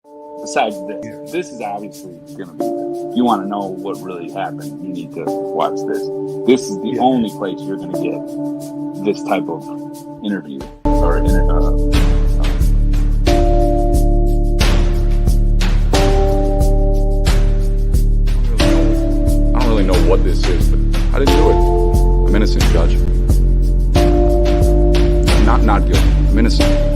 Besides Yeah, this is obviously going to be good. You want to know what really happened, you need to watch this. This is the yeah. only place you're going to get this type of interview or I don't really know what this is, but I didn't do it. I'm innocent, Judge. I'm not guilty. I'm innocent.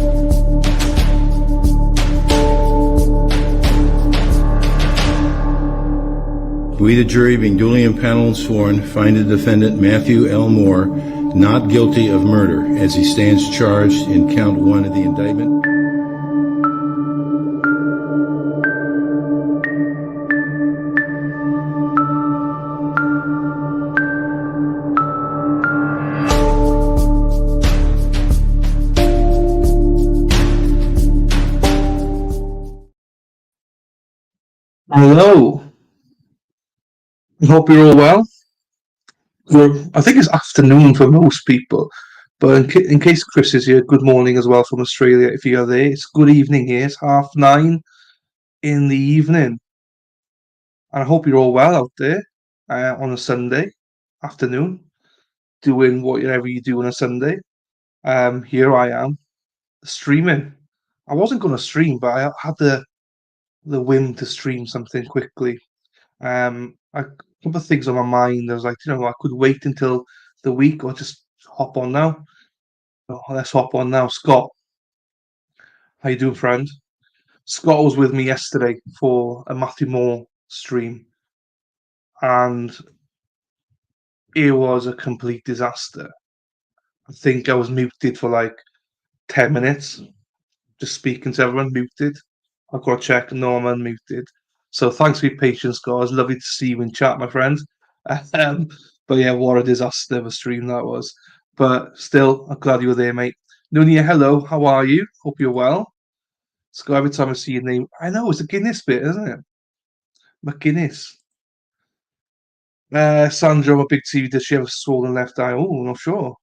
We, the jury, being duly impaneled and sworn, find the defendant Matthew L. Moore not guilty of murder as he stands charged in count 1 of the indictment. Hello. I hope you're all well. I think it's afternoon for most people, but in case Chris is here, good morning as well from Australia. If you're there, it's good evening here. It's 9:30 in the evening, and I hope you're all well out there on a Sunday afternoon, doing whatever you do on a Sunday. Here I am streaming. I wasn't going to stream, but I had the whim to stream something quickly. A couple of things on my mind. I was like, I could wait until the week or just hop on now. Oh, let's hop on now. Scott, how you doing, friend? Scott was with me yesterday for a Matthew Moore stream, and it was a complete disaster. I think I was muted for like 10 minutes, just speaking to everyone, muted. I've got to check, no, I'm unmuted. So thanks for your patience, guys. Lovely to see you in chat, my friend. Um, but yeah, what a disaster of a stream that was. But still, I'm glad you were there, mate. Nunia, hello. How are you? Hope you're well. Scott, every time I see your name, I know it's a Guinness bit, isn't it? McGuinness. Sandra, I'm a big TV. Does she have a swollen left eye? Oh, not sure.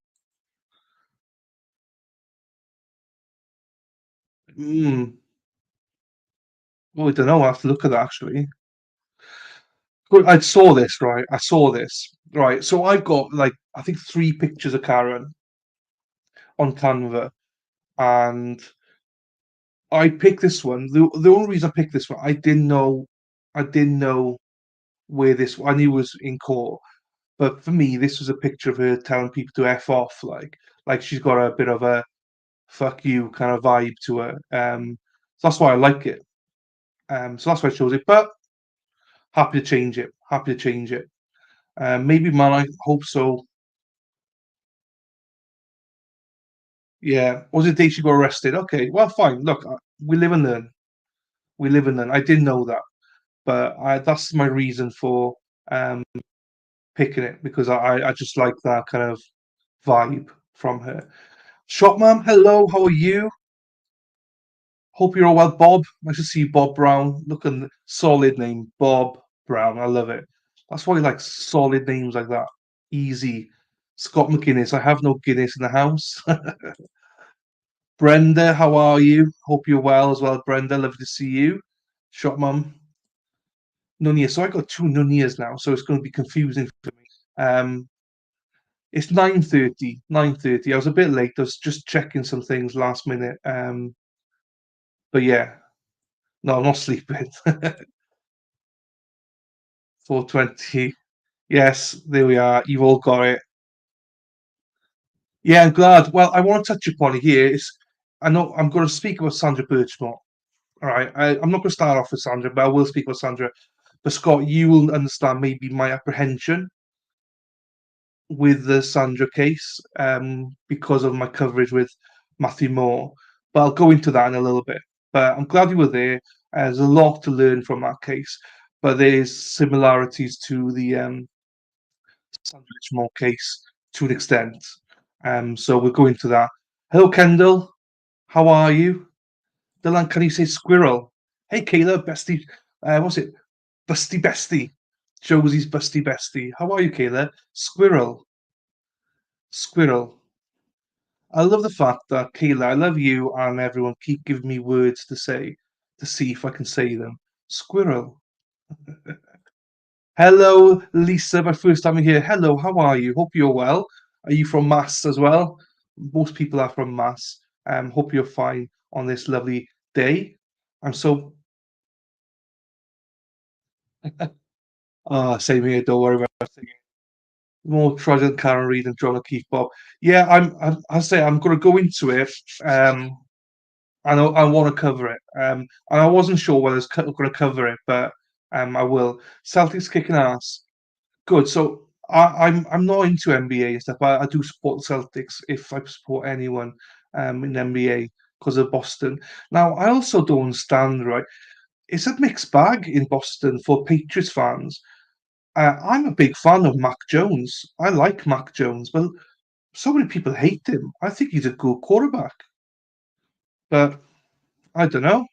Hmm. Well, I don't know. I have to look at that actually. But I saw this, right? I saw this, right? So I've got like I think 3 pictures of Karen on Canva, and I picked this one. The only reason I picked this one, I didn't know where this. I knew it was in court, but for me, this was a picture of her telling people to f off, like she's got a bit of a fuck you kind of vibe to her. So that's why I like it. So that's why I chose it. But happy to change it. Happy to change it. Maybe man, I hope so. Yeah, was it the day she got arrested? Okay, well, fine. Look, we live and learn. We live and learn. I didn't know that, but that's my reason for um, picking it because I just like that kind of vibe from her. Shop ma'am, hello, how are you? Hope you're all well, Bob. Nice to see you, Bob Brown. Looking solid name, Bob Brown. I love it. That's why I like solid names like that. Easy. Scott McGuinness. I have no Guinness in the house. Brenda, how are you? Hope you're well as well, Brenda. Lovely to see you. Shop mum. Nunia. So I got two Nunias now, so it's going to be confusing for me. It's 9:30. 9:30. I was a bit late. I was just checking some things last minute. But yeah, no, I'm not sleeping. 4:20. Yes, there we are. You've all got it. Yeah, I'm glad. Well, I want to touch upon it here. I know I'm going to speak about Sandra Birchmore. All right. I'm not going to start off with Sandra, but I will speak about Sandra. But Scott, you will understand maybe my apprehension with the Sandra case because of my coverage with Matthew Moore. But I'll go into that in a little bit. But I'm glad you were there. There's a lot to learn from that case, but there's similarities to the Sandra Moore case to an extent. So we'll go into that. Hello, Kendall. How are you? Dylan, can you say squirrel? Hey, Kayla, bestie. What's it? Busty bestie. Josie's busty bestie. How are you, Kayla? Squirrel. Squirrel. I love the fact that Kayla, I love you and everyone keep giving me words to say. to see if I can say them. Squirrel. Hello, Lisa. My first time here. Hello, how are you? Hope you're well. Are you from Mass as well? Most people are from Mass. Hope you're fine on this lovely day. I'm so. Same here. Don't worry about it. More Trident Karen Reed and John O'Keefe Bob. Yeah, I say I'm going to go into it. I want to cover it. And I wasn't sure whether I was going to cover it, but I will. Celtics kicking ass. Good. So I'm not into NBA and stuff, but I do support the Celtics if I support anyone in NBA because of Boston. Now I also don't understand, right? It's a mixed bag in Boston for Patriots fans. I'm a big fan of Mac Jones. I like Mac Jones, but so many people hate him. I think he's a good quarterback, but I don't know.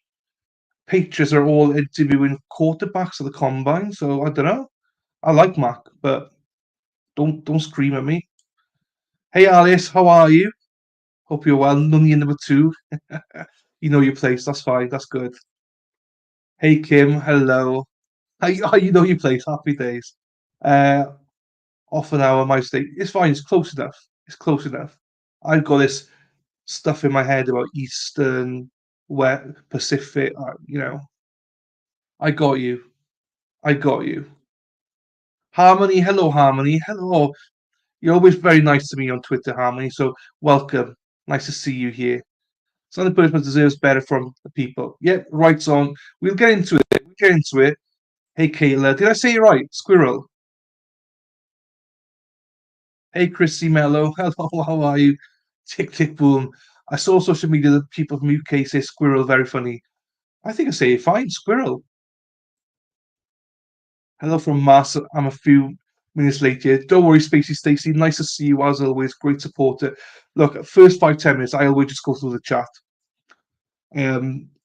Patriots are all interviewing quarterbacks at the combine, so I don't know. I like Mac, but don't scream at me. Hey Alice, how are you? Hope you're well. Nunny number two. You know your place. That's fine. That's good. Hey Kim, hello. How you know your place? Happy days. Uh, Off an hour, my state. It's fine. It's close enough. It's close enough. I've got this stuff in my head about Eastern, where Pacific. I got you. I got you. Harmony, hello, Harmony, hello. You're always very nice to me on Twitter, Harmony. So welcome. Nice to see you here. Sandra Birchmore deserves better from the people. Yep, right on. We'll get into it. We'll get into it. Hey, Kayla, did I say it right? Squirrel. Hey, Chrissy Mello. Hello, how are you? Tick, tick, boom. I saw social media that people from UK say squirrel, very funny. I think I say it fine, squirrel. Hello from Mars. I'm a few minutes late here. Don't worry, Spacey Stacey. Nice to see you as always. Great supporter. Look, first 5-10 minutes, I always just go through the chat.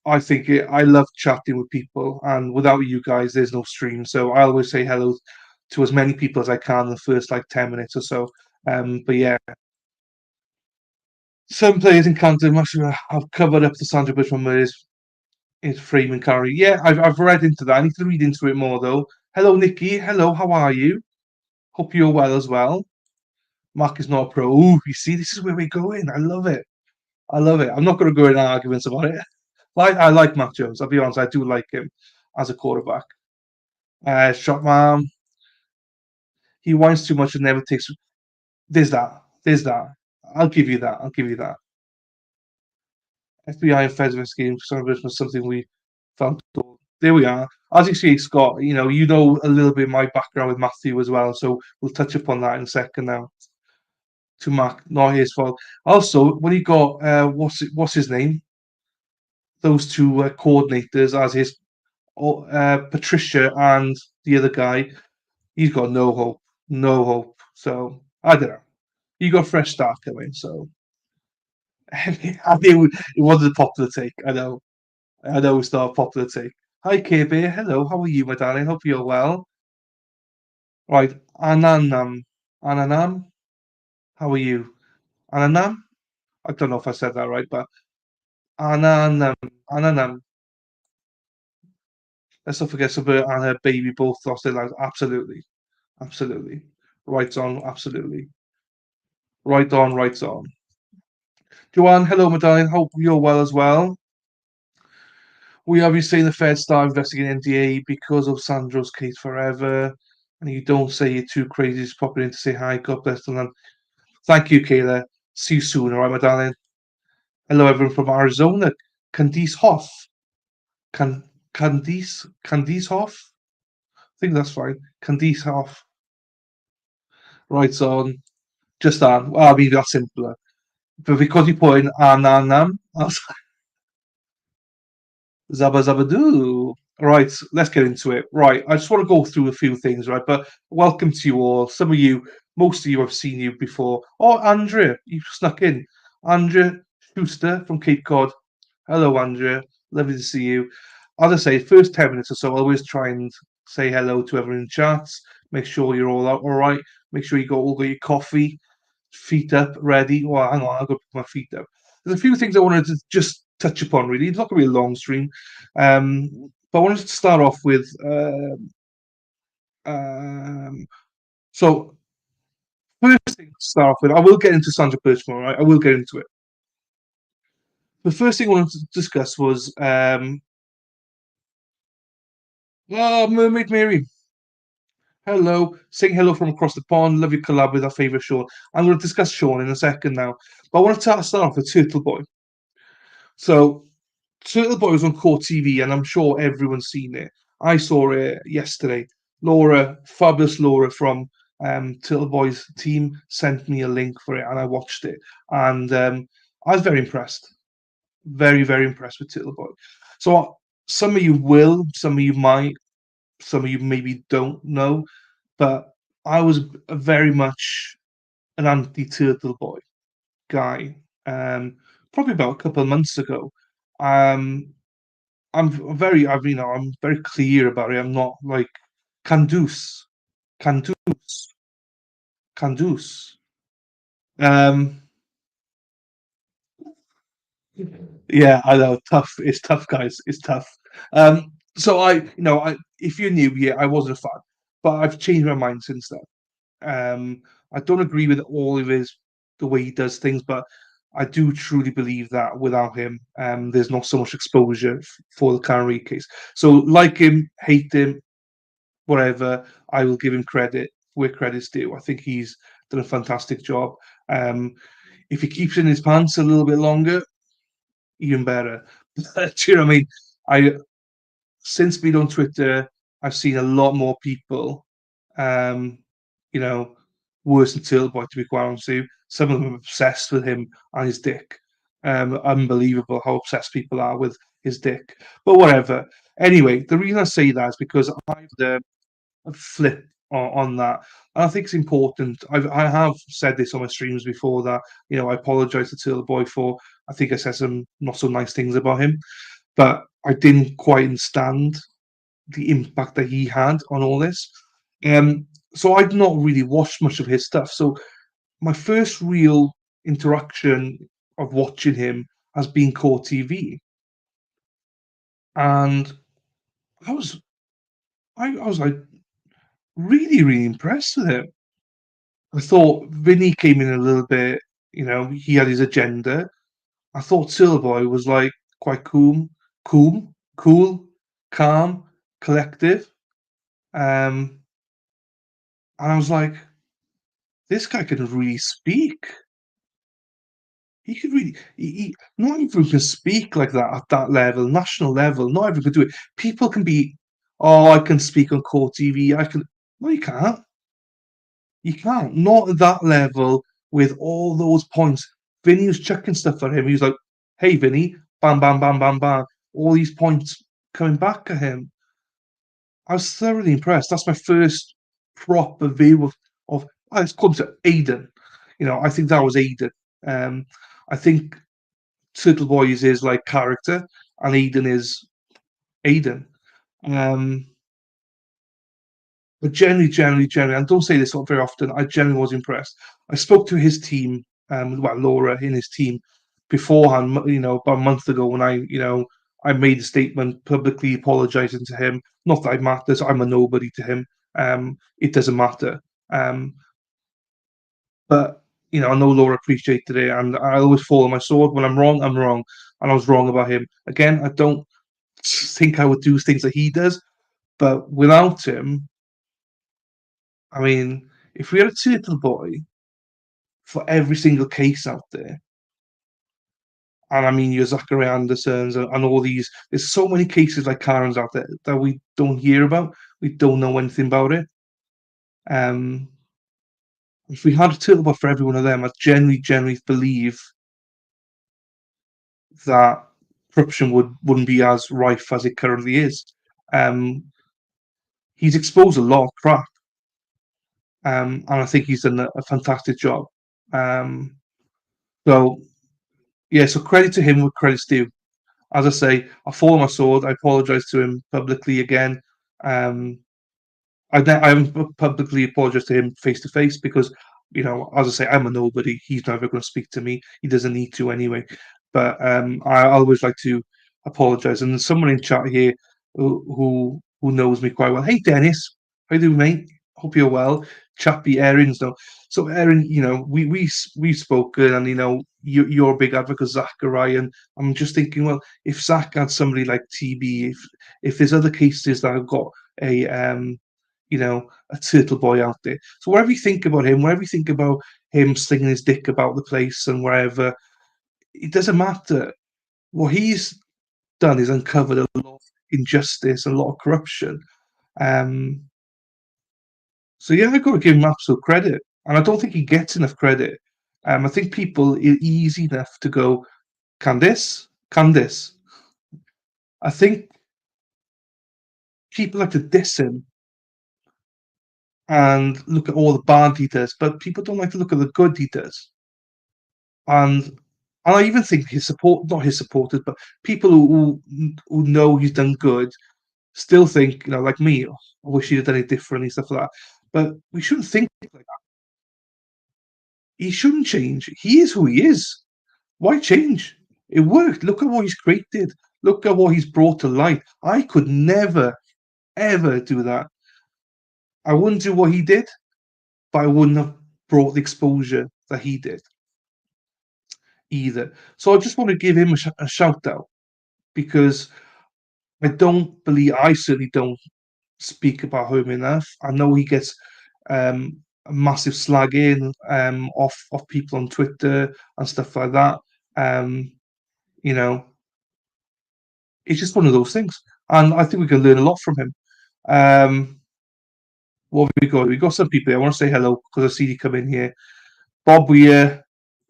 I love chatting with people, and without you guys, there's no stream. So I always say hello to as many people as I can in the first 10 minutes or so. But yeah, some players in Canada have covered up the Sandra Burchmore is frame and carry. Yeah, I've read into that. I need to read into it more though. Hello, Nikki. Hello, how are you? Hope you're well as well. Mark is not a pro. Ooh, you see, this is where we're going. I love it. I love it. I'm not going to go in arguments about it. I like Mac Jones. I'll be honest. I do like him as a quarterback. Shot mom. He whines too much and never takes. There's that. There's that. I'll give you that. I'll give you that. FBI and Feds investigating was something we found. There we are. As you see, Scott, you know a little bit of my background with Matthew as well, so we'll touch upon that in a second now. To Mac, not his fault. Also, when you got what's his name? Those two coordinators as his Patricia and the other guy, he's got no hope, no hope. So I don't know. You got a fresh start coming, so I think it wasn't a popular take. I know it's not a popular take. Hi, KB. Hello, how are you, my darling? Hope you're well. Right, Ananam, how are you? Ananam? I don't know if I said that right, but Ananam. Let's not forget Sabir and her baby both lost their lives. Absolutely. Absolutely. Right on, absolutely. Right on, right on. Joanne, hello, my darling. Hope you're well as well. We obviously in the Fed start investigating NDA because of Sandro's case forever. And you don't say you're too crazy, just pop in to say hi. God bless them. Thank you, Kayla. See you soon, all right, my darling. Hello, everyone from Arizona. Candice Hoff. Candice Hoff? I think that's fine. Candice Hoff. Right on. Just on. Well, I mean, that's simpler. But because you put in Ananam, I was Zabba Zabba Doo. Right, let's get into it. Right, I just want to go through a few things, right? But welcome to you all. Some of you, most of you, I've seen you before. Oh, Andrea, you snuck in. Andrea Schuster from Cape Cod. Hello, Andrea. Lovely to see you. As I say, first 10 minutes or so, I always try and say hello to everyone in chats. Make sure you're all right. Make sure you all got your coffee, feet up, ready. Well, hang on, I've got to put my feet up. There's a few things I wanted to just touch upon really. It's not going to be a long stream, but I wanted to start off with. So first thing to start off with, I will get into Sandra Birchmore. Right? I will get into it. The first thing I wanted to discuss was Mermaid Mary. Hello, saying hello from across the pond. Love your collab with our favourite Sean. I'm going to discuss Sean in a second now, but I want to start off with Turtleboy. So Turtleboy was on Court TV, and I'm sure everyone's seen it. I saw it yesterday. Laura, fabulous Laura from Turtleboy's team, sent me a link for it, and I watched it, and I was very impressed. Very, very impressed with Turtleboy. So some of you will, some of you might, some of you maybe don't know, but I was very much an anti-Turtleboy guy. Probably about a couple of months ago. I'm very, I'm very clear about it. I'm not like Canduce, Canduce, Canduce. Um, yeah, I know, tough. It's tough, guys. It's tough. So if you're new, yeah, I wasn't a fan, but I've changed my mind since then. I don't agree with all of the way he does things, but I do truly believe that without him, there's not so much exposure for the Karen case. So, like him, hate him, whatever, I will give him credit where credit's due. I think he's done a fantastic job. If he keeps in his pants a little bit longer, even better. Do you know what I mean? Since being on Twitter, I've seen a lot more people, um, you know, worse than Turtleboy, to be quite honest with you. Some of them are obsessed with him and his dick. Unbelievable how obsessed people are with his dick. But whatever. Anyway, the reason I say that is because I've a flip on that. And I think it's important. I have said this on my streams before that, I apologise to Turtleboy for, I think I said some not so nice things about him, but I didn't quite understand the impact that he had on all this. So I'd not really watched much of his stuff. So my first real interaction of watching him has been Core TV, and I was I was like really really impressed with him. I thought Vinny came in a little bit, he had his agenda. I thought Silverboy was like quite cool, calm, collective. Um, and I was like, this guy can really speak. He could really, not everyone can speak like that at that level, national level. Not everyone can do it. People can be, oh, I can speak on court TV. I can. No, you can't. You can't. Not at that level with all those points. Vinny was chucking stuff at him. He was like, hey, Vinny, bam, bam, bam, bam, bam. All these points coming back at him. I was thoroughly impressed. That's my first proper view of it's called Aiden. I think that was Aiden. I think Turtleboy is his like character, and Aiden is Aiden. But generally, and don't say this very often, I generally was impressed. I spoke to his team, Laura in his team, beforehand, about a month ago when I made a statement publicly apologising to him. Not that it matters, I'm a nobody to him. It doesn't matter. But I know Laura appreciated it, and I always fall on my sword. When I'm wrong, I'm wrong, and I was wrong about him. Again, I don't think I would do things that he does, but without him, I mean, if we had a Turtleboy for every single case out there, and I mean your Zachary Andersons and all these, there's so many cases like Karen's out there that we don't hear about. We don't know anything about it. If we had a Turtleboy for every one of them, I genuinely believe that corruption wouldn't be as rife as it currently is. He's exposed a lot of crap, and I think he's done a fantastic job. So yeah, so credit to him where credit's due. As I say, I fall on my sword. I apologise to him publicly again. I haven't publicly apologised to him face to face because, as I say, I'm a nobody. He's never going to speak to me. He doesn't need to anyway. but I always like to apologise. And there's someone in chat here who knows me quite well. Hey, Dennis, how you doing, mate? Hope you're well. Chappy Erin's though. So Erin, we've spoken, and you're a big advocate of Zachariah, and I'm just thinking, well, if Zach had somebody like TB, if there's other cases that have got a a turtle boy out there. So whatever you think about him, whatever you think about him slinging his dick about the place and wherever, it doesn't matter. What he's done is uncovered a lot of injustice and a lot of corruption. Um, so yeah, I've got to give him absolute credit, and I don't think he gets enough credit. I think people are easy enough to go, can this, can this. I think people like to diss him and look at all the bad he does, but people don't like to look at the good he does. And I even think not his supporters, but people who know he's done good, still think, like me, "Oh, I wish he'd have done it differently," stuff like that. But we shouldn't think like that. He shouldn't change. He is who he is. Why change? It worked. Look at what he's created. Look at what he's brought to light. I could never, ever do that. I wouldn't do what he did, but I wouldn't have brought the exposure that he did either. So I just want to give him a shout out, because I certainly don't speak about him enough. I know he gets a massive slagging off people on Twitter and stuff like that. You know, it's just one of those things, and I think we can learn a lot from him. What have we got? We got some people here. I want to say hello because I see you come in here. Bob,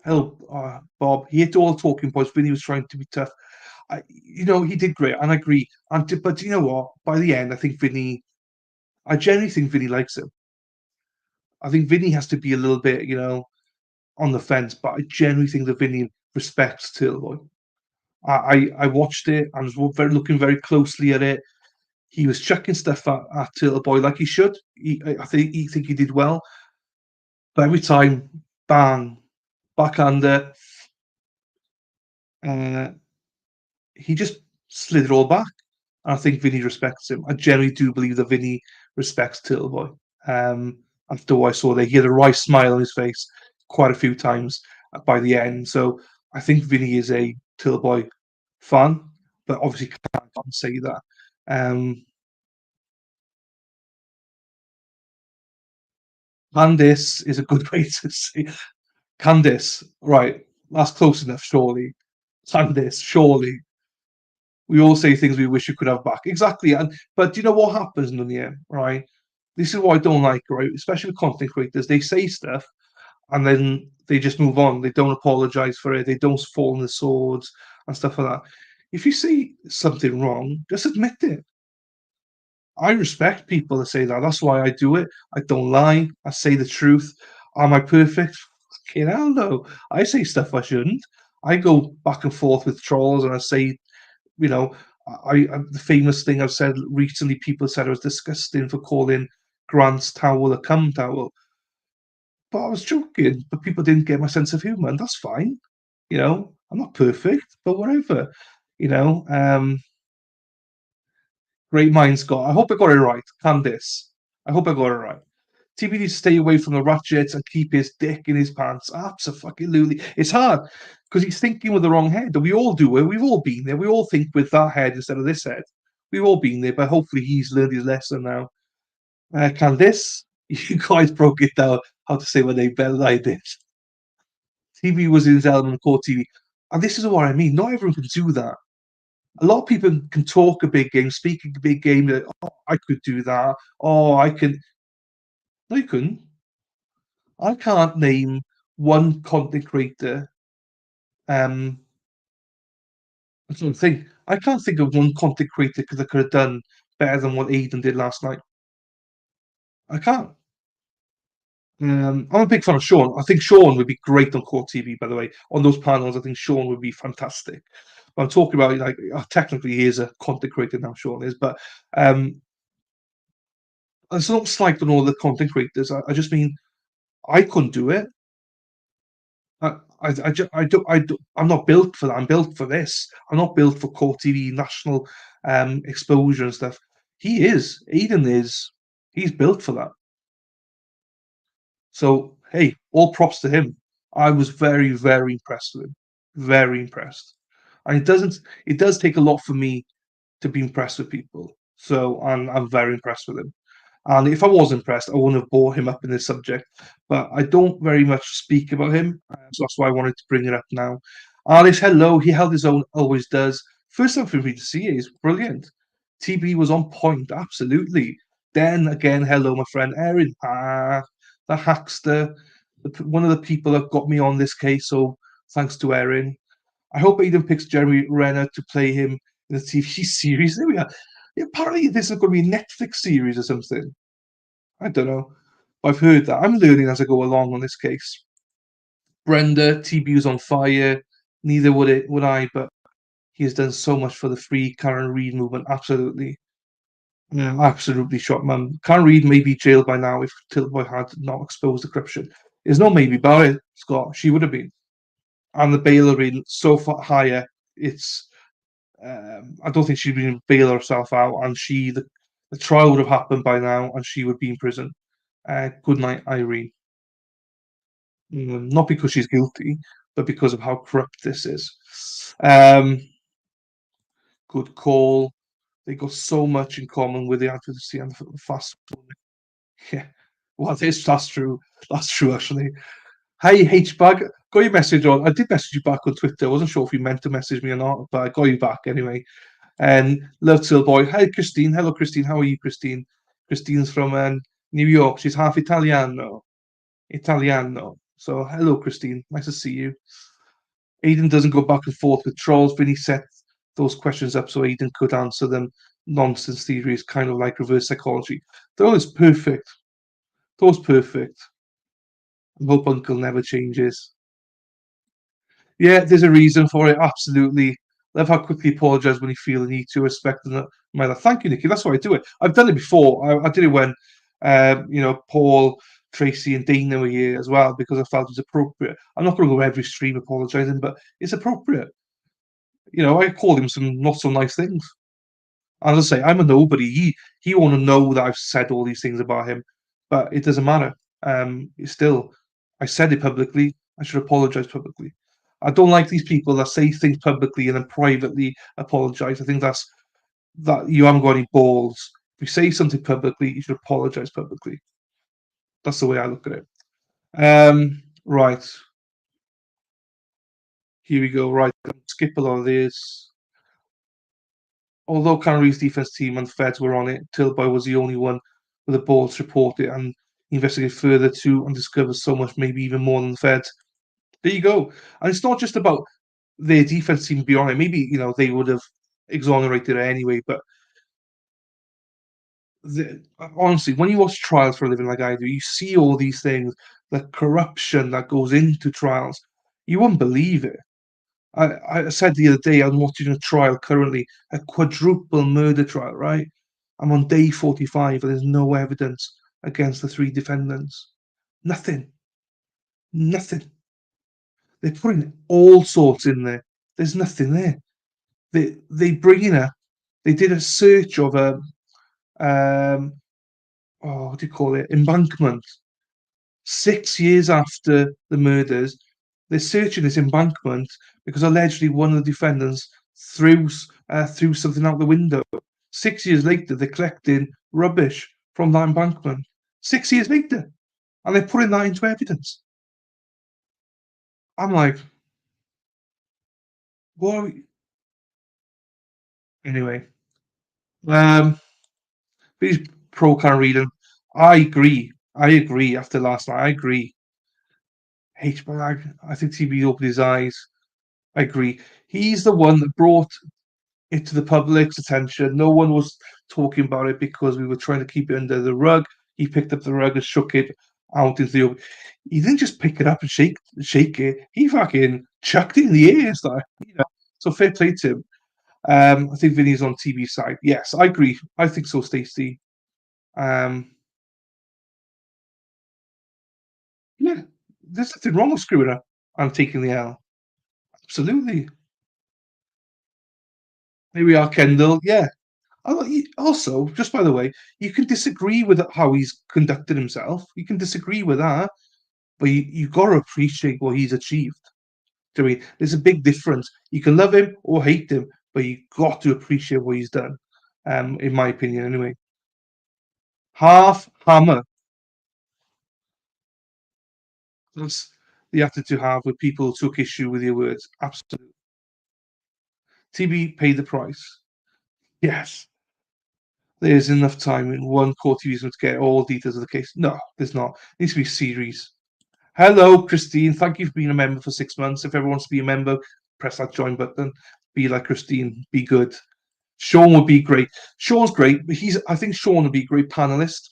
hello, Bob. He hit all the talking points when he was trying to be tough. He did great, and I agree. But you know what? By the end, I genuinely think Vinny likes him. I think Vinny has to be a little bit, on the fence, but I genuinely think that Vinny respects Turtleboy. I watched it and was looking very closely at it. He was chucking stuff at Turtleboy like he should. I think he did well, but every time, bang, backhander, he just slid it all back. And I think Vinny respects him. I genuinely do believe that Vinny respects Turtleboy. After what I saw there, he had a wry smile on his face quite a few times by the end. So I think Vinny is a Turtleboy fan, but obviously can't say that. Candice is a good way to say Candice. Right, that's close enough, surely. Candice, surely. We all say things we wish we could have back. Exactly. But do you know what happens, Nunya? Right? This is what I don't like, right? Especially with content creators. They say stuff and then they just move on. They don't apologize for it. They don't fall on the swords and stuff like that. If you say something wrong, just admit it. I respect people that say that. That's why I do it. I don't lie. I say the truth. Am I perfect? Fucking hell no. I say stuff I shouldn't. I go back and forth with trolls and I say, you know, the famous thing I've said recently, people said I was disgusting for calling Grant's towel a cum towel. But I was joking, but people didn't get my sense of humour, and that's fine. I'm not perfect, but whatever. You know, great minds got. I hope I got it right. Candice. I hope I got it right. TV needs to stay away from the ratchets and keep his dick in his pants. Absolutely. It's hard because he's thinking with the wrong head. We all do it. We've all been there. We all think with that head instead of this head. We've all been there, but hopefully he's learned his lesson now. Candice, you guys broke it down how to say my name better than I did. TV was in his element, core TV. And this is what I mean. Not everyone can do that. A lot of people can talk a big game, speak a big game. Like, oh, I could do that. Oh, I can. No, you couldn't. I can't name one content creator. I don't think I can't think of one content creator that could have done better than what Aiden did last night. I can't. I'm a big fan of Sean. I think Sean would be great on Core TV, by the way. On those panels, I think Sean would be fantastic. But I'm talking about technically he is a content creator now, Sean is, but it's not slight on all the content creators. I just mean I couldn't do it. I'm not built for that. I'm built for this. I'm not built for court TV, national exposure and stuff. He is. Aiden is. He's built for that. So hey, all props to him. I was very, very impressed with him. Very impressed. And it does take a lot for me to be impressed with people. So I'm very impressed with him. And if I was impressed, I wouldn't have brought him up in this subject. But I don't very much speak about him, so that's why I wanted to bring it up now. Alice, hello. He held his own, always does. First time for me to see it. He's brilliant. TB was on point, absolutely. Then again, hello, my friend Erin. The hackster, one of the people that got me on this case. So thanks to Erin. I hope Aidan picks Jeremy Renner to play him in the TV series. There we are. Apparently, this is going to be a Netflix series or something. I don't know. I've heard that. I'm learning as I go along on this case. Brenda, TBU's on fire. Neither would I, but he has done so much for the free Karen Reid movement. Absolutely. Yeah, absolutely shocked, man. Karen Reid may be jailed by now if Turtleboy had not exposed the corruption. There's no maybe about it, Scott. She would have been. And the bail are in so far higher. It's I don't think she'd been bail herself out, and the trial would have happened by now, and she would be in prison. Good night, Irene. Not because she's guilty, but because of how corrupt this is. Good call. They got so much in common with the advocacy and the fast food. Yeah, well, that's true. That's true, actually. Hey, H-Bag, got your message on. I did message you back on Twitter. I wasn't sure if you meant to message me or not, but I got you back anyway. And love Boy. Hi, Christine. Hello, Christine. How are you, Christine? Christine's from New York. She's half Italiano. Italiano. So, hello, Christine. Nice to see you. Aiden doesn't go back and forth with trolls. Vinny set those questions up so Aiden could answer them. Nonsense theory is kind of like reverse psychology. That was perfect. That was perfect. I hope Uncle never changes. Yeah, there's a reason for it. Absolutely. Love how quickly he apologized when he feel the need to respect and matter. Thank you, Nikki. That's why I do it. I've done it before. I did it when, Paul, Tracy, and Dana were here as well because I felt it was appropriate. I'm not going to go every stream apologizing, but it's appropriate. I called him some not so nice things. As I say, I'm a nobody. He won't know that I've said all these things about him, but it doesn't matter. I said it publicly. I should apologize publicly. I don't like these people that say things publicly and then privately apologize. I think that you haven't got any balls. If you say something publicly, you should apologize publicly. That's the way I look at it. Right. Here we go. Right. Skip a lot of this. Although Canterbury's defense team and Feds were on it, Tilboy was the only one with the balls to report it and investigate further too and discover so much, maybe even more than the Feds. There you go. And it's not just about their defense team beyond it. Maybe, they would have exonerated it anyway, but honestly, when you watch trials for a living like I do, you see all these things, the corruption that goes into trials. You wouldn't believe it. I said the other day, I'm watching a trial currently, a quadruple murder trial, right? I'm on day 45 and there's no evidence against the 3 defendants. Nothing. Nothing. They're putting all sorts in there. There's nothing there. They bring in they did a search of what do you call it? Embankment. 6 years after the murders, they're searching this embankment because allegedly one of the defendants threw something out the window. 6 years later, they're collecting rubbish from that embankment. 6 years later, and they're putting that into evidence. I'm like, what? Anyway, he's pro Karen Reid. I agree. After last night, I agree. H-Bag, I think TB opened his eyes. I agree. He's the one that brought it to the public's attention. No one was talking about it because we were trying to keep it under the rug. He picked up the rug and shook it out into the open. He didn't just pick it up and shake it. He fucking chucked it in the air. So fair play to him. I think Vinny's on TB's side. Yes, I agree. I think so, Stacey. Yeah, there's nothing wrong with screwing up. and taking the L. Absolutely. Here we are, Kendall. Yeah. Also, just by the way, you can disagree with how he's conducted himself. You can disagree with that, but you got to appreciate what he's achieved. Do we? There's a big difference. You can love him or hate him, but you got to appreciate what he's done. In my opinion, anyway. Half hammer. That's the attitude to have with people who took issue with your words. Absolutely. TB paid the price. Yes. There's enough time in one court TV to get all details of the case. No, there's not. It needs to be series. Hello, Christine. Thank you for being a member for 6 months. If everyone wants to be a member, press that join button. Be like Christine. Be good. Sean would be great. Sean's great, but I think Sean would be a great panelist.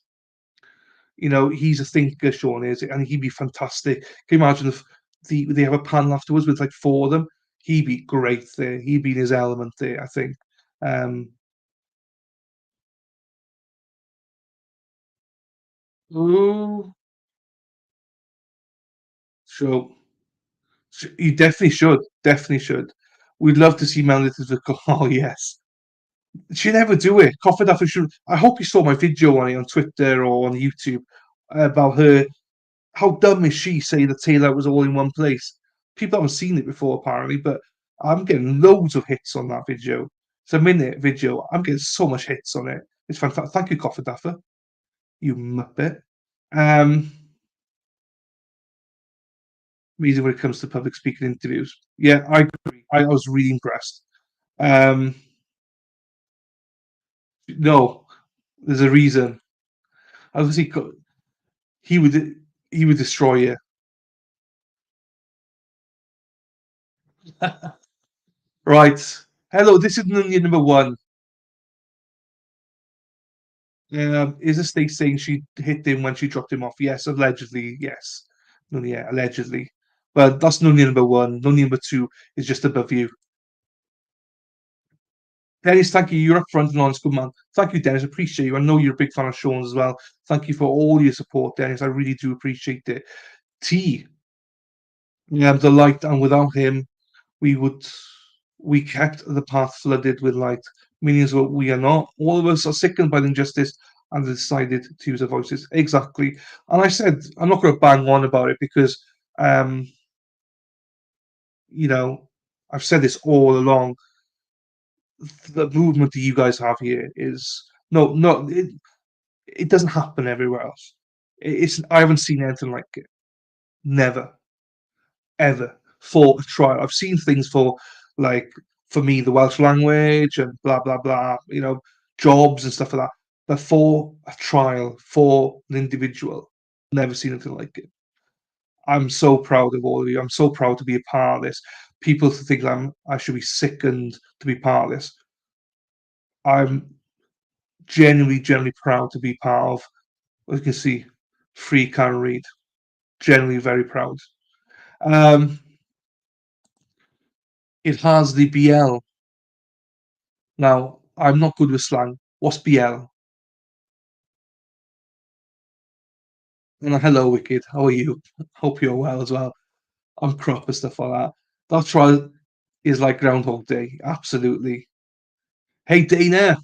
You know, he's a thinker, Sean is, and he'd be fantastic. Can you imagine if they have a panel afterwards with like 4 of them? He'd be great there. He'd be in his element there, I think. Ooh, so you definitely should. Definitely should. We'd love to see Melanie to go. Oh yes, she never do it. Coffee after should. I hope you saw my video on it on Twitter or on YouTube about her. How dumb is she saying the tailor was all in one place? People haven't seen it before apparently, but I'm getting loads of hits on that video. It's a minute video. I'm getting so much hits on it. It's fantastic. Thank you, Coffee Duffer. You muppet. Um, Amazing when it comes to public speaking interviews. Yeah, I agree. I was really impressed. Um, no, there's a reason. Obviously, he would he would destroy you. Right. Hello, this is Nunya number one. Is the state saying she hit him when she dropped him off? Yes, allegedly. Yes. Nunya, allegedly. But that's Nunya number one. Nunya number two is just above you. Dennis, thank you. You're up front and honest, good man. Thank you, Dennis. Appreciate you. I know you're a big fan of Sean's as well. Thank you for all your support, Dennis. I really do appreciate it. T, the light, and without him, we would we kept the path flooded with light. Meaning is what we are not. All of us are sickened by the injustice and decided to use our voices. Exactly. And I said I'm not going to bang on about it because, um, you know, I've said this all along. The movement that you guys have here is no, it doesn't happen everywhere else. It's I haven't seen anything like it. Never, ever for a trial. I've seen things for like for me the Welsh language and blah blah blah. You know, jobs and stuff like that. But for a trial for an individual, never seen anything like it. I'm so proud of all of you. I'm so proud to be a part of this. People think I should be sickened to be part of this. I'm genuinely proud to be part of. As you can see, free can read. Generally very proud. Um, it has the BL. Now, I'm not good with slang. What's BL? And hello, Wicked. How are you? Hope you're well as well. I'm crop and stuff like that. That trial is like Groundhog Day. Absolutely. Hey, Dana.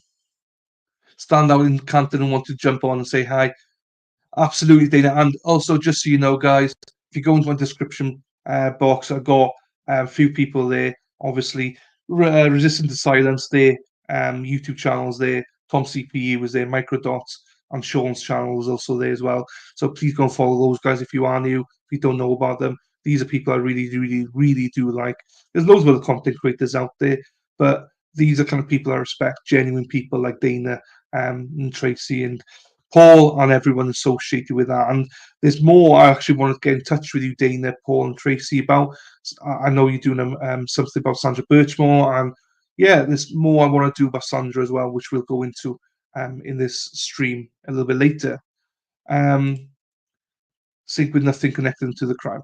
Stand out in Canton and want to jump on and say hi. Absolutely, Dana. And also, just so you know, guys, if you go into my description box, I've got a few people there. Obviously, Resistant to Silence there, YouTube channels there. Tom CPU was there, Microdots, and Sean's channel was also there as well. So please go and follow those guys if you are new, if you don't know about them. These are people I really do like. There's loads of other content creators out there, but these are kind of people I respect, genuine people like Dana and Tracy and Paul and everyone associated with that. And there's more. I actually want to get in touch with you, Dana, Paul, and Tracy about. I know you're doing something about Sandra Birchmore, and yeah, there's more I want to do about Sandra as well, which we'll go into in this stream a little bit later. Sync with nothing connected to the crime.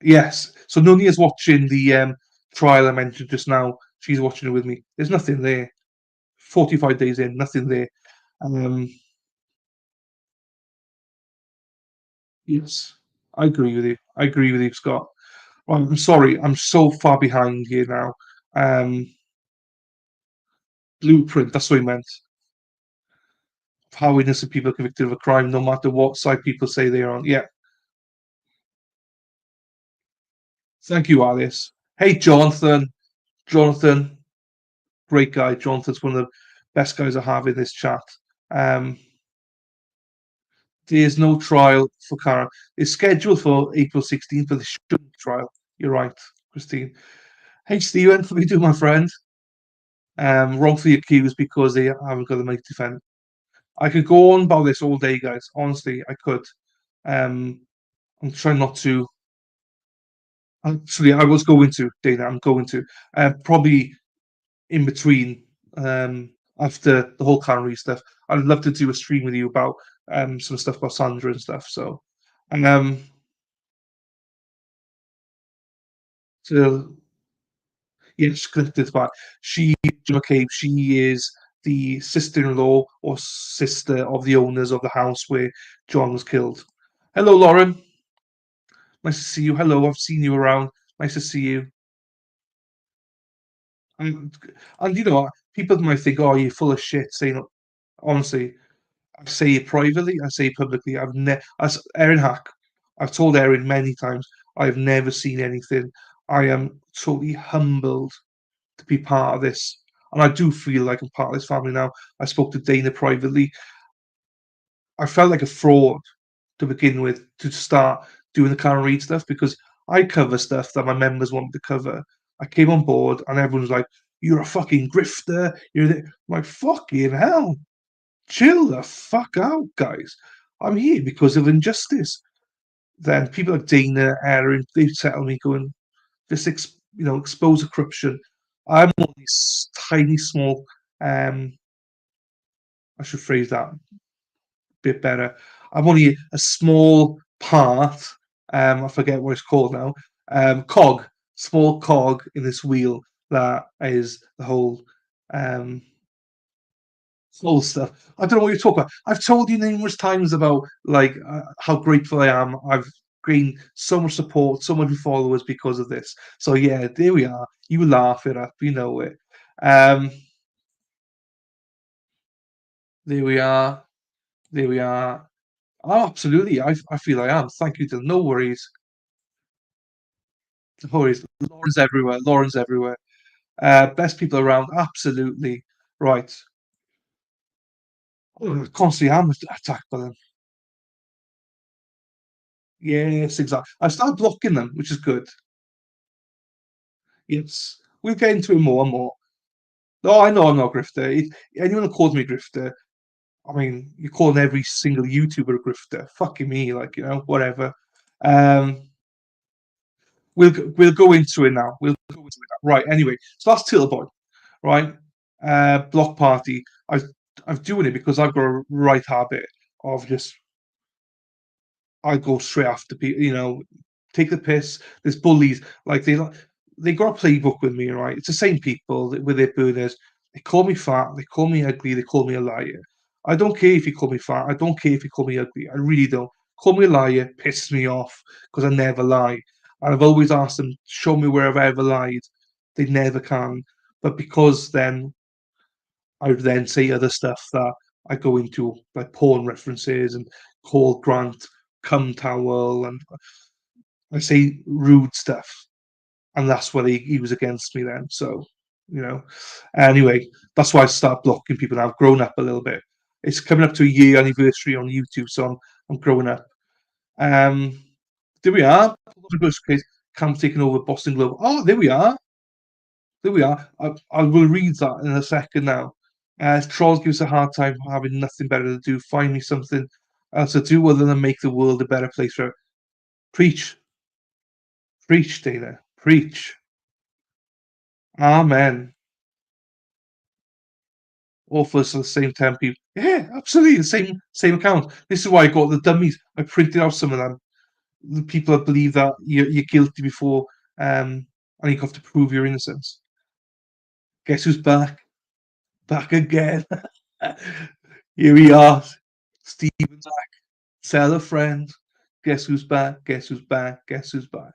Yes. So Noni is watching the trial I mentioned just now. She's watching it with me. There's nothing there. 45 days in, nothing there. Yes, I agree with you. I agree with you, Scott. Right, I'm sorry, I'm so far behind here now. Blueprint, that's what he meant. How innocent people are convicted of a crime, no matter what side people say they are on. Yeah. Thank you, Alice. Hey, Jonathan. Jonathan, great guy. Jonathan's one of the best guys I have in this chat. Um, there's no trial for Karen. It's scheduled for April 16th, but there shouldn't be trial. You're right, Christine. Hey, Stephen, what do you do, my friend? Wrongfully accused because they haven't got the money to defend. I could go on about this all day, guys. Honestly, I could. Um, I'm trying not to. Actually, I was going to, Dana. I'm going to. Probably in between, after the whole Canary stuff. I'd love to do a stream with you about some stuff about Sandra and stuff. So, and so yes, connected back. She, okay, she is the sister-in-law or sister of the owners of the house where John was killed. Hello, Lauren. Nice to see you. Hello, I've seen you around. Nice to see you. And, and you know, people might think, "Oh, you're full of shit." Saying, honestly, I say it privately. I say it publicly. As Erin Hack, I've told Erin many times. I've never seen anything. I am totally humbled to be part of this, and I do feel like I'm part of this family now. I spoke to Dana privately. I felt like a fraud to begin with to start doing the Karen Reid stuff because I cover stuff that my members wanted to cover. I came on board and everyone was like, "You're a fucking grifter." I'm like, "Fucking hell, chill the fuck out, guys. I'm here because of injustice." Then people like Dana, Erin, they've settled me going, just expose the corruption. I'm on this tiny, small. I should phrase that bit better. I'm only a small part. I forget what it's called now. Cog, small cog in this wheel that is the um, whole stuff. I don't know what you're talking about. I've told you numerous times about like how grateful I am. I've gained so much support, so many followers because of this. So yeah, there we are. You laugh it up, you know it. Um, there we are. There we are. Oh, absolutely. I feel I am. Thank you, Dylan. No worries. No worries. Lauren's everywhere. Lauren's everywhere. Best people around. Absolutely. Right. Oh, constantly am attacked by them. Yes, exactly. I started blocking them, which is good. Yes. We'll get into it more and more. No, I know I'm not a grifter. Anyone who calls me a grifter, I mean, you're calling every single YouTuber a grifter. Fucking me, like, whatever. Um, we'll go into it now. We'll go into it now. Right, anyway. So that's Turtleboy. Right? Block party. I'm doing it because I've got a right habit of just I go straight after people. Take the piss. There's bullies like they got a playbook with me. Right? It's the same people with their burners. They call me fat. They call me ugly. They call me a liar. I don't care if you call me fat. I don't care if you call me ugly. I really don't. Call me a liar. Piss me off because I never lie. And I've always asked them, show me where I've ever lied. They never can. But because then I would then say other stuff that I go into, like porn references and call Grant cum towel, and I say rude stuff, and that's why he was against me then. So, anyway, that's why I start blocking people now. I've grown up a little bit. It's coming up to a year anniversary on YouTube, so I'm growing up. There we are. Cam's taking over Boston Globe. Oh, there we are. There we are. I will read that in a second now. Trolls gives a hard time for having nothing better to do. Find me something else to do other than make the world a better place for. Preach. Preach, Dana. Preach. Amen. All for us at the same time, people. Yeah, absolutely. The same account. This is why I got the dummies. I printed out some of them. The people that believe that you're guilty before and you have to prove your innocence. Guess who's back? Back again. Here we are. Steven's back. Tell a friend. Guess who's back? Guess who's back? Guess who's back?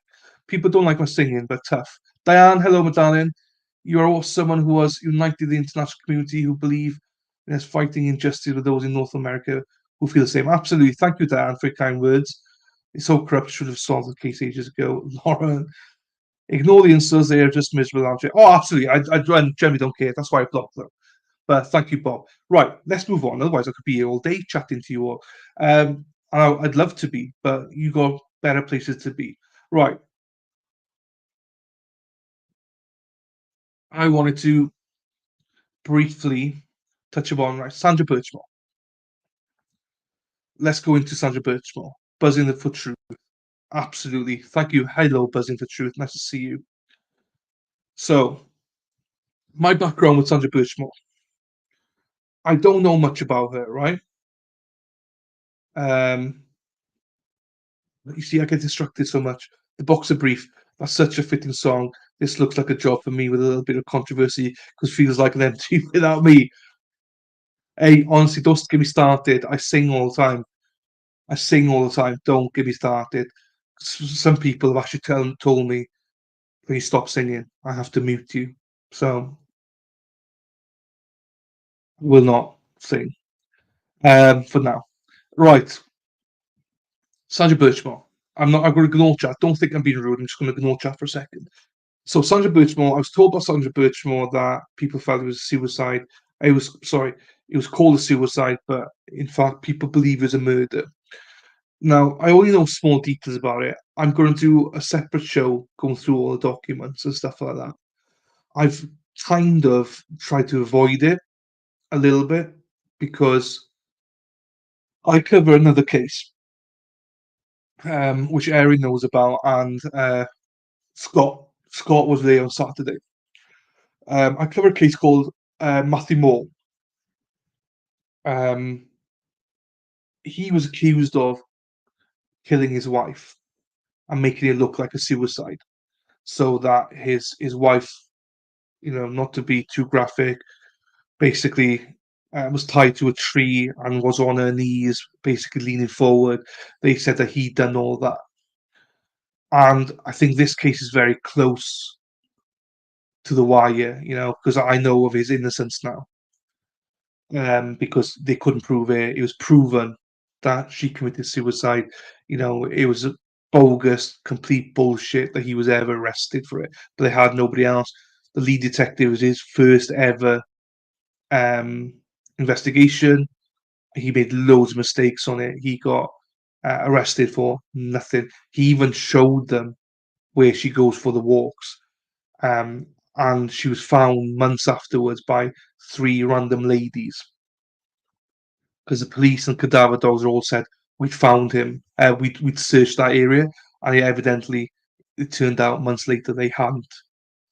People don't like my singing, but tough. Diane, hello, my darling. You're also someone who has united the international community who believe in us fighting injustice with those in North America who feel the same. Absolutely. Thank you, Diane, for your kind words. It's so corrupt, should have solved the case ages ago. Lauren, ignore the insults, they are just miserable, aren't you? Oh, absolutely. I generally don't care. That's why I blocked them. But thank you, Bob. Right, let's move on. Otherwise, I could be here all day chatting to you all. I'd love to be, but you got better places to be. Right. I wanted to briefly touch upon Sandra Birchmore. Let's go into Sandra Birchmore. Buzzing for Truth. Absolutely. Thank you. Hello, Buzzing for Truth. Nice to see you. So, my background with Sandra Birchmore. I don't know much about her, right? You see, I get distracted so much. The Boxer Brief, that's such a fitting song. This looks like a job for me with a little bit of controversy because feels like an empty without me. Hey, honestly, don't get me started. I sing all the time. I sing all the time. Don't get me started. Some people have actually told me, please stop singing. I have to mute you. So, I will not sing for now. Right. Sandra Birchmore. I'm going to ignore chat. Don't think I'm being rude. I'm just going to ignore chat for a second. So Sandra Birchmore, I was told by Sandra Birchmore that people felt it was a suicide. It was called a suicide, but in fact, people believe it was a murder. Now, I only know small details about it. I'm going to do a separate show going through all the documents and stuff like that. I've kind of tried to avoid it a little bit because I cover another case, which Erin knows about, and Scott was there on Saturday. I cover a case called Matthew Moore. He was accused of killing his wife and making it look like a suicide, so that his wife, not to be too graphic, basically was tied to a tree and was on her knees, basically leaning forward. They said that he'd done all that, and I think this case is very close to the wire, because I know of his innocence now. Because they couldn't prove it. It was proven that she committed suicide. It was a bogus, complete bullshit that he was ever arrested for it. But they had nobody else. The lead detective was his first ever investigation. He made loads of mistakes on it. He got arrested for nothing. He even showed them where she goes for the walks. And she was found months afterwards by 3 random ladies because the police and cadaver dogs all said we'd found him. We'd searched that area, and it turned out months later they hadn't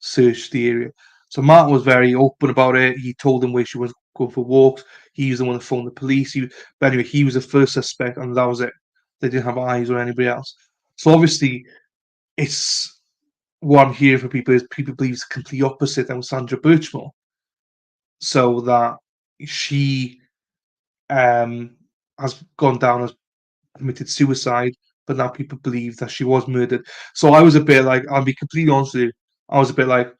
searched the area. So Martin was very open about it. He told them where she was going for walks. He was the one that phoned the police. But anyway, he was the first suspect, and that was it. They didn't have eyes or anybody else. So obviously, it's what I'm hearing from people is people believe it's the complete opposite than with Sandra Birchmore. So that she has gone down as committed suicide, but now people believe that she was murdered. So I was a bit like, I'll be completely honest with you, I was a bit like,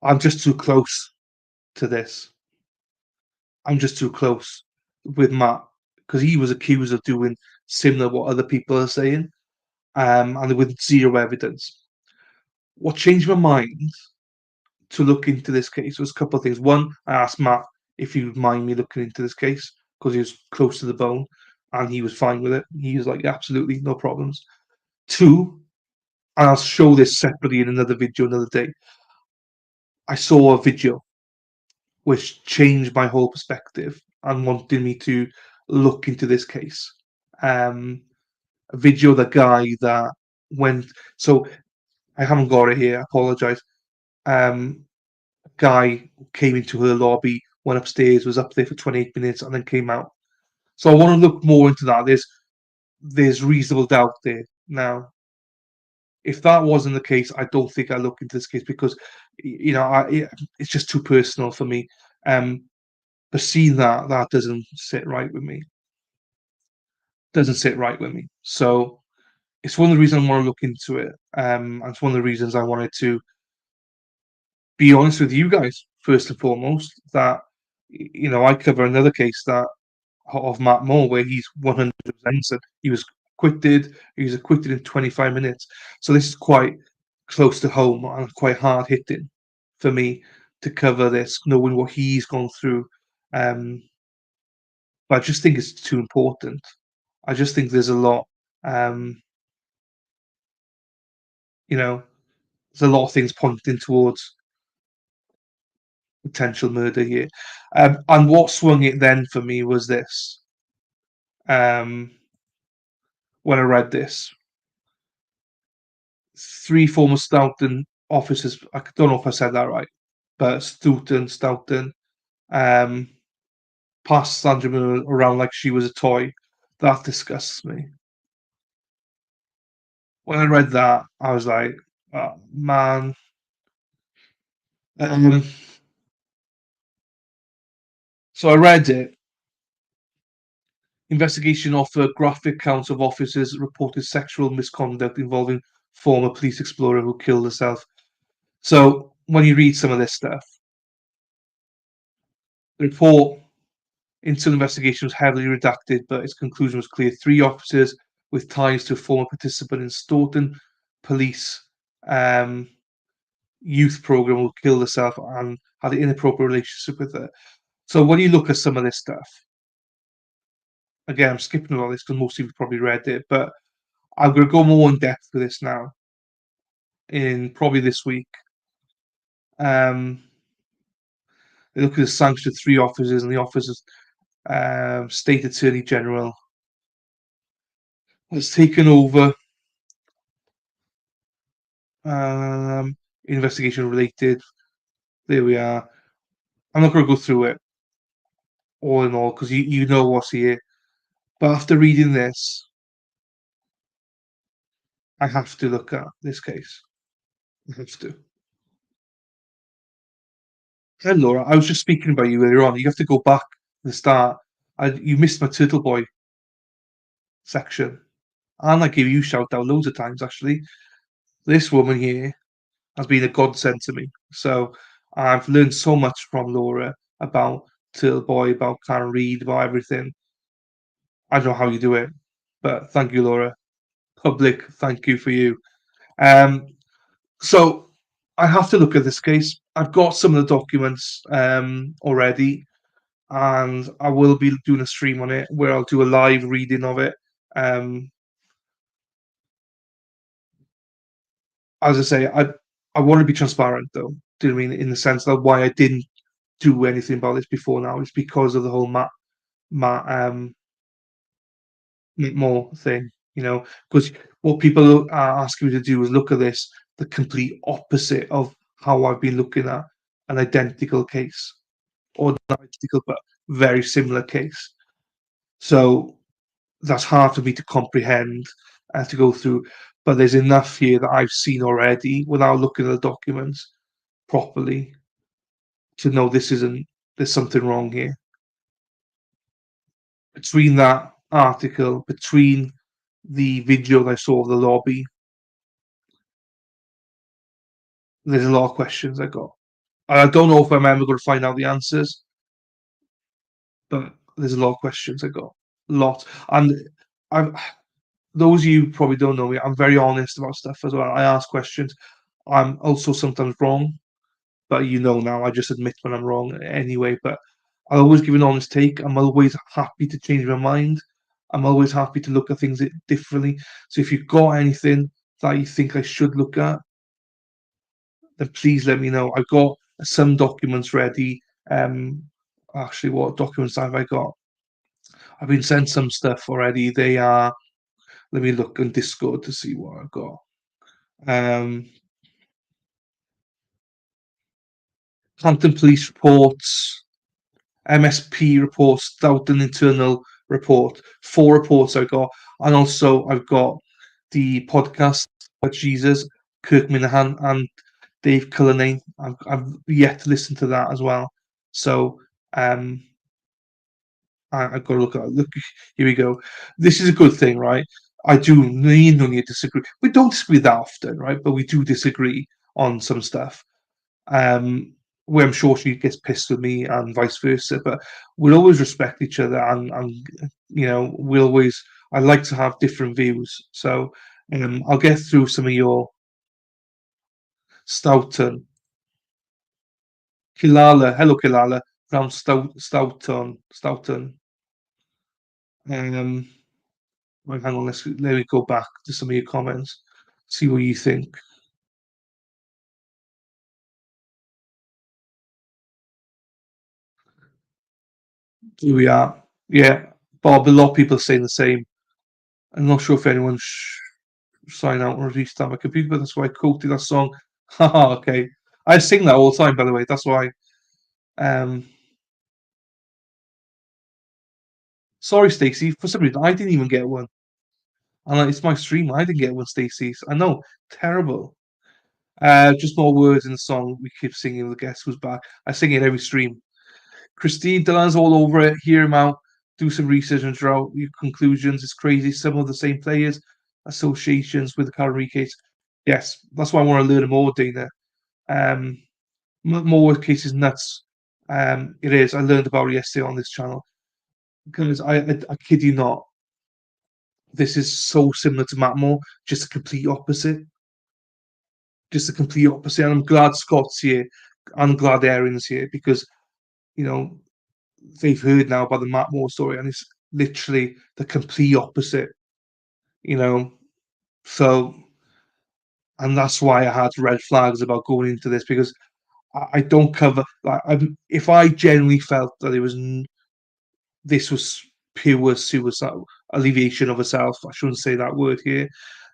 I'm just too close to this. I'm just too close with Matt because he was accused of doing similar what other people are saying, and with zero evidence. What changed my mind to look into this case was a couple of things. One, I asked Matt if he would mind me looking into this case because he was close to the bone and he was fine with it. He was like, absolutely, no problems. Two, and I'll show this separately in another video another day. I saw a video which changed my whole perspective and wanted me to look into this case. A video of the guy that went. So I haven't got it here. I apologize. Guy came into her lobby, went upstairs, was up there for 28 minutes, and then came out. So I want to look more into that. There's reasonable doubt there. Now, if that wasn't the case, I don't think I look into this case because, it's just too personal for me. But seeing that doesn't sit right with me. Doesn't sit right with me. So it's one of the reasons I want to look into it. And it's one of the reasons I wanted to be honest with you guys first and foremost. That I cover another case that of Matt Moore where he's 100% innocent. He was acquitted. He was acquitted in 25 minutes. So this is quite close to home and quite hard hitting for me to cover this, knowing what he's gone through. But I just think it's too important. I just think there's a lot. There's a lot of things pointing towards potential murder here. And what swung it then for me was this. When I read this, 3 former Stoughton officers, I don't know if I said that right, but Stoughton, um, passed Sandra Birchmore around like she was a toy. That disgusts me. When I read that, I was like, oh, man. So I read it. Investigation offered graphic accounts of officers reported sexual misconduct involving former police explorer who killed herself. So when you read some of this stuff, the report into the investigation was heavily redacted, but its conclusion was clear. 3 officers with ties to a former participant in Stoughton police youth program who killed herself and had an inappropriate relationship with her. So when you look at some of this stuff, again, I'm skipping all this because most of you probably read it, but I'm going to go more in depth with this now in probably this week. They look at the sanction of 3 officers, and the officers, State Attorney General, has taken over investigation related. There we are. I'm not going to go through it all in all because you know what's here. But after reading this, I have to look at this case. I have to. Hey, Laura, I was just speaking about you earlier on. You have to go back to the start. You missed my Turtleboy section. And I gave you shout out loads of times, actually. This woman here has been a godsend to me. So I've learned so much from Laura about Turtleboy, about Karen Reed, about everything. I don't know how you do it, but thank you, Laura. Public, thank you for you. So I have to look at this case. I've got some of the documents already, and I will be doing a stream on it where I'll do a live reading of it. As I say, I want to be transparent though. Do you know what I mean? In the sense that why I didn't do anything about this before now is because of the whole Matt Moore thing. Because what people are asking me to do is look at this the complete opposite of how I've been looking at an identical case, or not identical but very similar case. So that's hard for me to comprehend and to go through. But there's enough here that I've seen already without looking at the documents properly to know there's something wrong here. Between that article, between the video that I saw of the lobby, there's a lot of questions I got. I don't know if I'm ever going to find out the answers, but there's a lot of questions I got. Lots. And those of you probably don't know me, I'm very honest about stuff as well. I ask questions. I'm also sometimes wrong, but now I just admit when I'm wrong anyway. But I always give an honest take. I'm always happy to change my mind. I'm always happy to look at things differently. So if you've got anything that you think I should look at, then please let me know. I've got some documents ready. Actually, what documents have I got? I've been sent some stuff already. They are. Let me look on Discord to see what I've got. Hampton Police reports, MSP reports, Stoughton internal report. 4 reports I've got, and also I've got the podcast by Jesus, Kirk Minahan, and Dave Cullinane. I've yet to listen to that as well. So I've got to look at it. Look, here we go. This is a good thing, right? I do. Me and Nunya disagree. We don't disagree that often, right? But we do disagree on some stuff. Where I'm sure she gets pissed with me and vice versa. But we'll always respect each other, and we'll always. I like to have different views. So I'll get through some of your Stoughton. Kilala, hello Kilala, from Stoughton. Um, Right, hang on, let me go back to some of your comments, see what you think. Here we are. Yeah, Bob, a lot of people are saying the same. I'm not sure if anyone sign out or restart my computer, but that's why I quoted that song. Haha, okay. I sing that all the time, by the way. That's why. Um, Sorry, Stacey. For some reason, I didn't even get one. And it's my stream. I didn't get one, Stacey. I know, terrible. Just more words in the song. We keep singing. The guest who's back. I sing it every stream. Christine Delan's all over it. Hear him out. Do some research and draw your conclusions. It's crazy. Some of the same players, associations with the current case. Yes, that's why I want to learn more, Dana. Um, more cases nuts. It is. I learned about it yesterday on this channel because I kid you not. This is so similar to Matt Moore, just a complete opposite. Just a complete opposite. And I'm glad Scott's here. I'm glad Aaron's here because you know they've heard now about the Matt Moore story, and it's literally the complete opposite. You know, so and that's why I had red flags about going into this because I don't cover. Like, if I genuinely felt that this was pure suicide, alleviation of a self. I shouldn't say that word here.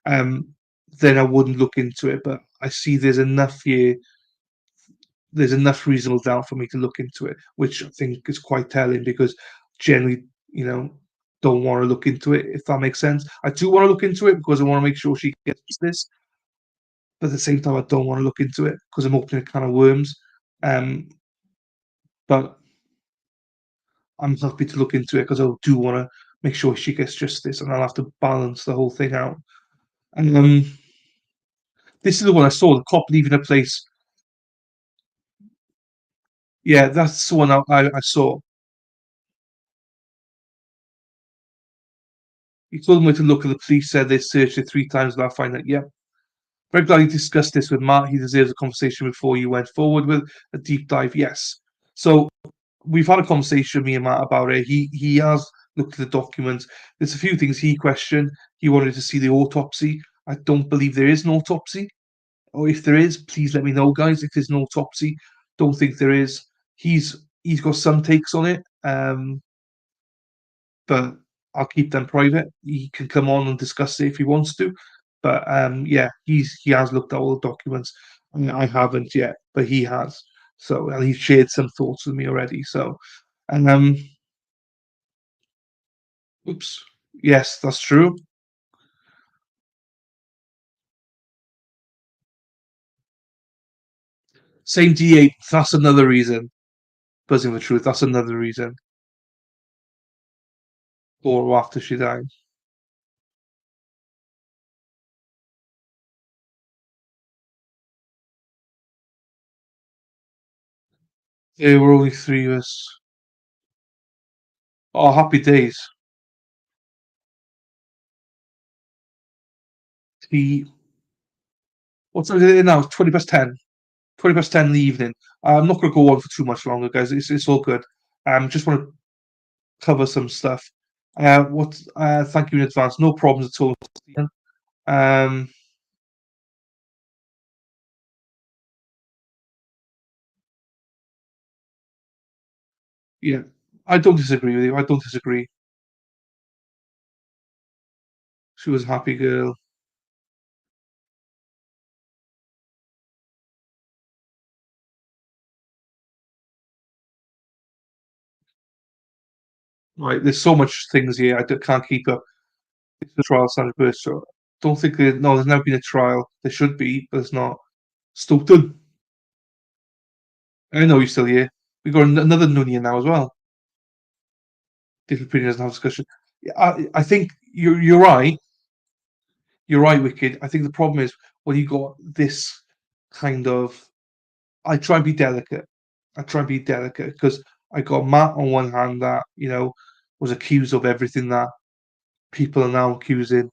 Um, then I wouldn't look into it. But I see there's enough here. There's enough reasonable doubt for me to look into it, which I think is quite telling because generally, don't want to look into it, if that makes sense. I do want to look into it because I want to make sure she gets this, but at the same time, I don't want to look into it because I'm opening a can of worms. But I'm happy to look into it because I do want to make sure she gets justice, and I'll have to balance the whole thing out. And this is the one I saw: the cop leaving a place. Yeah, that's the one I saw. He told me to look at the police. Said they searched it 3 times without finding it. Yeah, very glad you discussed this with Matt. He deserves a conversation before you went forward with a deep dive. Yes. So we've had a conversation, me and Matt, about it. He has looked at the documents. There's a few things he questioned. He wanted to see the autopsy. I don't believe there is an autopsy. Or if there is, please let me know, guys. If there's no autopsy, don't think there is. He's got some takes on it, but I'll keep them private. He can come on and discuss it if he wants to. But yeah, he has looked at all the documents. I haven't yet, but he has. So and he's shared some thoughts with me already. So and oops, yes, that's true. Same D8. That's another reason. Buzzing the truth. That's another reason. Or after she died. There were only 3 of us. Oh, happy days. The what's it now? 20 past 10. 20 past 10 in the evening. I'm not going to go on for too much longer, guys. It's all good. Just want to cover some stuff. Thank you in advance. No problems at all. Um, yeah, I don't disagree with you. I don't disagree. She was a happy girl. Right, there's so much things here. Can't keep up. It's a trial, Sandra Birchmore. Don't think no. There's never been a trial. There should be, but it's not. Stoughton. I know you're still here. We got another Nunia now as well. Different opinions and have discussion. I think you're right. you're right, Wicked. I think the problem is when you got this kind of. I try and be delicate. I try and be delicate because I got Matt on one hand that was accused of everything that people are now accusing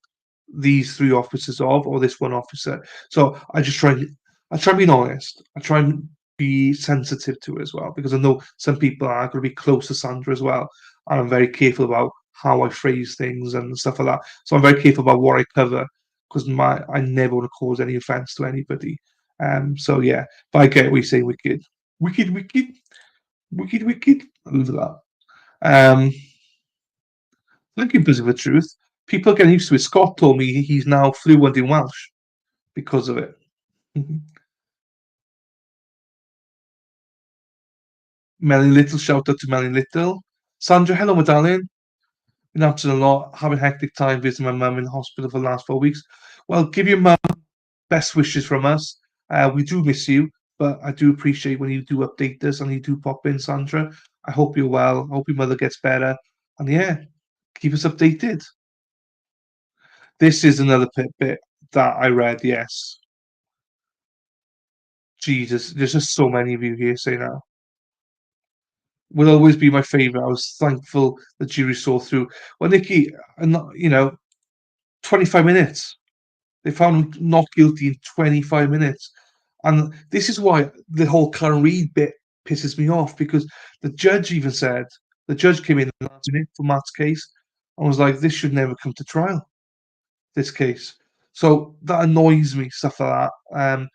these three officers of, or this one officer. So I try being honest. I try and be sensitive to it as well because I know some people are going to be close to Sandra as well, and I'm very careful about how I phrase things and stuff like that. So I'm very careful about what I cover because I never want to cause any offence to anybody. So yeah, but I get what you say, wicked, wicked, wicked, wicked, wicked. I love that. Um, Looking because of the truth, people are getting used to it. Scott told me he's now fluent in Welsh because of it. Melanie Little, shout out to Melanie Little. Sandra, hello, my darling. Been up to a lot, having a hectic time visiting my mum in the hospital for the last 4 weeks. Well, give your mum best wishes from us. We do miss you, but I do appreciate when you do update us and you do pop in, Sandra. I hope you're well. I hope your mother gets better. And yeah, keep us updated. This is another bit that I read, yes. Jesus, there's just so many of you here saying that. Will always be my favourite. I was thankful the jury saw through. Well, Nikki, 25 minutes. They found him not guilty in 25 minutes. And this is why the whole Karen Reid bit pisses me off because the judge even said, the judge came in the last minute for Matt's case and was like, this should never come to trial, this case. So that annoys me, stuff like that.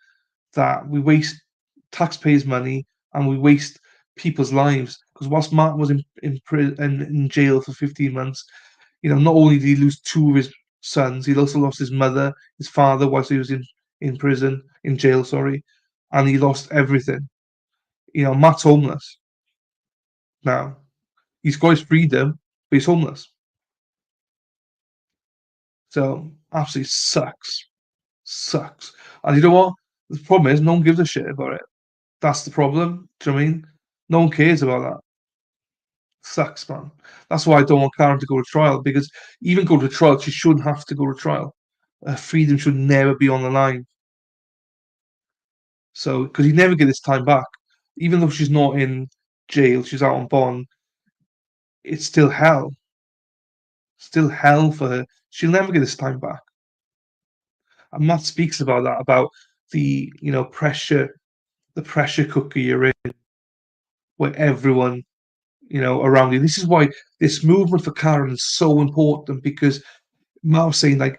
That we waste taxpayers' money and we waste people's lives. Because whilst Matt was in jail for 15 months, not only did he lose two of his sons, he also lost his mother, his father, whilst he was in prison, in jail, sorry, and he lost everything. Matt's homeless now. He's got his freedom, but he's homeless. So absolutely sucks. Sucks. And you know what? The problem is no one gives a shit about it. That's the problem. Do you know what I mean? No one cares about that. Sucks, man. That's why I don't want Karen to go to trial because even go to trial, she shouldn't have to go to trial. Her freedom should never be on the line. So, because you never get this time back, even though she's not in jail, she's out on bond. It's still hell. Still hell for her. She'll never get this time back. And Matt speaks about that, about the pressure, the pressure cooker you're in, where everyone around you. This is why this movement for Karen is so important because Matt was saying like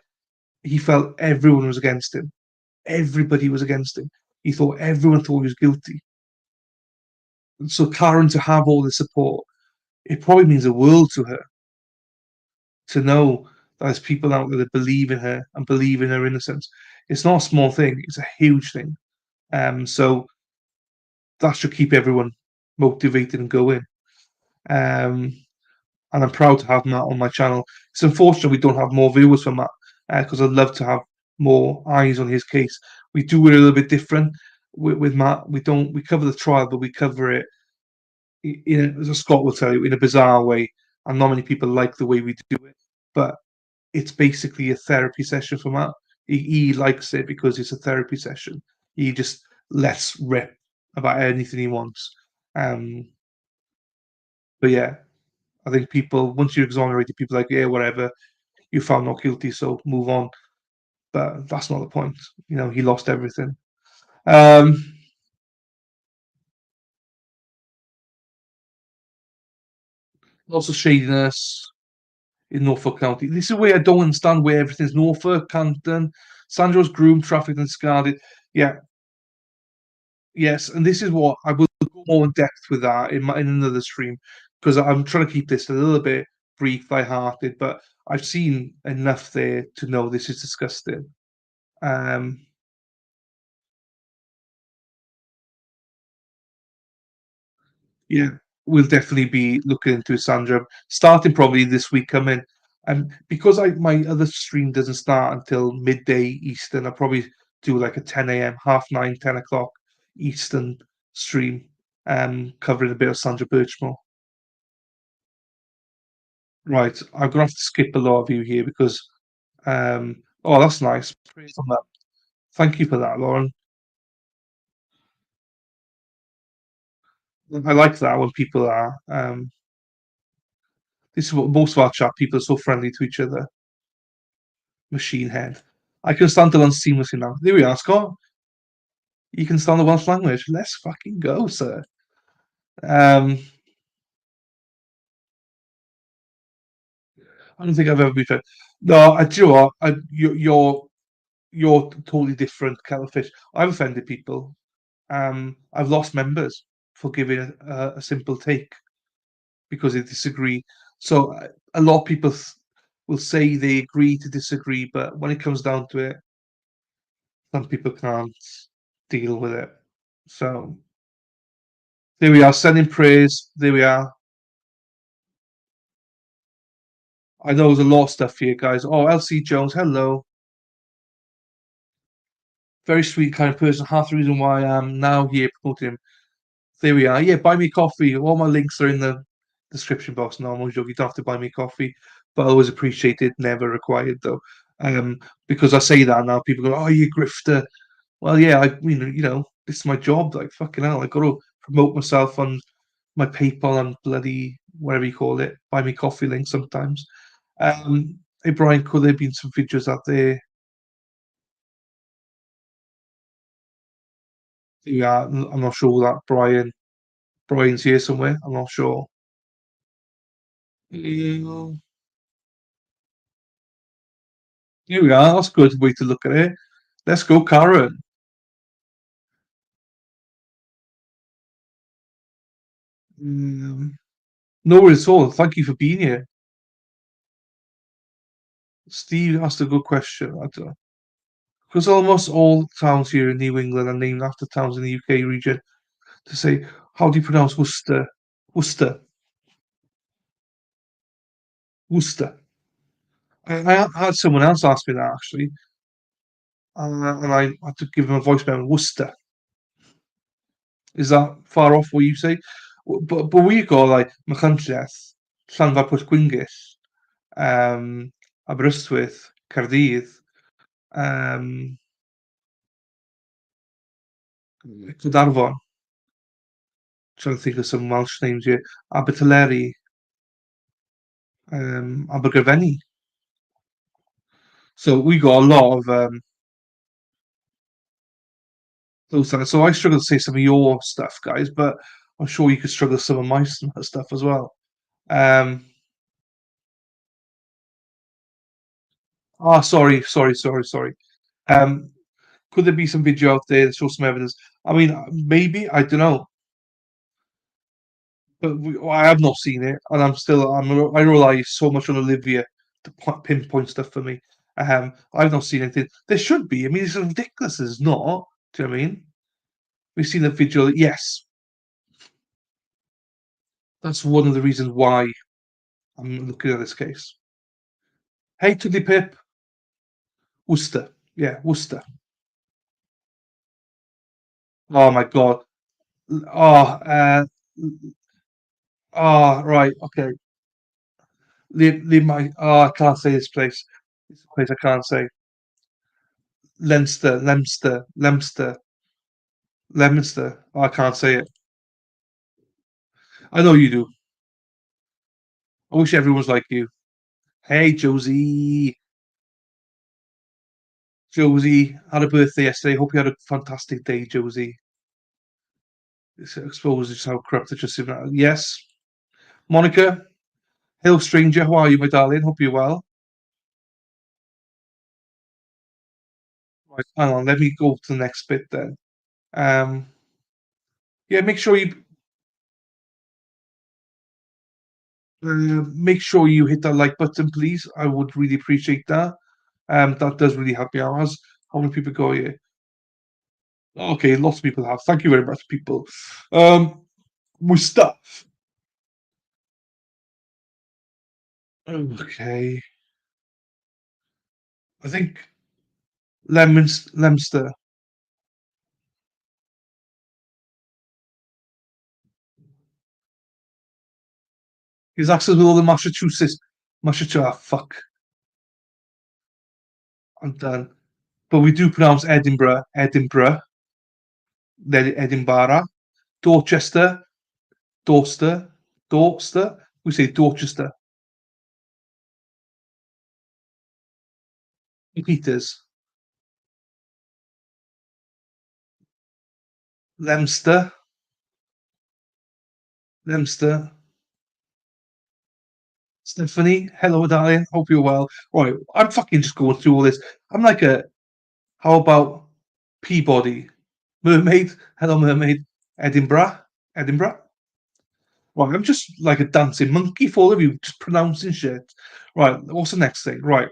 he felt everyone was against him. Everybody was against him. He thought everyone thought he was guilty. So Karen to have all the support, it probably means the world to her to know that there's people out there that believe in her and believe in her innocence. It's not a small thing; it's a huge thing. So that should keep everyone motivated and going. Um, and I'm proud to have Matt on my channel. It's unfortunate we don't have more viewers for Matt because I'd love to have more eyes on his case. We do it a little bit different with Matt. We cover the trial, but we cover it as Scott will tell you, in a bizarre way. And not many people like the way we do it, but it's basically a therapy session for Matt. He likes it because it's a therapy session. He just lets rip about anything he wants. But yeah, I think people, once you're exonerated, people are like, yeah, whatever, you found not guilty, so move on. But that's not the point. He lost everything. Lots of shadiness in Norfolk County. This is where I don't understand where everything's Norfolk, Canton, Sandra's groomed, trafficked, and discarded. Yeah, yes, and this is what I will go more in depth with that in another stream because I'm trying to keep this a little bit brief, light-hearted, but I've seen enough there to know this is disgusting. Yeah, we'll definitely be looking into Sandra starting probably this week coming. And because my other stream doesn't start until midday Eastern, I'll probably do like a 10 a.m., half nine, 10 o'clock Eastern stream, covering a bit of Sandra Birchmore. Right, I'm gonna have to skip a lot of you here because Oh, that's nice. Praise on that. Thank you for that, Lauren. I like that when people are. This is what most of our chat people are so friendly to each other. Machine head. I can stand to learn seamlessly now. There we are, Scott. You can stand the Welsh language. Let's fucking go, sir. Um, I don't think I've ever been fair. No, do you know what? You're totally different kettle of fish. I've offended people. I've lost members for giving a simple take because they disagree. So a lot of people will say they agree to disagree, but when it comes down to it, some people can't deal with it. So there we are, sending praise. There we are. I know there's a lot of stuff here, guys. Oh, LC Jones, hello. Very sweet kind of person. Half the reason why I'm now here promoting him. There we are. Yeah, buy me coffee. All my links are in the description box. No, I'm always joking. You don't have to buy me coffee, but I always appreciate it. Never required though. Because I say that now, people go, "Oh, you grifter." Well, yeah, I mean, this is my job. Like fucking hell, I got to promote myself on my PayPal and bloody whatever you call it, buy me coffee link sometimes. Hey Brian, could there have been some videos out there? Yeah, I'm not sure that Brian's here somewhere. I'm not sure. Yeah. Here we are. That's a good way to look at it. Let's go, Karen. Um, no worries at all. Thank you for being here. Steve asked a good question. I don't know. Because almost all towns here in New England are named after towns in the UK region. To say, how do you pronounce Worcester? Worcester. Worcester. I had someone else ask me that actually, and I had to give him a voice memo. Worcester. Is that far off what you say? But we go like Machynlleth, Llanfair Pwll Gwyngyll, Aberystwyth, Caerdydd, um, Caernarfon. Trying to think of some Welsh names here. Abertillery, Abergavenny. So we got a lot of those things. So I struggle to say some of your stuff, guys, but I'm sure you could struggle with some of my stuff as well. Um, sorry. Um, could there be some video out there that shows some evidence? I mean, maybe I don't know, but I have not seen it, and I rely so much on Olivia to pinpoint stuff for me. I've not seen anything. There should be. I mean, it's ridiculous. It's not. Do you know what I mean? We've seen the video. Yes, that's one of the reasons why I'm looking at this case. Hey, Tiddly Pip, Worcester. Yeah, Worcester. Oh my God. Oh, right. Okay. Leave my. Oh, I can't say this place. This place I can't say. Leominster. Oh, I can't say it. I know you do. I wish everyone was like you. Hey, Josie. Josie had a birthday yesterday. Hope you had a fantastic day, Josie. This exposes how corrupt it just is. Yes. Monica. Hello, stranger. How are you, my darling? Hope you're well. Right, hang on. Let me go to the next bit then. Um, yeah, make sure you hit that like button, please. I would really appreciate that. That does really help me out. How many people go here? Okay, lots of people have. Thank you very much, people. With stuff. Okay. I think Leominster. His access with all the Massachusetts. Massachusetts. Ah, fuck. I'm done. But we do pronounce Edinburgh, then Edinburgh, Dorchester, Dorchester. We say Dorchester. Peters, Leicester. Stephanie, hello, darling. Hope you're well. Right, I'm fucking just going through all this. I'm like a. How about Peabody, Mermaid? Hello, Mermaid. Edinburgh. Right, I'm just like a dancing monkey for all of you, just pronouncing shit. Right, what's the next thing? Right,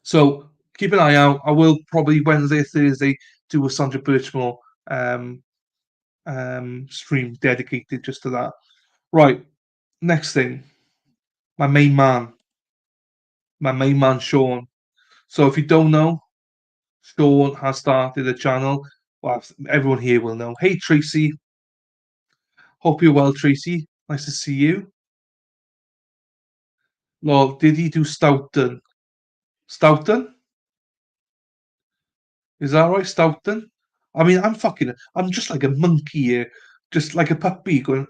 so keep an eye out. I will probably Wednesday, Thursday do a Sandra Birchmore um, stream dedicated just to that. Right, next thing, my main man, Sean. So if you don't know, Sean has started a channel. Well, everyone here will know. Hey Tracy, hope you're well, Tracy. Nice to see you. Lord, did he do Stoughton? Stoughton? Is that right, Stoughton? I mean, I'm just like a monkey here, just like a puppy going.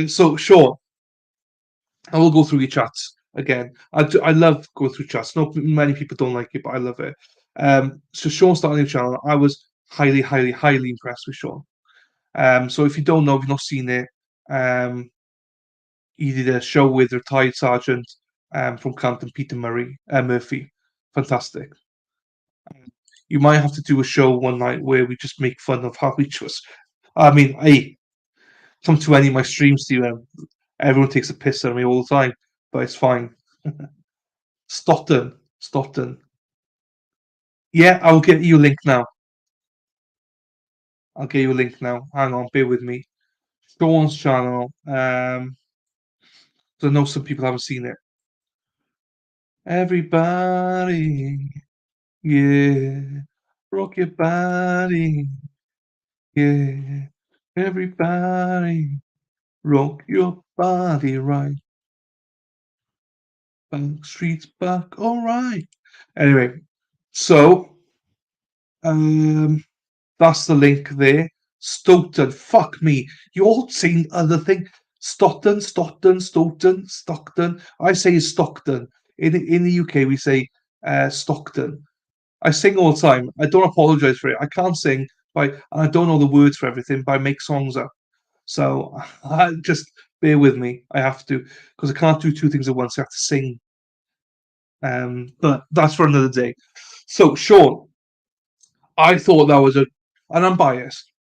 So, Sean, I will go through your chats again. I love going through chats. Not many people don't like it, but I love it. So, Sean starting a new channel. I was highly, highly, highly impressed with Sean. So, if you don't know, if you've not seen it, he did a show with retired sergeant from Canton, Peter Murphy. Fantastic. You might have to do a show one night where we just make fun of how we just. I mean, hey, come to any of my streams, to everyone takes a piss at me all the time, but it's fine. Stockton. Yeah, I'll get you a link now. Hang on, bear with me. Sean's channel. So I know some people haven't seen it. Everybody, yeah, rock your body, yeah. Everybody, rock your body right. Bank Street's back, all right. Anyway, so that's the link there. Stoughton, fuck me. You all saying other thing. Stockton. I say Stockton. In the UK, we say Stockton. I sing all the time. I don't apologize for it. I can't sing, and I don't know the words for everything, but I make songs up. So just bear with me. I have to, because I can't do two things at once. I have to sing. But that's for another day. So, Sean, I thought that was and I'm biased.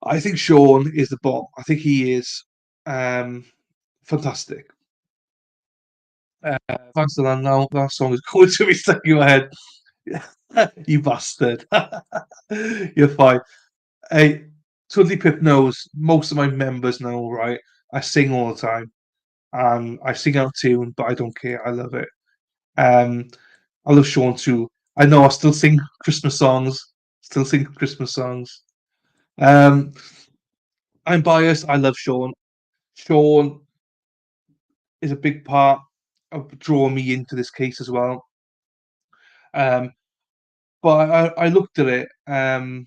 I think Sean is the bomb. I think he is fantastic. Thanks to that. Now that song is going to be stuck in your head. You bastard. You're fine. Hey, Tudley Pip knows, most of my members know, right? I sing all the time. And I sing out of tune, but I don't care. I love it. I love Sean too. I know I still sing Christmas songs. Um, I'm biased. I love Sean. Sean is a big part of drawing me into this case as well. But I looked at it, trying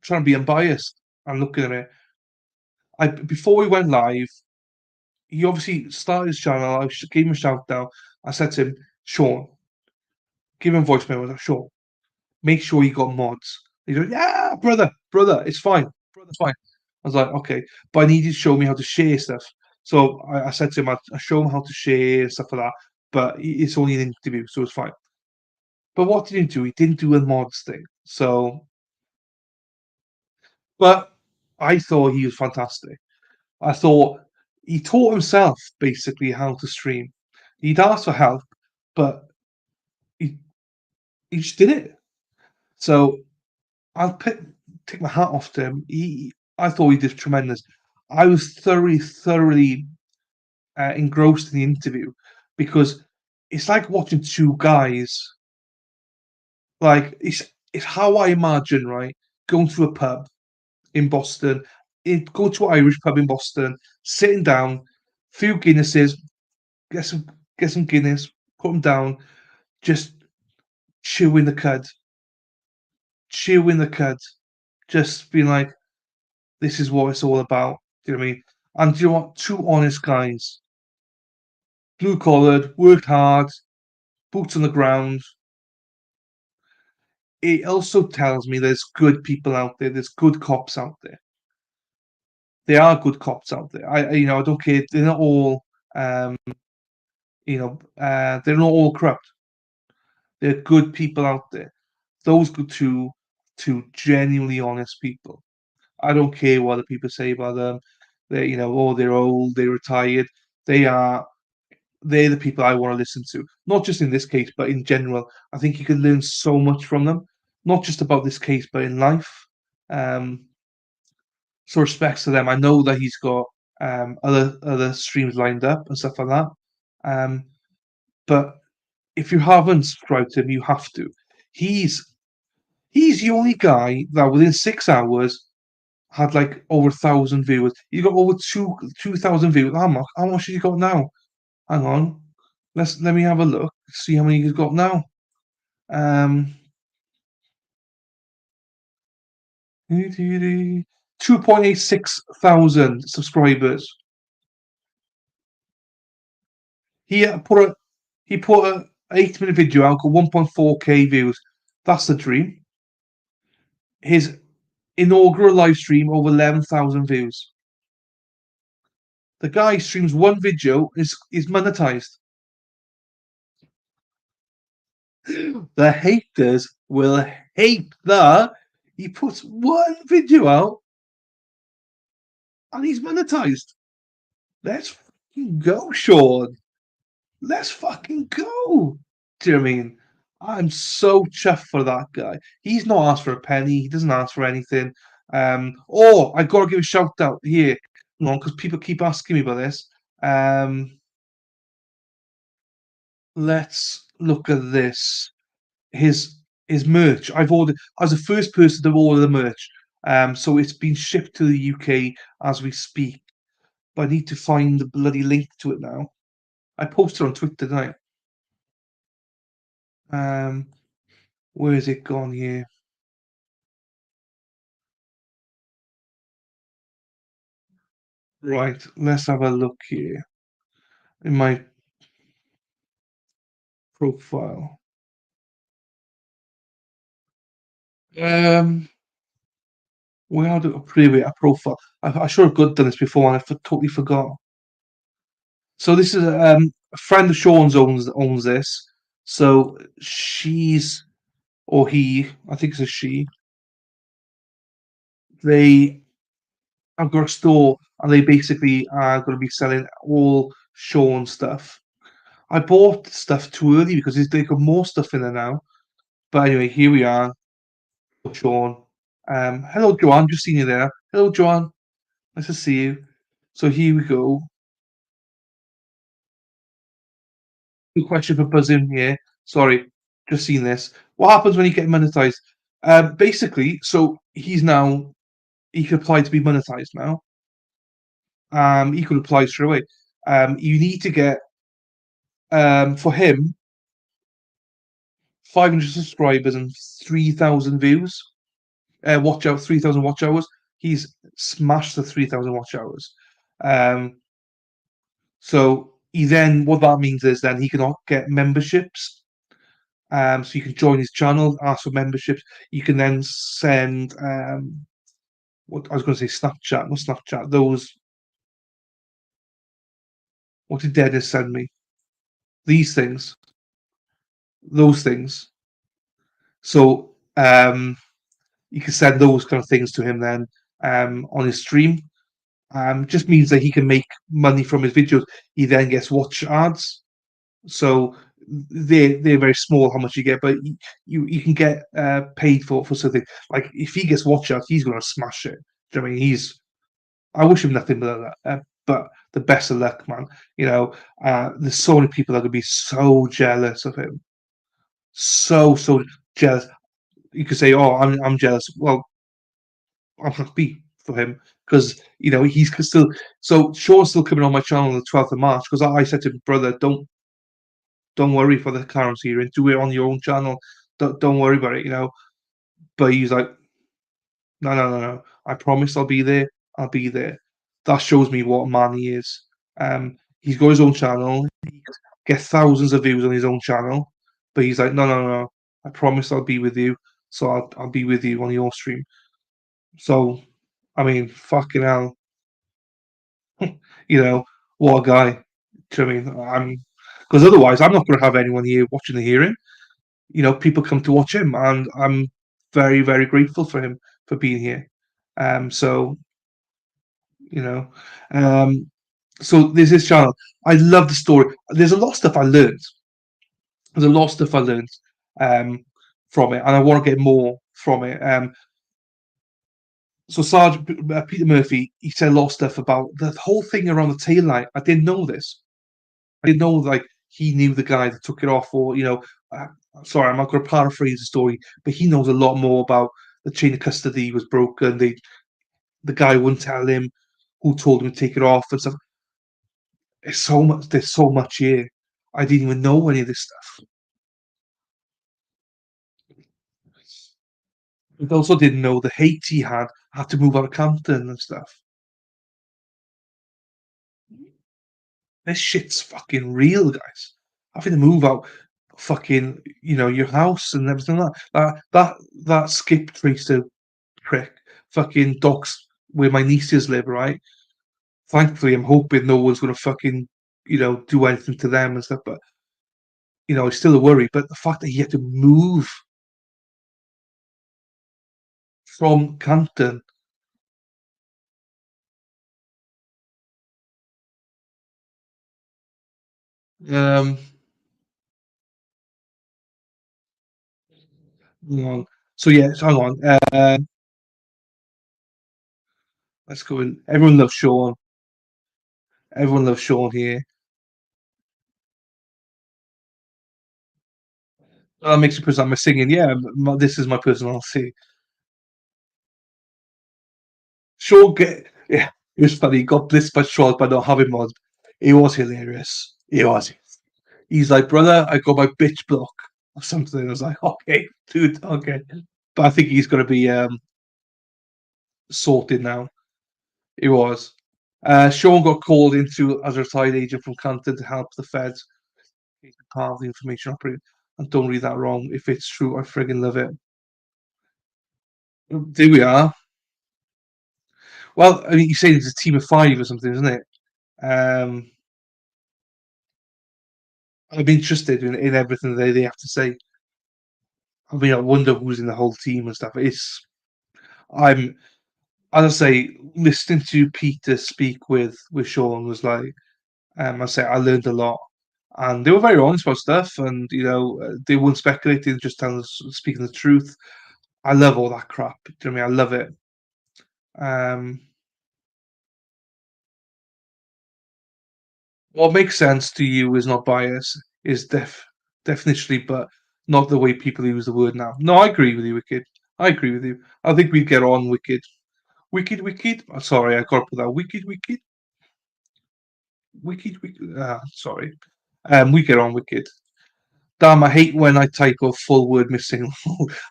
to be unbiased. I'm looking at it. Before we went live, he obviously started his channel. I gave him a shout out. I said to him, Sean, give him a voice memo. I was like, Sean, make sure you got mods. He goes, yeah, brother, it's fine. Brother's fine. I was like, okay, but I need you to show me how to share stuff. So I said to him, I show him how to share and stuff like that. But it's only an interview, so it's fine. But what did he do? He didn't do a mods thing. So, but I thought he was fantastic. I thought he taught himself basically how to stream. He'd asked for help, but he just did it. So I'll take my hat off to him. I thought he did tremendous. I was thoroughly engrossed in the interview because it's like watching two guys. Like it's how I imagine, right? Going to a pub in Boston, go to an Irish pub in Boston, sitting down, few Guinnesses, get some get some Guinness, put them down, just chewing the cud, just being like, this is what it's all about. Do you know what I mean? And do you know what? Two honest guys, blue collared, worked hard, boots on the ground. It also tells me there's good people out there. There's good cops out there. There are good cops out there. I don't care. They're not all, um, they're not all corrupt. There are good people out there. Those good two genuinely honest people. I don't care what the people say about them. They're old, they're retired. They are they're the people I want to listen to. Not just in this case, but in general. I think you can learn so much from them. Not just about this case, but in life. Um, so respects to them. I know that he's got other streams lined up and stuff like that. Um, but if you haven't subscribed to him, you have to. He's he's the only guy that within 6 hours had like over 1,000 viewers. He got over 2,000 viewers. How much has he got now? Hang on. Let me have a look. See how many he's got now. Um, 2.86 thousand subscribers. He put a 8-minute video out, got 1.4k views. That's the dream. His inaugural live stream over 11,000 views. The guy streams one video is monetized. The haters will hate that. He puts one video out and he's monetized. Let's fucking go, Sean. Let's fucking go. Do you know what I mean? I'm so chuffed for that guy. He's not asked for a penny. He doesn't ask for anything. I gotta give a shout out here, because people keep asking me about this. Let's look at this. His merch. I was the first person to order the merch. So it's been shipped to the UK as we speak. But I need to find the bloody link to it now. I posted on Twitter tonight. Where is it gone here? Right, let's have a look here in my profile. Where do I preview a profile? I should have done this before, and I totally forgot. So this is a friend of Sean's owns this. So she's or he, I think it's a she. They have got a store, and they basically are going to be selling all Sean stuff. I bought stuff too early because they've got more stuff in there now. But anyway, here we are, Sean. Hello, Joanne. Just seen you there. Hello, Joanne. Nice to see you. So here we go. Good question for buzzing here. Sorry, just seen this. What happens when you get monetized? Basically, so he can apply to be monetized now. He could apply straight away. You need to get for him 500 subscribers and 3,000 views. 3,000 watch hours. He's smashed the 3,000 watch hours. So what that means is then he can get memberships. So you can join his channel, ask for memberships. You can then send what I was going to say Snapchat, not Snapchat. What did Dennis send me? These things, those things. So you can send those kind of things to him then on his stream. Just means that he can make money from his videos. He then gets watch ads. So they're very small how much you get, but you can get paid for something. Like if he gets watch ads, he's gonna smash it. Do you know what I mean? I wish him nothing but that. But the best of luck, man. There's so many people that could be so jealous of him. So jealous. You could say, "Oh, I'm jealous." Well, I'm happy for him because he's still. So Sean's still coming on my channel on the 12th of March because I said to him, brother, don't don't worry for the Clarence hearing. Do it on your own channel. Don't worry about it, you know. But he's like, no, no, no, no. I promise I'll be there. I'll be there. That shows me what a man he is. He's got his own channel. He gets thousands of views on his own channel, but he's like, no, no, no. I promise I'll be with you. So I'll be with you on your stream. So, I mean, fucking hell, you know, what a guy. Do you know what I mean? Because otherwise, I'm not going to have anyone here watching the hearing. You know, people come to watch him, and I'm very, very grateful for him for being here. So you know, so there's this channel. I love the story. There's a lot of stuff I learned. There's a lot of stuff I learned from it, and I want to get more from it. So Sergeant Peter Murphy, he said a lot of stuff about the whole thing around the tail light. I didn't know this. I didn't know like he knew the guy that took it off, or you know, sorry, I'm not going to paraphrase the story, but he knows a lot more about the chain of custody was broken. The guy wouldn't tell him who told him to take it off and stuff. It's so much. There's so much here. I didn't even know any of this stuff. I also didn't know the hate he had to move out of Compton and stuff. This shit's fucking real, guys. Having to move out, fucking, you know, your house and everything like that. That Skip Tracer prick, fucking docks where my nieces live, right? Thankfully, I'm hoping no one's gonna fucking, you know, do anything to them and stuff. But you know, it's still a worry. But the fact that he had to move from Compton. Um, Hang on. So yeah, so hang on. Let's go in. Everyone loves Sean. Everyone loves Sean here. That makes me present my singing. Yeah, this is my personality. Sean get yeah. It was funny. He got blissed by Sean by not having mod. It was hilarious. It was. He's like, brother, I got my bitch block or something. I was like, okay, dude, okay. But I think he's gonna be sorted now. He was. Sean got called into as a retired agent from Canton to help the feds part of the information operating. And don't read that wrong. If it's true, I friggin' love it. There we are. Well, I mean, you say it's a team of 5 or something, isn't it? Um, I'm interested in everything they have to say. I mean, I wonder who's in the whole team and stuff. I'm, as I say, listening to Peter speak with Sean was like, I say, I learned a lot. And they were very honest about stuff, and you know, they weren't speculating, just telling us, speaking the truth. I love all that crap. Do you know what I mean? I love it. Um, what makes sense to you is not bias, is definitionally, but not the way people use the word now. No, I agree with you, Wicked. I agree with you. I think we'd get on, Wicked. Wicked, Wicked. Oh, sorry, I got to put that. Wicked, Wicked. Wicked, Wicked. Sorry. We get on, Wicked. Damn, I hate when I type a full word missing.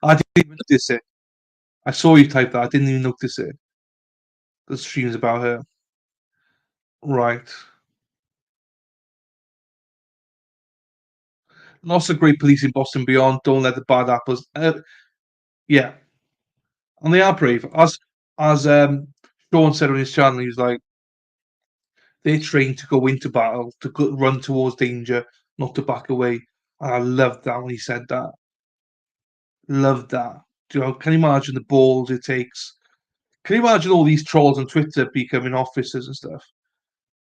I didn't even notice it. I saw you type that. I didn't even notice it. The stream's about her. Right. Lots of great police in Boston Beyond. Don't let the bad apples. Yeah, and they are brave. As Sean said on his channel, he's like they're trained to go into battle, to run towards danger, not to back away. And I loved that when he said that. Loved that. Do you know? Can you imagine the balls it takes? Can you imagine all these trolls on Twitter becoming officers and stuff?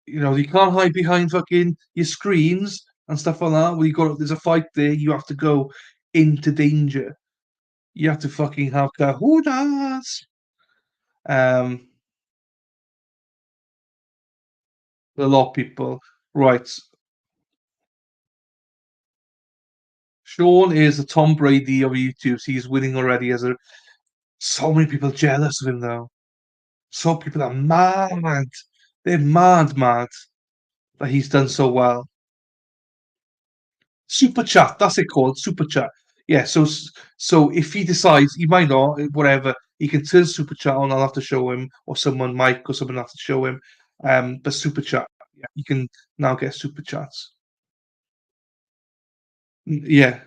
You know, you can't hide behind fucking your screens and stuff like that. When you got there's a fight there, you have to go into danger. You have to fucking have kahunas. Um, a lot of people. Right. Sean is the Tom Brady of YouTube. He's winning already. So many people jealous of him though. So people are mad. They're mad that he's done so well. Super chat, that's it called, super chat. Yeah, so if he decides he might not, whatever, he can turn super chat on. I'll have to show him, or someone, Mike or someone, have to show him. But super chat, yeah, you can now get super chats. Yeah,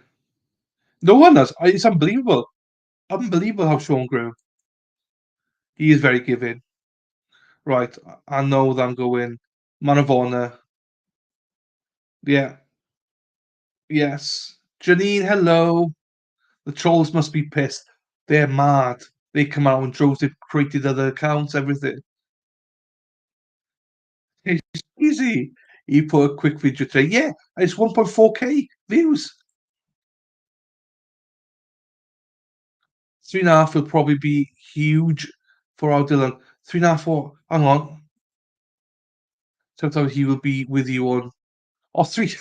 no one does. It's unbelievable, unbelievable how Sean grew. He is very giving. Right, I know that I'm going man of honor. Yeah, yes. Janine, hello. The trolls must be pissed. They're mad. They come out and droves. They've created other accounts, everything. It's easy. You put a quick video today. Yeah, it's 1.4K views. 3.5 will probably be huge for our Dylan. 3.5, 4. Hang on. Sometimes he will be with you on. Oh, three.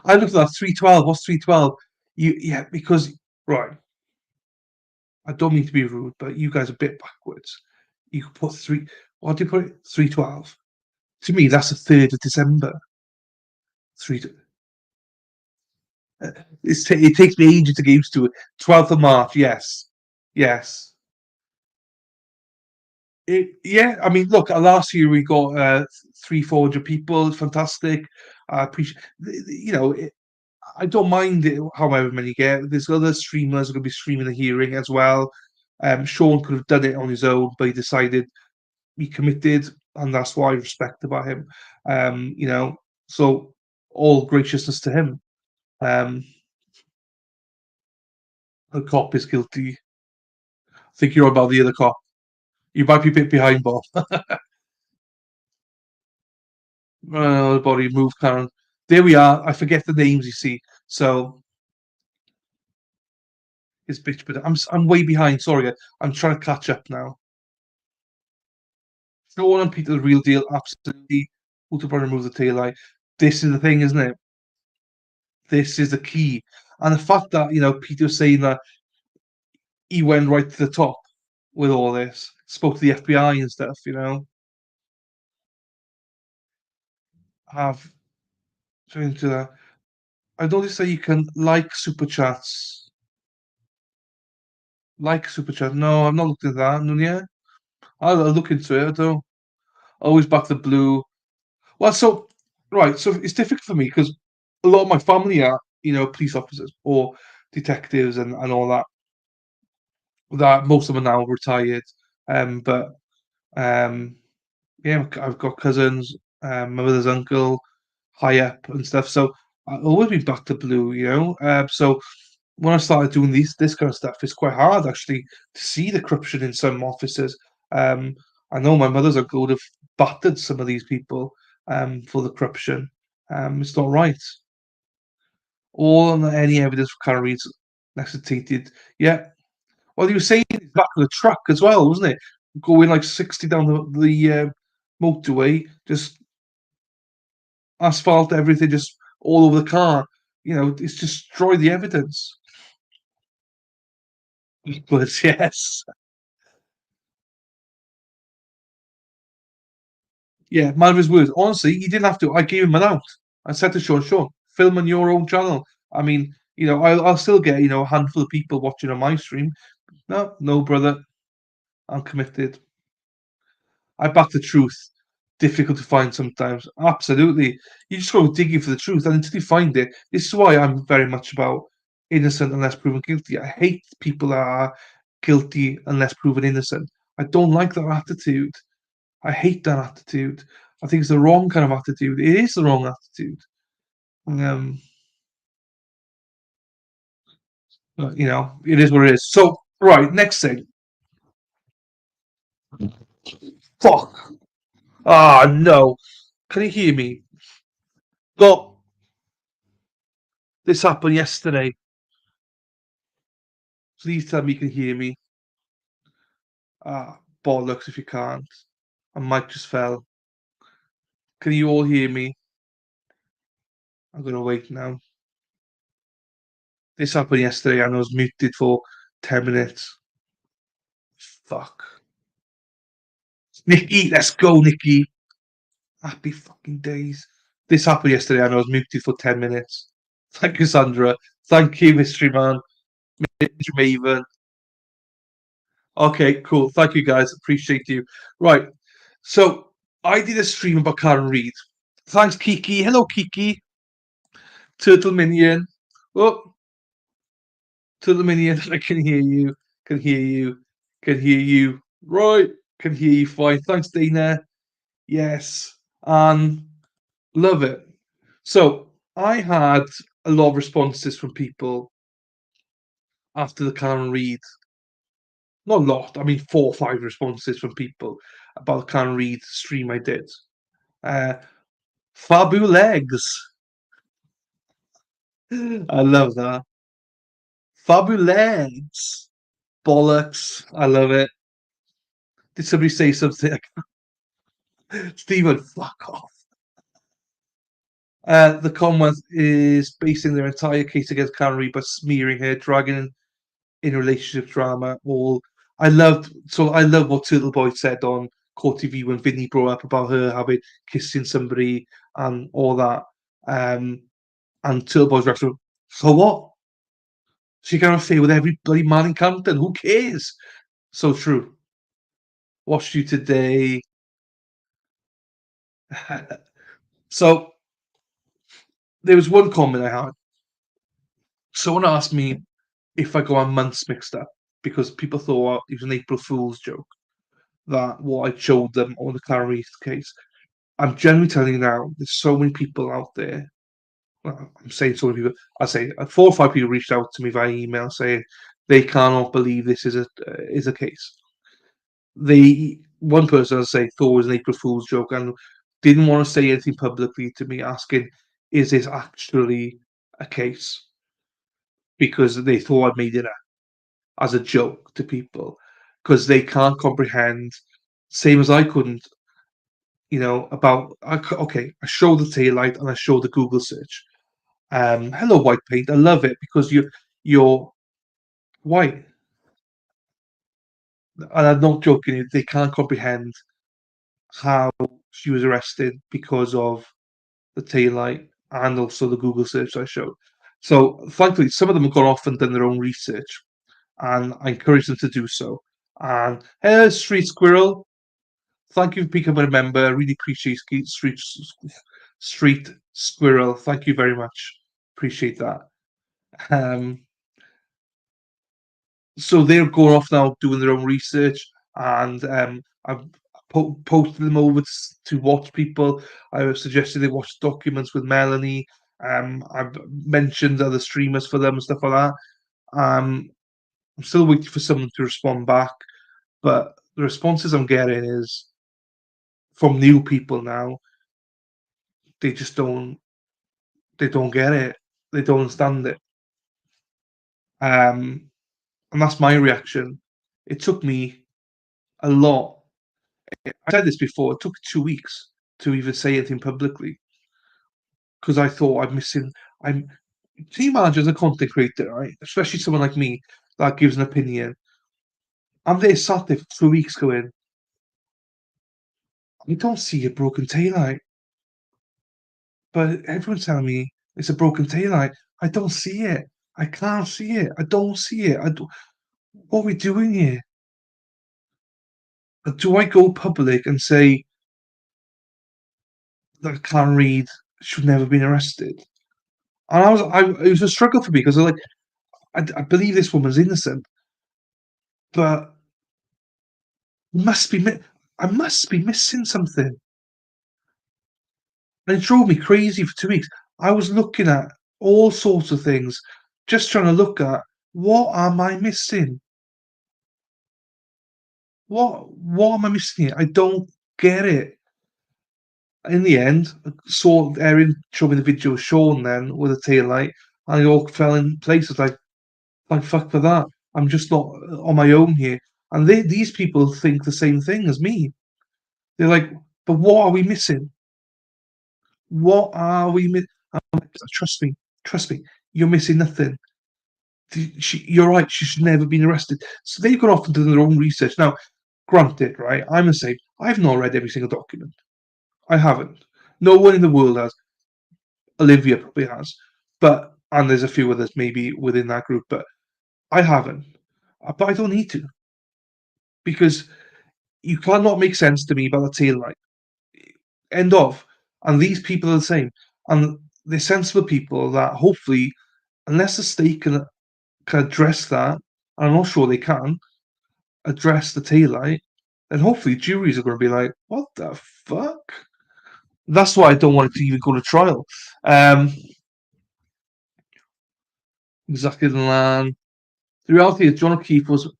I looked at that. 312. What's 312? Yeah, because right. I don't mean to be rude, but you guys are a bit backwards. You could put three. What do you put it? 312. To me, that's the 3rd of December. Three. It takes me ages to get used to it. 12th of March, yes. Yes. Yeah, I mean, look, last year we got 400 people. It's fantastic. I appreciate, I don't mind it, however many you get. There's other streamers who are going to be streaming the hearing as well. Sean could have done it on his own, but he decided he committed, and that's what I respect about him. So all graciousness to him. Um, the cop is guilty. I think you're about the other cop. You might be a bit behind, Bob. The body move, Karen. There we are. I forget the names, you see. So it's bitch, but I'm way behind. Sorry, I'm trying to catch up now. Sean and Peter, the real deal, absolutely. Ultra remove the tail light. This is the thing, isn't it? This is the key, and the fact that Peter saying that he went right to the top with all this, spoke to the FBI and stuff. Have into that. I noticed that you can like super chats. Like super chat. No, I'm not looking at that. No, yeah. I'll look into it. I don't. Always back the blue. Well, so right. So it's difficult for me because a lot of my family are, police officers or detectives and all that. That most of them are now retired. But um, yeah, I've got cousins, my mother's uncle, high up and stuff. So I've always been back to blue. So when I started doing this kind of stuff, it's quite hard actually to see the corruption in some offices. Um, I know my mother's uncle would have battered some of these people for the corruption. It's not right. All on any evidence for calories necessitated. Yeah. Well, you were saying it's back of the truck as well, wasn't it? Going like 60 down the motorway, just asphalt, everything, just all over the car. It's destroyed the evidence. But yes. Yeah, man of his words. Honestly, he didn't have to. I gave him an out. I said to Sean, film on your own channel. I mean, I'll still get, a handful of people watching on my stream. No, no, brother. I'm committed. I back the truth. Difficult to find sometimes. Absolutely. You just go digging for the truth, and until you find it, this is why I'm very much about innocent unless proven guilty. I hate people that are guilty unless proven innocent. I don't like that attitude. I hate that attitude. I think it's the wrong kind of attitude. It is the wrong attitude. Um, but, it is what it is. So, right, next thing. Fuck. Ah, no. Can you hear me? Look, this happened yesterday. Please tell me you can hear me. Ah, bollocks if you can't. My mic just fell. Can you all hear me? I'm going to wait now. This happened yesterday and I was muted for 10 minutes. Fuck. Nikki, let's go, Nikki. Happy fucking days. This happened yesterday and I was muted for 10 minutes. Thank you, Sandra. Thank you, Mystery Man. Mystery Maven. Okay, cool. Thank you, guys. Appreciate you. Right. So I did a stream about Karen Reid. Thanks, Kiki. Hello, Kiki. Turtle Minion. Oh, Turtle Minion. I can hear you. Can hear you. Can hear you. Right. Can hear you fine. Thanks, Dana. Yes. And love it. So I had a lot of responses from people after the Karen Reid. Not a lot. I mean, 4 or 5 responses from people about the Karen Reid stream I did. Fabu Legs. I love that. Fabu Legs. Bollocks. I love it. Did somebody say something? Stephen, fuck off. The Commonwealth is basing their entire case against Karen Reid by smearing her, dragging in relationship drama. I love what Turtleboy said on Court TV when Vinny brought up about her having kissing somebody and all that. And Turtleboy's reaction, so what? She got an affair with every bloody man in Compton. Who cares? So true. Watched you today. So there was one comment I had. Someone asked me if I got my months mixed up because people thought it was an April Fool's joke that what I showed them on the Karen Reid case. I'm genuinely telling you now, there's so many people out there. Well, I'm saying so many people. I say 4 or 5 people reached out to me via email saying they cannot believe this is a case. One person, I say, thought it was an April Fool's joke and didn't want to say anything publicly to me, asking, "Is this actually a case?" Because they thought I'd made it up as a joke to people because they can't comprehend, same as I couldn't, about okay, I show the taillight and I show the Google search. Hello, white paint. I love it because you're white, and I'm not joking. They can't comprehend how she was arrested because of the taillight and also the Google search I showed. So thankfully, some of them have gone off and done their own research, and I encourage them to do so. And hello, Street Squirrel. Thank you for becoming a member. I really appreciate Street Squirrel. Thank you very much. Appreciate that. So they're going off now doing their own research, and I've posted them over to watch people. I have suggested they watch documents with Melanie. I've mentioned other streamers for them and stuff like that. I'm still waiting for someone to respond back, but the responses I'm getting is from new people now. They just don't. They don't get it. They don't understand it. And that's my reaction. It took me a lot. I said this before. It took 2 weeks to even say anything publicly because I thought I'm missing. I'm. Can you imagine as a content creator, right? Especially someone like me that gives an opinion. I'm there sat there for 2 weeks going, I don't see a broken taillight, but everyone's telling me it's a broken taillight. I don't see it. I can't see it. I don't see it. What are we doing here? Do I go public and say that Karen Reid should never have been arrested? And it was a struggle for me because I believe this woman's innocent, but I must be missing something. And it drove me crazy for 2 weeks. I was looking at all sorts of things, just trying to look at what am I missing? What am I missing here? I don't get it. In the end, I saw Erin show me the video of Sean then with a taillight, and it all fell in place. It's like, thank fuck for that. I'm just not on my own here. And these people think the same thing as me. They're like, but what are we missing? What are we missing? Trust me, you're missing nothing. You're right, she should never have been arrested. So they've gone off and done their own research. Now, granted, right, I must say, I've not read every single document. I haven't. No one in the world has. Olivia probably has, and there's a few others maybe within that group, but I haven't. But I don't need to, because you cannot make sense to me about the tail light. End of. And these people are the same. And they're sensible people that hopefully, unless the state can address that, and I'm not sure they can address the tail light, then hopefully juries are going to be like, what the fuck? That's why I don't want it to even go to trial. Exactly the line. The reality is John O'Keefe was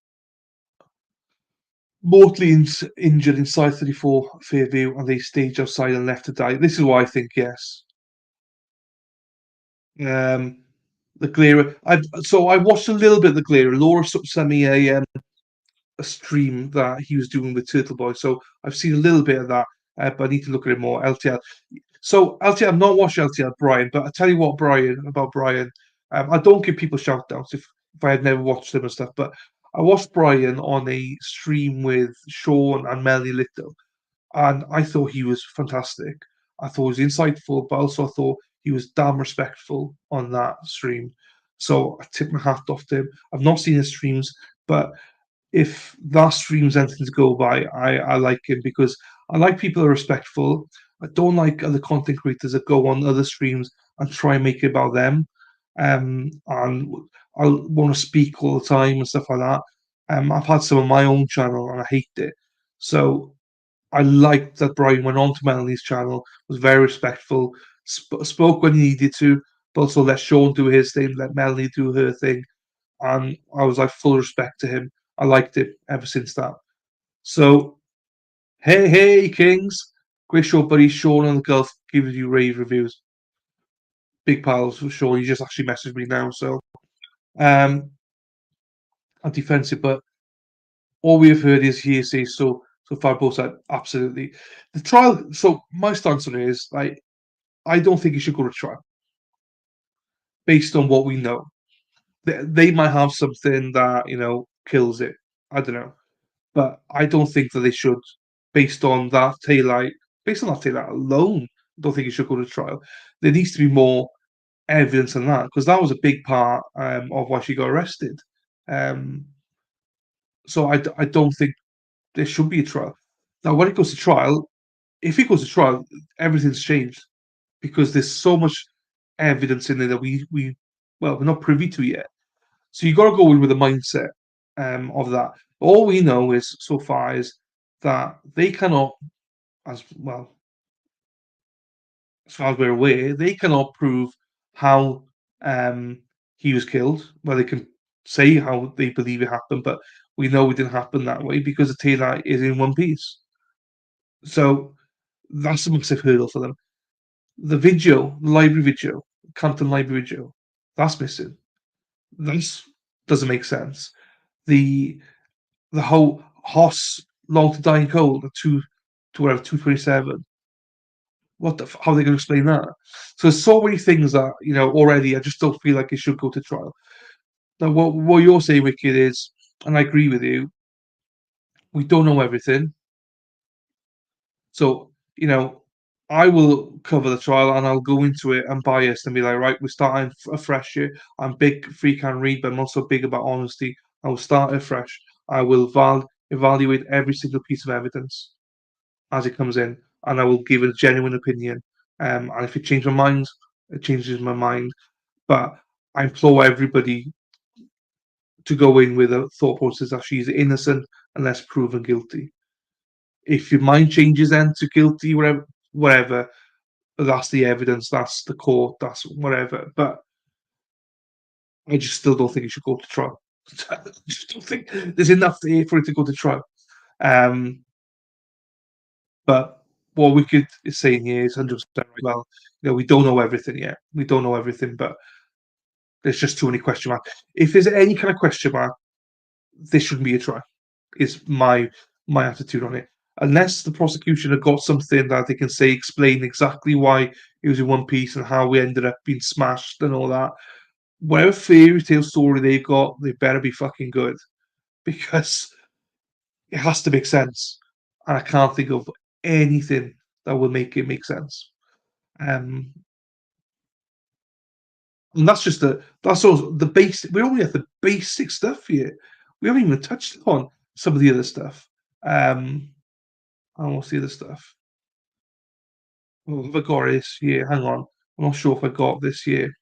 mortally injured inside 34 Fairview, and they staged outside and left to die. This is why I think yes. The Glare. I watched a little bit of the Glare. Laura sent me a stream that he was doing with Turtleboy, so I've seen a little bit of that, but I need to look at it more. LTL. So LTL, I've not watched LTL, Brian, but I tell you what, Brian, I don't give people shout outs if I had never watched them and stuff, but I watched Brian on a stream with Sean and Melanie Little, and I thought he was fantastic. I thought he was insightful, but also I thought he was damn respectful on that stream. So I tip my hat off to him. I've not seen his streams, but if that stream's anything to go by, I like him because I like people who are respectful. I don't like other content creators that go on other streams and try and make it about them. And I want to speak all the time and stuff like that. I've had some on my own channel and I hate it. So I liked that Brian went on to Melanie's channel, was very respectful, spoke when he needed to, but also let Sean do his thing, let Melanie do her thing, and I was like full respect to him. I liked it ever since that. So, hey, Kings, great show, buddy. Sean on the Gulf gives you rave reviews. Big pals for sure. He just actually messaged me now, so I'm defensive, but all we have heard is hearsay. So far, both said absolutely. The trial. So my stance on it is like I don't think he should go to trial based on what we know. They might have something that kills it. I don't know, but I don't think that they should, based on that taillight, based on that taillight alone. I don't think he should go to trial. There needs to be more evidence than that because that was a big part of why she got arrested. Um, so I don't think there should be a trial. Now, when it goes to trial, if it goes to trial, everything's changed because there's so much evidence in there that we're not privy to yet. So you got to go in with a mindset of that. All we know is so far is that they cannot, as well as far as we're aware, they cannot prove how he was killed. Well, they can say how they believe it happened, but we know it didn't happen that way because the taillight is in one piece. So that's a massive hurdle for them. The library video, Canton library video, that's missing. That doesn't make sense. The whole Hoss long to die in cold at 227. How are they going to explain that? So there's so many things that already I just don't feel like it should go to trial. Now what you're saying, Wicked, is, and I agree with you, we don't know everything. So I will cover the trial and I'll go into it unbiased and be like, right, we're starting afresh here. I'm big free can read, but I'm also big about honesty. I will start afresh. I will evaluate every single piece of evidence as it comes in, and I will give a genuine opinion. And if it changes my mind, it changes my mind. But I implore everybody to go in with a thought process that she's innocent unless proven guilty. If your mind changes then to guilty, whatever, that's the evidence, that's the court, that's whatever. But I just still don't think it should go to trial. I just don't think there's enough there for it to go to trial. But what Wicked is saying here is 100% right. Well, we don't know everything yet. We don't know everything, but there's just too many question marks. If there's any kind of question mark, this shouldn't be a trial. Is my attitude on it. Unless the prosecution have got something that they can say, explain exactly why it was in one piece and how we ended up being smashed and all that. Whatever fairy tale story they've got, they better be fucking good because it has to make sense. And I can't think of anything that will make it make sense. And that's all the basic. We're only at the basic stuff here. We haven't even touched upon some of the other stuff. And what's the other stuff? Oh, have I got this year? Hang on. I'm not sure if I got this year.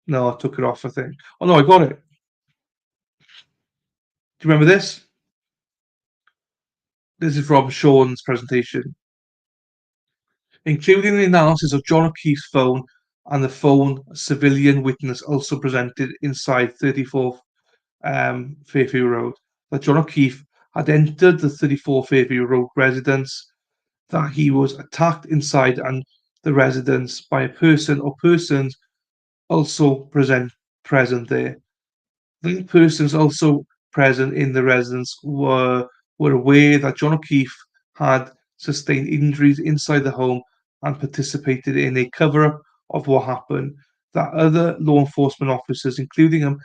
No, I took it off, I think. Oh, no, I got it. Do you remember this? This is Rob Sean's presentation, including the analysis of John O'Keefe's phone and the phone civilian witness also presented inside 34 Fairview Road, that John O'Keefe had entered the 34 Fairview Road residence, that he was attacked inside and the residence by a person or persons also present there. The persons also present in the residence were aware that John O'Keefe had sustained injuries inside the home and participated in a cover-up of what happened. That other law enforcement officers, including a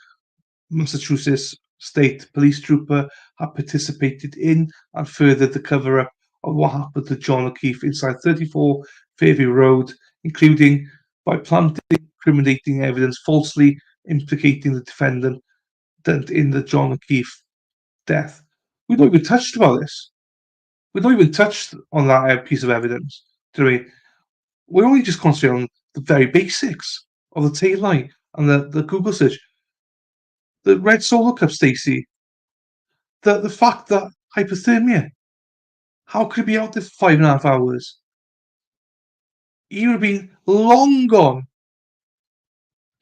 Massachusetts State Police trooper, had participated in and furthered the cover-up of what happened to John O'Keefe inside 34 Fairview Road, including by planting incriminating evidence falsely implicating the defendant in the John O'Keefe death. We've not even touched about this. We've not even touched on that piece of evidence. Do we? We're only just concentrating on the very basics of the tail light and the Google search. The red solo cup, Stacey. The fact that hypothermia. How could it be out there for 5.5 hours? He would have been long gone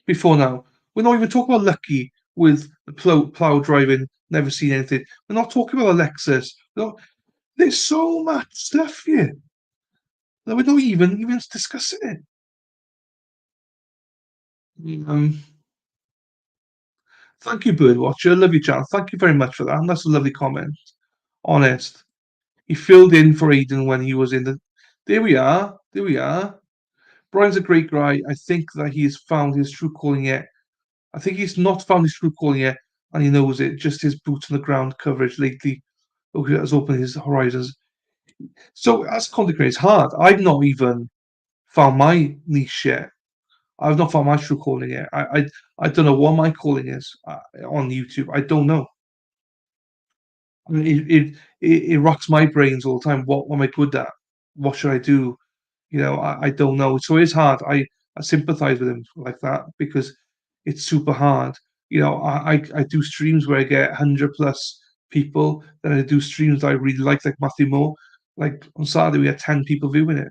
before now. We're not even talking about Lucky with the plow driving, never seen anything. We're not talking about Alexis. There's so much stuff here that we're not even discussing it. Thank you, Birdwatcher. Love you, John. Thank you very much for that. And that's a lovely comment. Honest. He filled in for Aiden when he was in the. There we are. There we are. Brian's a great guy. I think that he's found his true calling yet. I think he's not found his true calling yet, and he knows it. Just his boots on the ground coverage lately has opened his horizons. So as a content creator, it's hard. I've not even found my niche yet. I've not found my true calling yet. I don't know what my calling is on YouTube. I don't know. I mean, it rocks my brains all the time. What am I good at? What should I do? I don't know. So it's hard. I sympathize with him like that because it's super hard. I do streams where I get 100+ people. Then I do streams that I really like Matthew Moore. Like on Saturday, we had 10 people viewing it.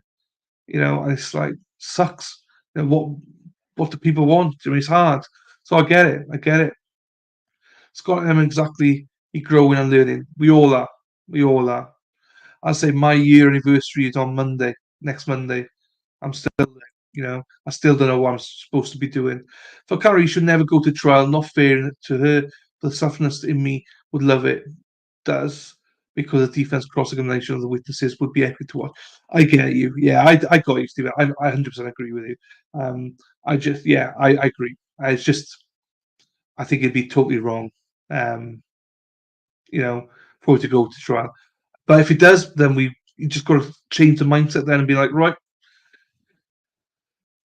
And it's like sucks. What do people want? It's hard. So I get it. I get it. Scott M exactly. He growing and learning. We all are. We all are. I say my year anniversary is on Monday. Next Monday. I'm still, I still don't know what I'm supposed to be doing. For Carrie, should never go to trial. Not fair to her. The softness in me would love it. Does because the defense cross-examination of the witnesses would be epic to watch. I get you. Yeah, I got you, Stephen. I 100% agree with you. I agree. It's just, I think it'd be totally wrong, for it to go to trial. But if it does, then you just got to change the mindset then and be like, right,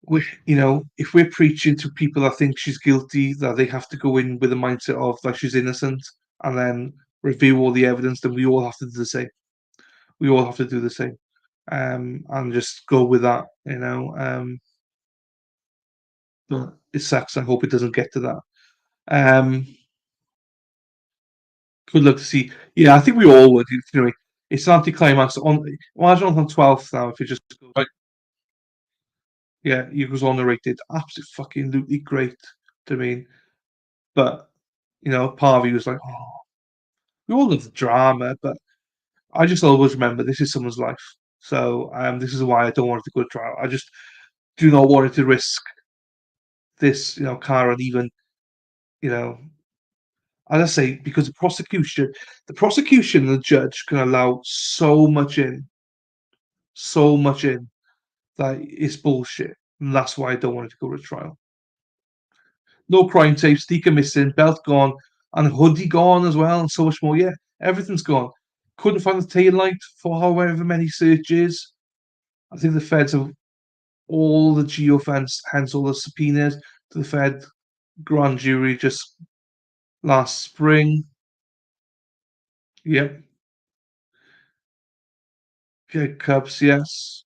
if we're preaching to people that think she's guilty, that they have to go in with the mindset of that she's innocent and then review all the evidence, then we all have to do the same. We all have to do the same. And just go with that, but it sucks. I hope it doesn't get to that. Good luck to see. Yeah, I think we all would. It's an anticlimax. Imagine on the 12th now if it just goes like, yeah, it was on narrated. Absolutely fucking great. But part of me was like, oh, we all love the drama, but I just always remember this is someone's life. So this is why I don't want it to go to trial. I just do not want it to risk this, Karen, even, as I say, because the prosecution and the judge can allow so much in that it's bullshit. And that's why I don't want it to go to trial. No crime tape, sticker missing, belt gone, and hoodie gone as well, and so much more. Yeah, everything's gone. Couldn't find the tail light for however many searches. I think the feds have all the geofence, hence all the subpoenas to the Fed grand jury just last spring. Yep. Yeah, Cubs, yes.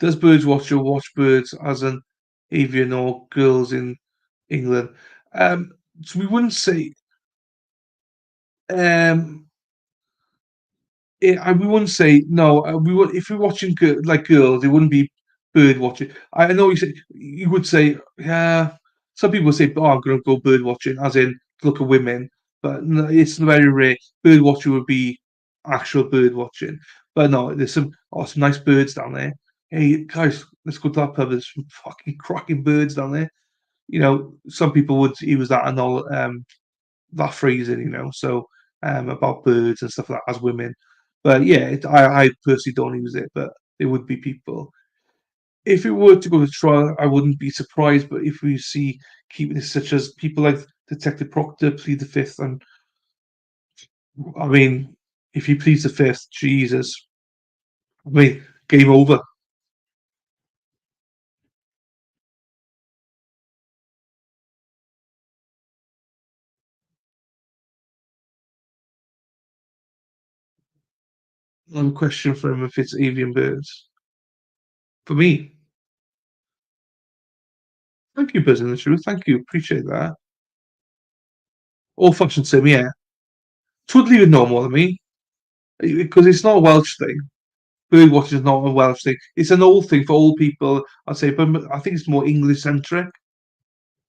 Does Birdwatcher watch birds as an avian or girls in England? So we wouldn't say um we wouldn't say no. We would if we're watching like girls, it wouldn't be bird watching. I know you would say yeah. Some people say, "Oh, I'm going to go bird watching," as in look at women, but no, it's very rare. Bird watching would be actual bird watching. But no, there's some nice birds down there. Hey guys, let's go to that pub. There's some fucking cracking birds down there. Some people would use that and all that phrasing, so about birds and stuff like that as women. But yeah, I personally don't use it, but there would be people. If it were to go to trial, I wouldn't be surprised. But if we see keeping it such as people like Detective Proctor plead the fifth, and I mean, if he pleads the fifth, Jesus, I mean, game over. I have a question for him if it's avian birds. For me, thank you, Buzzing the Truth. Thank you, appreciate that. Old fashioned sim, yeah. Totally would know more than me because it's not a Welsh thing. Bird watching is not a Welsh thing. It's an old thing for old people, I'd say, but I think it's more English centric,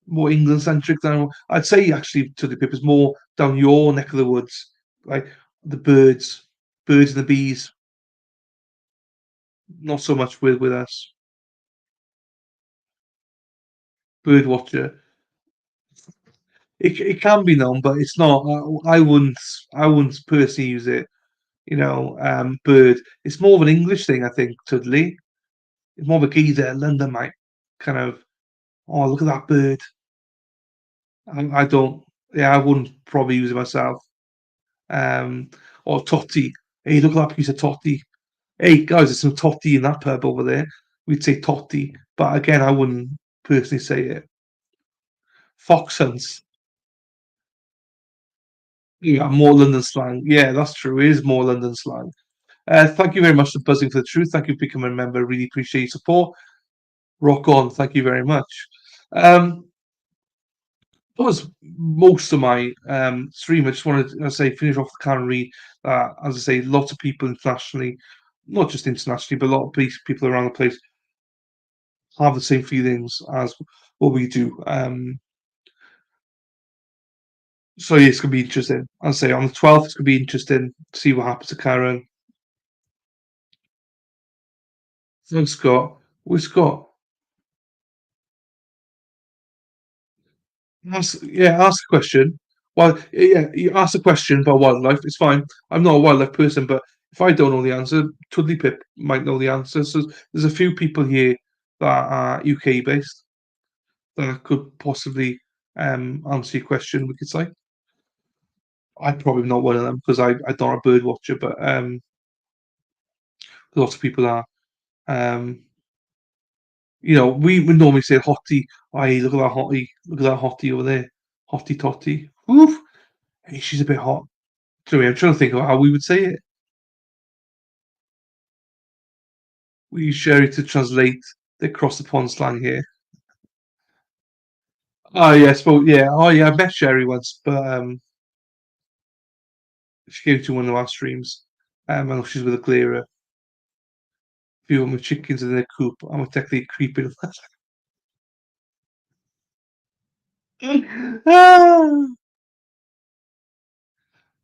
more England centric than I'd say actually to the people it's more down your neck of the woods, like the birds and the bees. Not so much with us. Bird watcher. It can be known, but it's not. I wouldn't personally use it. Bird. It's more of an English thing, I think. Tudley. It's more of a geezer, London mate, kind of. Oh, look at that bird. I don't. Yeah, I wouldn't probably use it myself. Um, or totty. Hey, look at that piece of totty. Hey, guys, there's some totty in that pub over there. We'd say totty, but again, I wouldn't personally say it. Fox hunts. Yeah, more London slang. Yeah, that's true. It is more London slang. Thank you very much for buzzing for the truth. Thank you for becoming a member. Really appreciate your support. Rock on. Thank you very much. Um, that was most of my stream. I just wanted to say finish off the can read. As I say, lots of people internationally, not just internationally, but a lot of people around the place have the same feelings as what we do. So yeah, it's gonna be interesting. As I say, on the 12th, it's gonna be interesting to see what happens to Karen. Thanks, Scott. We Scott. Ask a question. Well, yeah, you ask a question about wildlife. It's fine. I'm not a wildlife person, but if I don't know the answer, Tudley Pip might know the answer. So there's a few people here that are UK based that could possibly answer your question. We could say I'm probably not one of them because I'm not a bird watcher, but lots of people are. Um, we would normally say hottie. Hey, look at that hottie. Look at that hottie over there. Hottie totty. Woof. Hey, she's a bit hot. Sorry, I'm trying to think of how we would say it. We use Sherry to translate the across the pond slang here. Oh yes, well yeah. Oh yeah, I met Sherry once, but she came to one of our streams. And she's with a clearer. Few of my chickens in their coop. I'm technically creeping. Ah,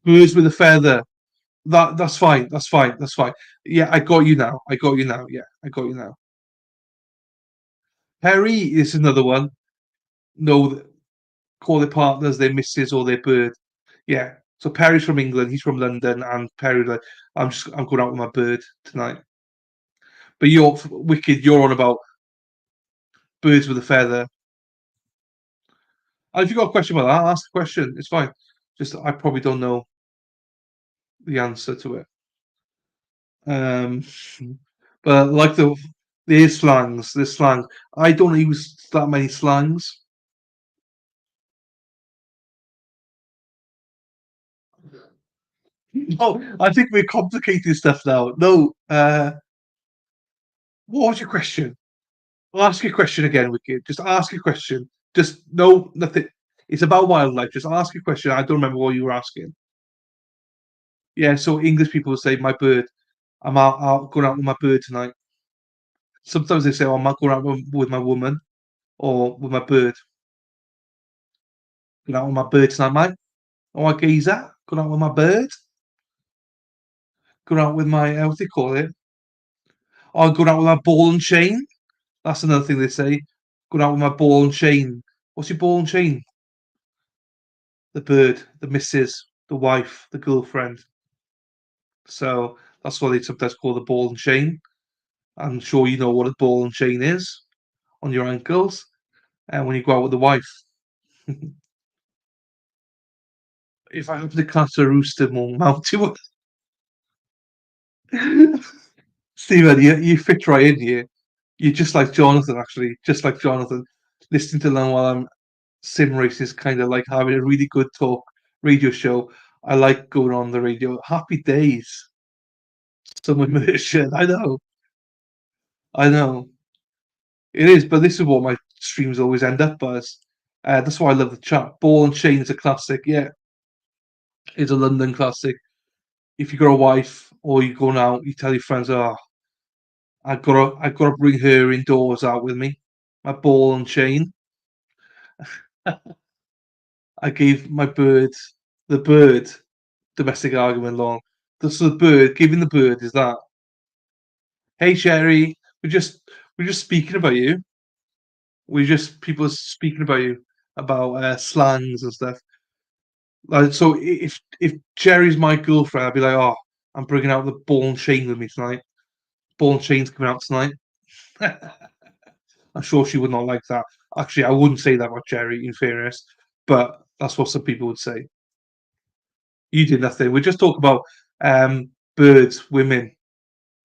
birds with a feather. That's fine. That's fine. That's fine. Yeah, I got you now. I got you now. Yeah, I got you now. Perry is another one. No, call their partners their missus or their bird. Yeah. So Perry's from England. He's from London, and Perry like, I'm going out with my bird tonight. But you're wicked. You're on about birds with a feather. And if you got a question about that, ask a question. It's fine. Just I probably don't know the answer to it. Um, but like the There's slangs. There's slangs. I don't use that many slangs. Oh, I think we're complicating stuff now. No, what was your question? I'll ask you a question again, Wicked. Just ask a question. Just no, nothing. It's about wildlife. Just ask a question. I don't remember what you were asking. Yeah, so English people will say, "My bird." I'm out going out with my bird tonight. Sometimes they say, "Oh, I'm not going out with my woman or with my bird." Going out with my bird tonight, mate. Oh, my geezer. Going out with my bird. Going out with my what do they call it? Oh, going out with my ball and chain. That's another thing they say. Going out with my ball and chain. What's your ball and chain? The bird, the missus, the wife, the girlfriend. So that's why they sometimes call the ball and chain. I'm sure you know what a ball and chain is on your ankles, and when you go out with the wife. If I have to catch a rooster more mount to it. Stephen, you fit right in here. You're just like Jonathan, actually. Just like Jonathan. Listening to them while I'm sim race is kind of like having a really good talk radio show. I like going on the radio. Happy days. Some immersion. I know. I know. It is, but this is what my streams always end up as. That's why I love the chat. Ball and Chain is a classic. Yeah, it's a London classic. If you got a wife or you're going out, you tell your friends, "Oh, I gotta bring her indoors out with me." My ball and chain. I gave my bird, the bird, domestic argument long. So the bird, giving the bird is that. Hey Sherry, we're just speaking about you. We just people are speaking about you about slangs and stuff. Like so, if Jerry's my girlfriend, I'd be like, oh, I'm bringing out the ball and chain with me tonight. Ball and chain's coming out tonight. I'm sure she would not like that. Actually, I wouldn't say that about Jerry, in fairness, but that's what some people would say. You did nothing. We just talk about birds, women,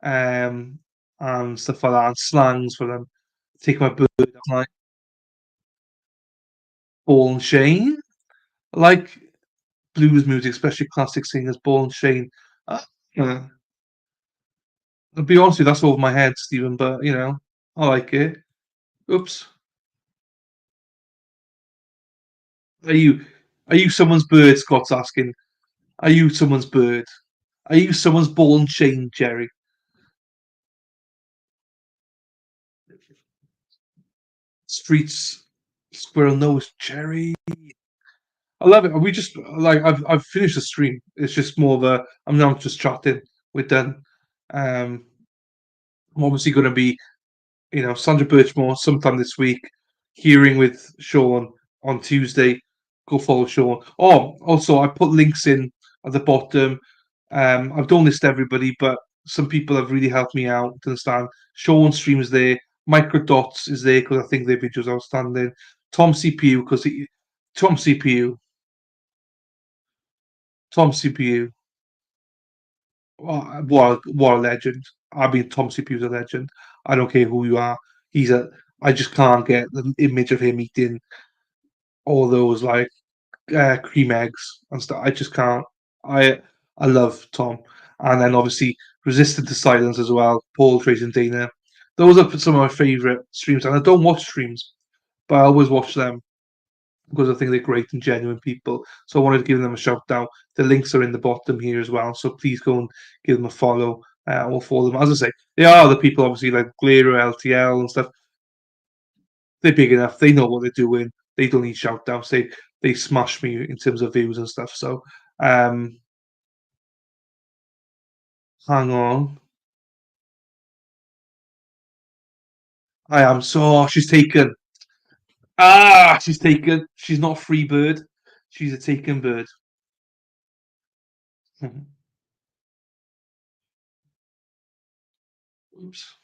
um, and stuff like that, and slangs for them. Take my bird, I'm like ball and chain. I like blues music, especially classic singers, ball and chain. Uh, I'll be honest with you, that's over my head, Stephen, but I like it. Oops. Are you are you someone's bird? Scott's asking. Are you someone's bird? Are you someone's ball and chain, Jerry? Streets, squirrel nose, Jerry. I love it. We just like I've finished the stream. It's just more of a I'm now just chatting. We're done. I'm obviously going to be Sandra Birchmore sometime this week. Hearing with Sean on Tuesday. Go follow Sean. Oh, also I put links in at the bottom. I've done this to everybody, but some people have really helped me out to understand. Sean streams there. Microdots is there because I think their videos are outstanding. Tom CPU because Tom CPU. Tom CPU. What a legend. I mean, Tom CPU's a legend. I don't care who you are. He's a. I just can't get the image of him eating all those like cream eggs and stuff. I just can't. I love Tom, and then obviously Resistant to Silence as well. Paul, Trace, and Dana. Those are some of my favorite streams, and I don't watch streams, but I always watch them because I think they're great and genuine people. So I wanted to give them a shout out. The links are in the bottom here as well. So please go and give them a follow or follow them. As I say, they are the people obviously like Glero, LTL and stuff. They're big enough. They know what they're doing. They don't need shout outs. They smash me in terms of views and stuff. So hang on. I am so she's taken. She's taken. She's not a free bird. She's a taken bird. Oops.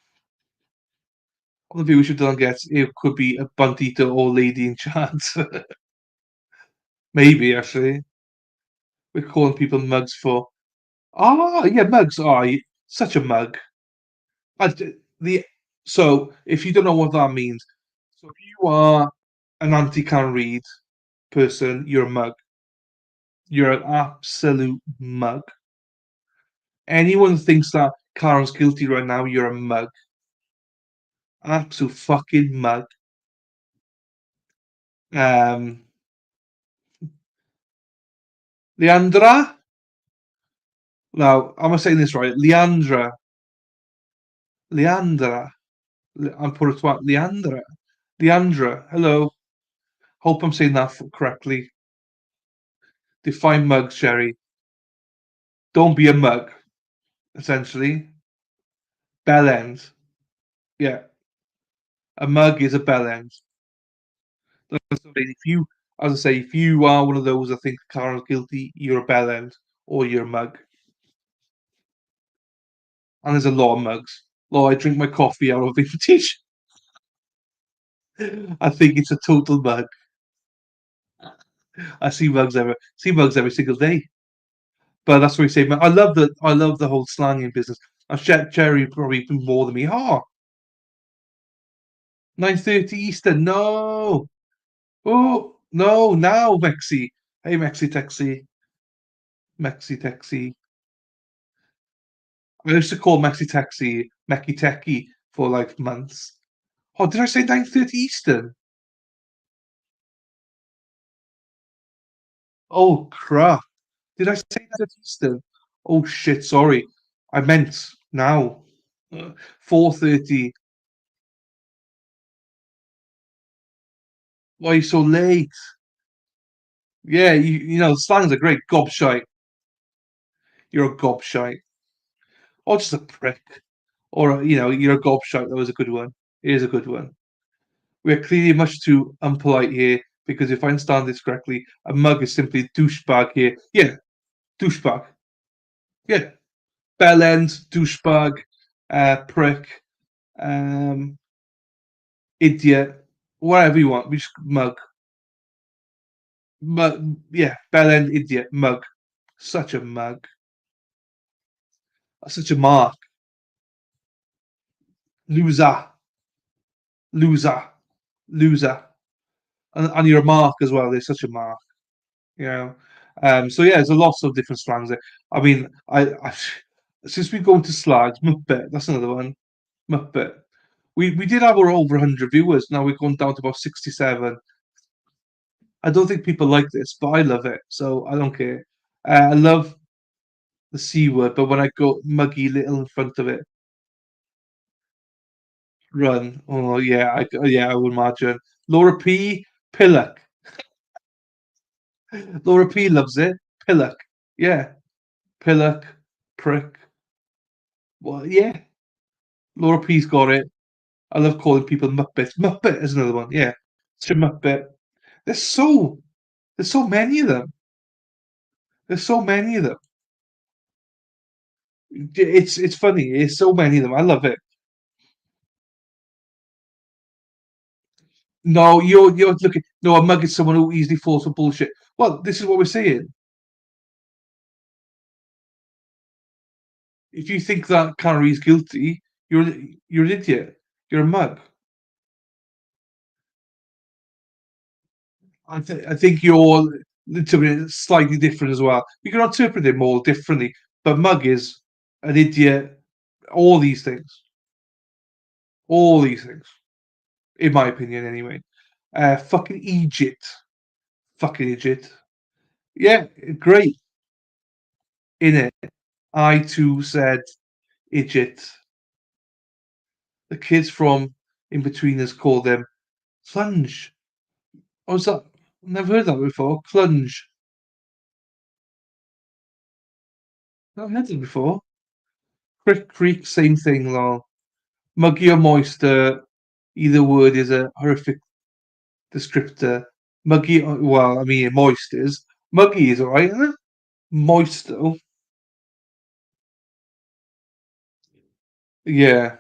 All the viewers who don't get it could be a Buntito old lady in chat. Maybe actually. We're calling people mugs for yeah, mugs. Oh, such a mug. I, the So if you don't know what that means, so if you are an anti-can read person, you're a mug. You're an absolute mug. Anyone who thinks that Karen's guilty right now, you're a mug. Absolute fucking mug. Um, Leandra? Now, am I saying this right? Leandra. I'm put it what? Leandra. Hello. Hope I'm saying that correctly. Define mug, Sherry. Don't be a mug, essentially. Bell end. Yeah. A mug is a bell end. If you, as I say, if you are one of those that think Karen's guilty, you're a bell end or you're a mug. And there's a lot of mugs. Oh, I drink my coffee out of vintage. I think it's a total mug. I see mugs every single day. But that's what we say. Man, I love the whole slanging business. Jerry probably more than me. Oh, 9:30 Eastern. No. Oh no, now Mexi. Hey Mexi Texi. Mexi Texi. I used to call Mexi Taxi Meki Teki for like months. Oh, did I say 9:30 Eastern? Oh crap. Did I say 9:30 Eastern? Oh shit, sorry. I meant now. 4:30. Why are you so late? Yeah, you know, slangs are great. Gobshite. You're a gobshite. Or just a prick. Or, you know, you're a gobshite. That was a good one. Here's a good one. We're clearly much too unpolite here because if I understand this correctly, a mug is simply douchebag here. Yeah, douchebag. Yeah. Bellend, douchebag, prick, um, idiot, whatever you want. We just mug. Mug, yeah, bellend, idiot, mug. Such a mug. Such a mark. Loser, loser, loser. And you're a mark as well. There's such a mark. You know. So yeah, there's a lot of different slangs there. I mean, I since we go into slags, Muppet, that's another one. Muppet. We did have our over 100 viewers. Now we're going down to about 67. I don't think people like this, but I love it, so I don't care. I love the C word, but when I go muggy little in front of it, run. Oh yeah, I would imagine. Laura P. Pillock. Laura P. loves it. Pillock. Yeah. Pillock. Prick. Well, yeah. Laura P.'s got it. I love calling people Muppets. Muppet is another one. Yeah. It's a Muppet. There's so there's so many of them. There's so many of them. It's funny. It's so many of them. I love it. No, you're looking. No, a mug is someone who easily falls for bullshit. Well, this is what we're saying. If you think that Carrie is guilty, you're an idiot. You're a mug. I think you're interpreting it slightly different as well. You can interpret it more differently, but mug is an idiot. All these things. All these things. In my opinion, anyway. Fucking Egypt. Fucking Egypt. Yeah, great. In it. I too said Egypt. The kids from In Between Us call them plunge. Oh, is that? Never heard that before. Plunge. I've heard it before. Crick Creek, same thing, lol. Muggy or moister, either word is a horrific descriptor. Muggy, well, I mean, moist is. Muggy is alright, isn't it? Moist, though. Yeah.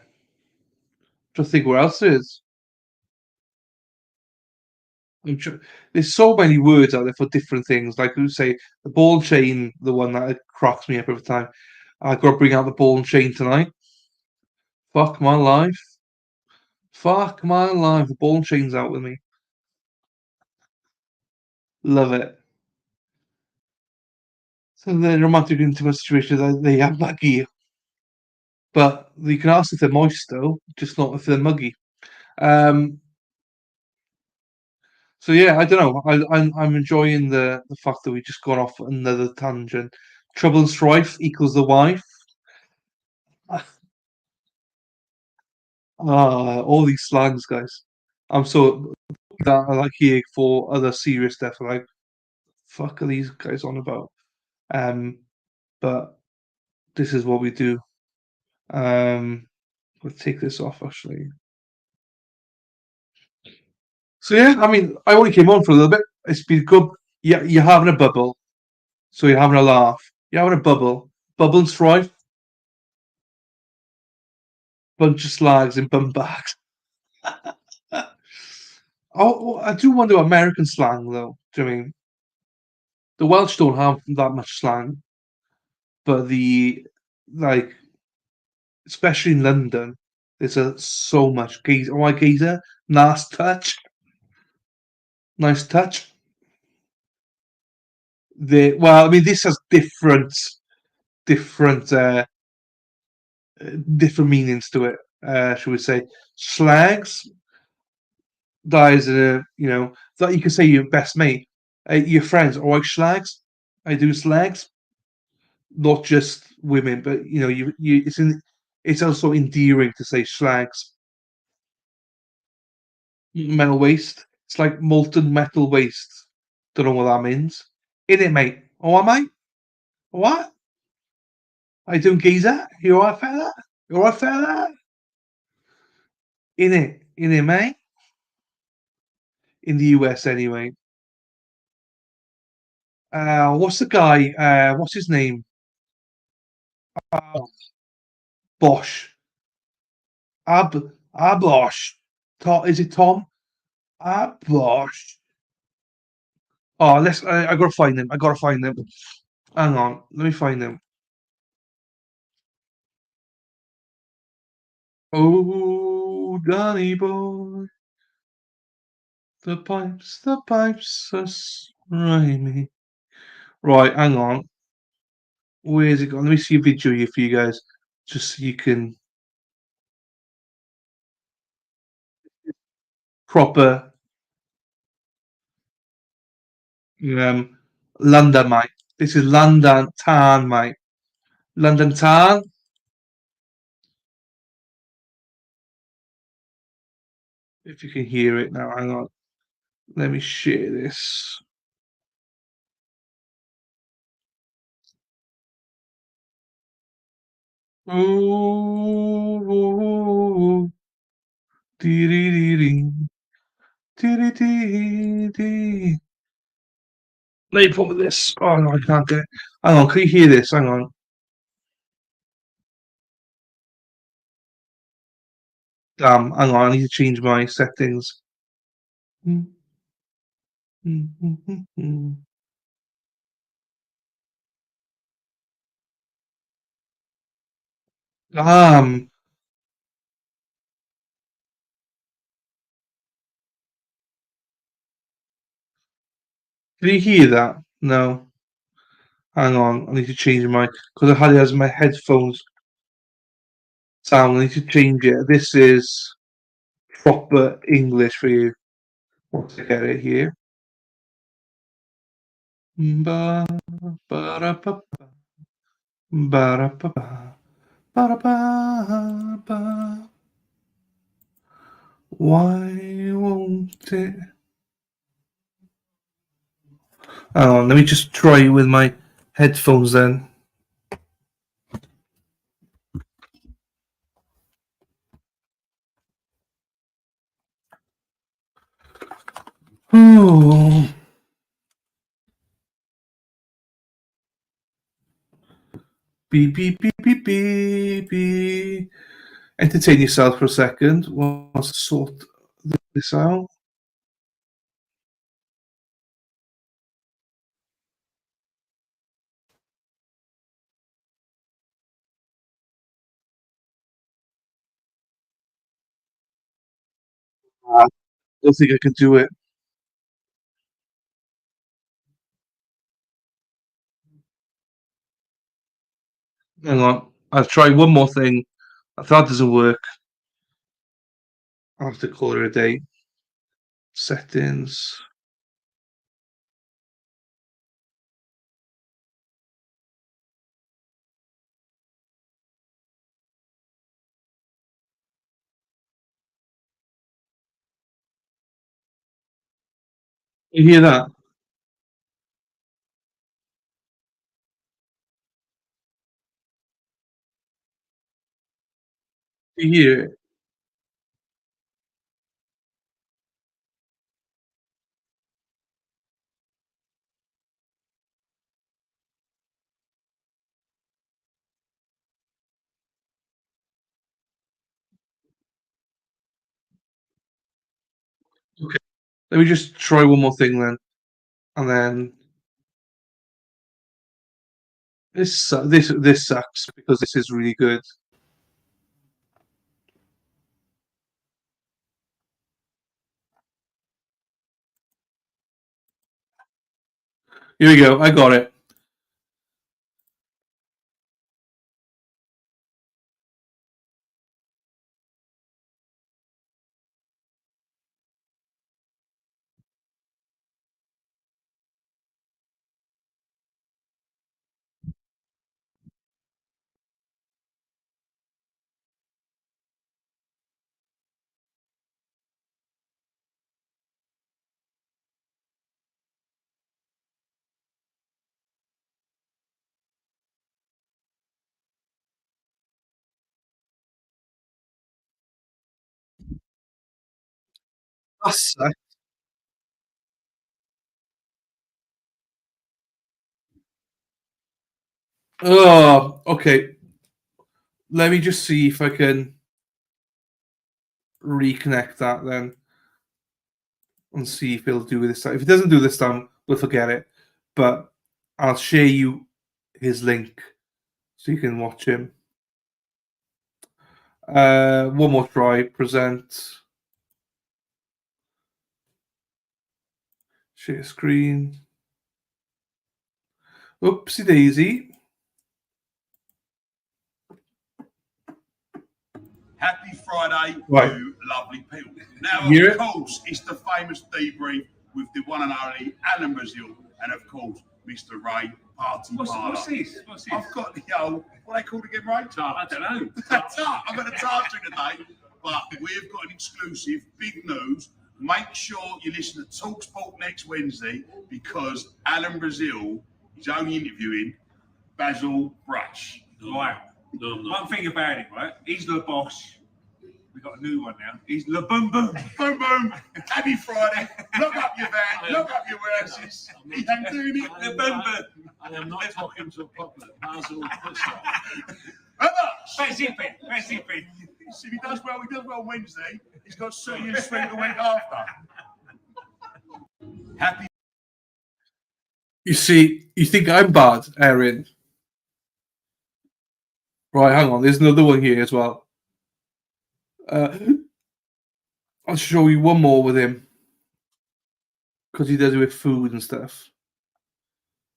Just think what else there is. There's so many words out there for different things. Like you say, the ball and chain, the one that cracks me up every time. I got to bring out the ball and chain tonight. Fuck my life. Fuck my life, the ball and chain's out with me. Love it. So the romantic intimate situation that they have muggy, but you can ask if they're moist though, just not if they're muggy. Um, so yeah, I don't know. I'm enjoying the fact that we just got off another tangent. Trouble and strife equals the wife. All these slangs, guys. I'm so that I like here for other serious stuff. Like, fuck are these guys on about? Um, but this is what we do. We'll take this off actually. So yeah, I mean, I only came on for a little bit. It's been good. Yeah, you're having a bubble, so you're having a laugh. You're having a bubble and strife, bunch of slags in bum bags. Oh, I do wonder American slang though. Do you know what I mean the Welsh don't have that much slang, but the like, especially in London, there's so much geezer. Oh, my geezer, nice touch, nice touch. Well, I mean, this has different, different meanings to it. Should we say slags? That is that you can say your best mate, your friends, or like slags. I do slags, not just women, but it's also endearing to say slags. Metal waste. It's like molten metal waste. Don't know what that means. In it, mate. Oh, mate. What? I doing geezer? You alright, fella? You alright, fella? In it, mate. In the US, anyway. What's the guy? What's his name? Uh, Bosch. Bosch. Is it Tom? Bosch. Oh, I gotta find him. I gotta find him. Hang on. Let me find him. Oh, Danny boy. The pipes are slimy. Right, hang on. Where's it gone? Let me see a video here for you guys, just so you can proper um London, mate. This is London town, mate. London town. If you can hear it now, hang on. Let me share this. Ooh, dee dee dee dee, dee dee dee. Let me put this. Oh no, I can't get it. Hang on, can you hear this? Hang on. Damn, hang on, I need to change my settings. Damn, can you hear that? No. Hang on, I need to change my because I had it as my headphones sound. I need to change it. This is proper English for you. Once I get it here. Ba ba da ba ba da ba ba da ba ba. Why won't it? Hang on, let me just try it with my headphones then. Oh, beep beep beep beep beep beep. Entertain yourself for a second whilst I sort this out. I don't think I can do it. Hang on. I'll try one more thing. If that doesn't work, I'll have to call it a day. Settings. You hear that? You hear it? Okay. Let me just try one more thing then, and then this sucks because this is really good. Here we go. I got it. That's Oh, okay. Let me just see if I can reconnect that then and see if it'll do this time. If it doesn't do this time, we'll forget it. But I'll share you his link so you can watch him. One more try. Present. Share screen. Oopsie daisy. Happy Friday, Right. you lovely people. Now, Hear of it? course, it's the famous debrief with the one and only Alan Brazil, and of course, Mr. Ray Party Parlour. What's this? I've got the old, what are they called again, Ray? I don't know. I've got a tartar today, but we've got an exclusive, big news. Make sure you listen to TalkSport next Wednesday because Alan Brazil is only interviewing Basil Brush. Right. One thing about it, right? He's the boss. We've got a new one now. He's the boom boom. Boom, boom. Happy Friday. Lock up your van. Lock up your warehouses. He ain't doing it. The boom boom. I am not talking to a puppet. Basil That's it, Ben. That's it, Ben. If he does well Wednesday. He's got City Street the week after. Happy. You see, you think I'm bad, Erin? Right, hang on. There's another one here as well. I'll show you one more with him because he does it with food and stuff.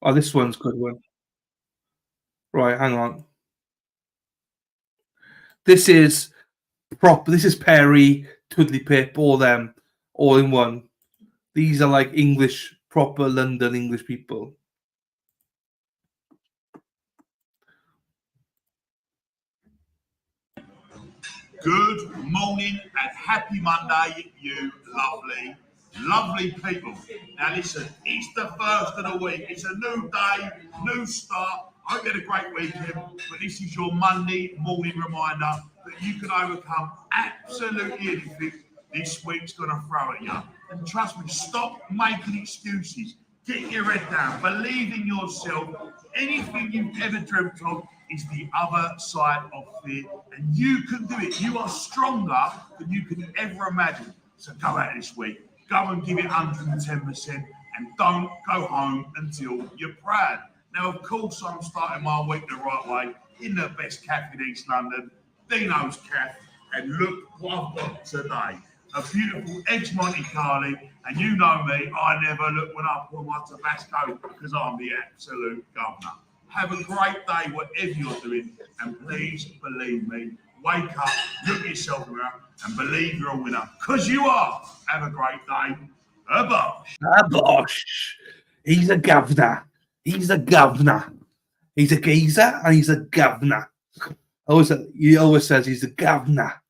Oh, this one's a good one. Right, hang on. This is This is Perry, Tudley Pip, all them, all in one. These are like English, proper London English people. Good morning and happy Monday, you lovely people. Now listen, it's the first of the week. It's a new day, new start. I hope you had a great weekend, but this is your Monday morning reminder that you can overcome absolutely anything this week's going to throw at you. And trust me, stop making excuses. Get your head down. Believe in yourself. Anything you've ever dreamt of is the other side of fear. And you can do it. You are stronger than you can ever imagine. So go out this week. Go and give it 110% and don't go home until you're proud. Now, of course, I'm starting my week the right way in the best cafe in East London, Dino's Cafe. And look what I've got today. a beautiful eggs Monte Carlo, and you know me, I never look when I pour my Tabasco because I'm the absolute governor. Have a great day, whatever you're doing, and please believe me, wake up, look at yourself in the mirror, and believe you're a winner, because you are. Have a great day. Bosh. Bosh. He's a governor. He's a governor. He's a geezer and he's a governor. He always says he's a governor.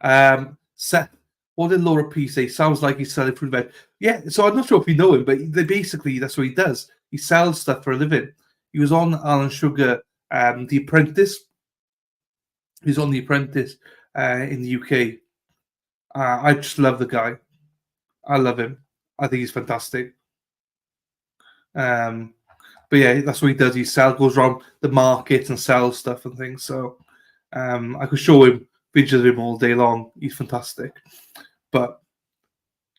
What did Laura P say? Sounds like he's selling fruit veg. Yeah, so I'm not sure if you know him, but basically that's what he does. He sells stuff for a living. He was on Alan Sugar, The Apprentice. He was on The Apprentice in the UK. I just love the guy. I love him. I think he's fantastic. But yeah, that's what he does. He goes around the market and sells stuff and things. So I could show him videos of him all day long. He's fantastic. But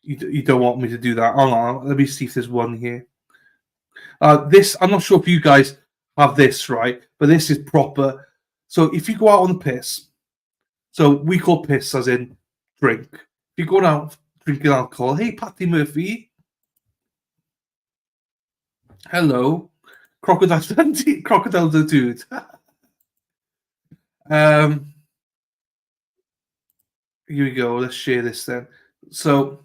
you don't want me to do that. Hold on, let me see if there's one here. This, I'm not sure if you guys have this, right? But this is proper. So if you go out on the piss, so we call piss as in drink. If you're going out drinking alcohol, hey, Patty Murphy. Hello. Crocodile the dude. Here we go. Let's share this then. So,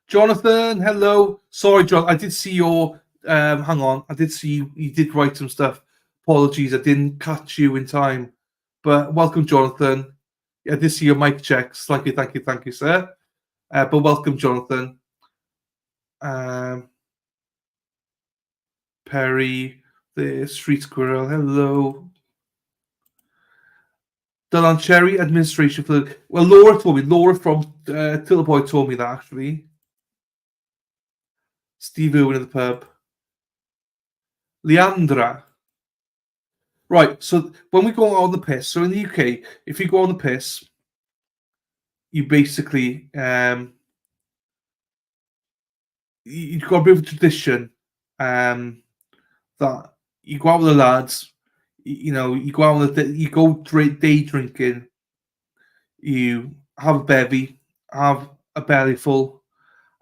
Jonathan, hello. Sorry, John. I did see your. Hang on. I did see you did write some stuff. Apologies, I didn't catch you in time. But welcome, Jonathan. I did see your mic checks. Thank you, sir. But welcome, Jonathan. Perry, the Street Squirrel, hello. Dylan Cherry, administration for the... Well, Laura told me. Laura from Turtleboy told me that, actually. Steve Irwin in the pub. Leandra. Right, so when we go on the piss, so in the UK, if you go on the piss, you basically... you've got a bit of a tradition that you go out with the lads, you go out on you go day drinking, you have a bevy, have a belly full,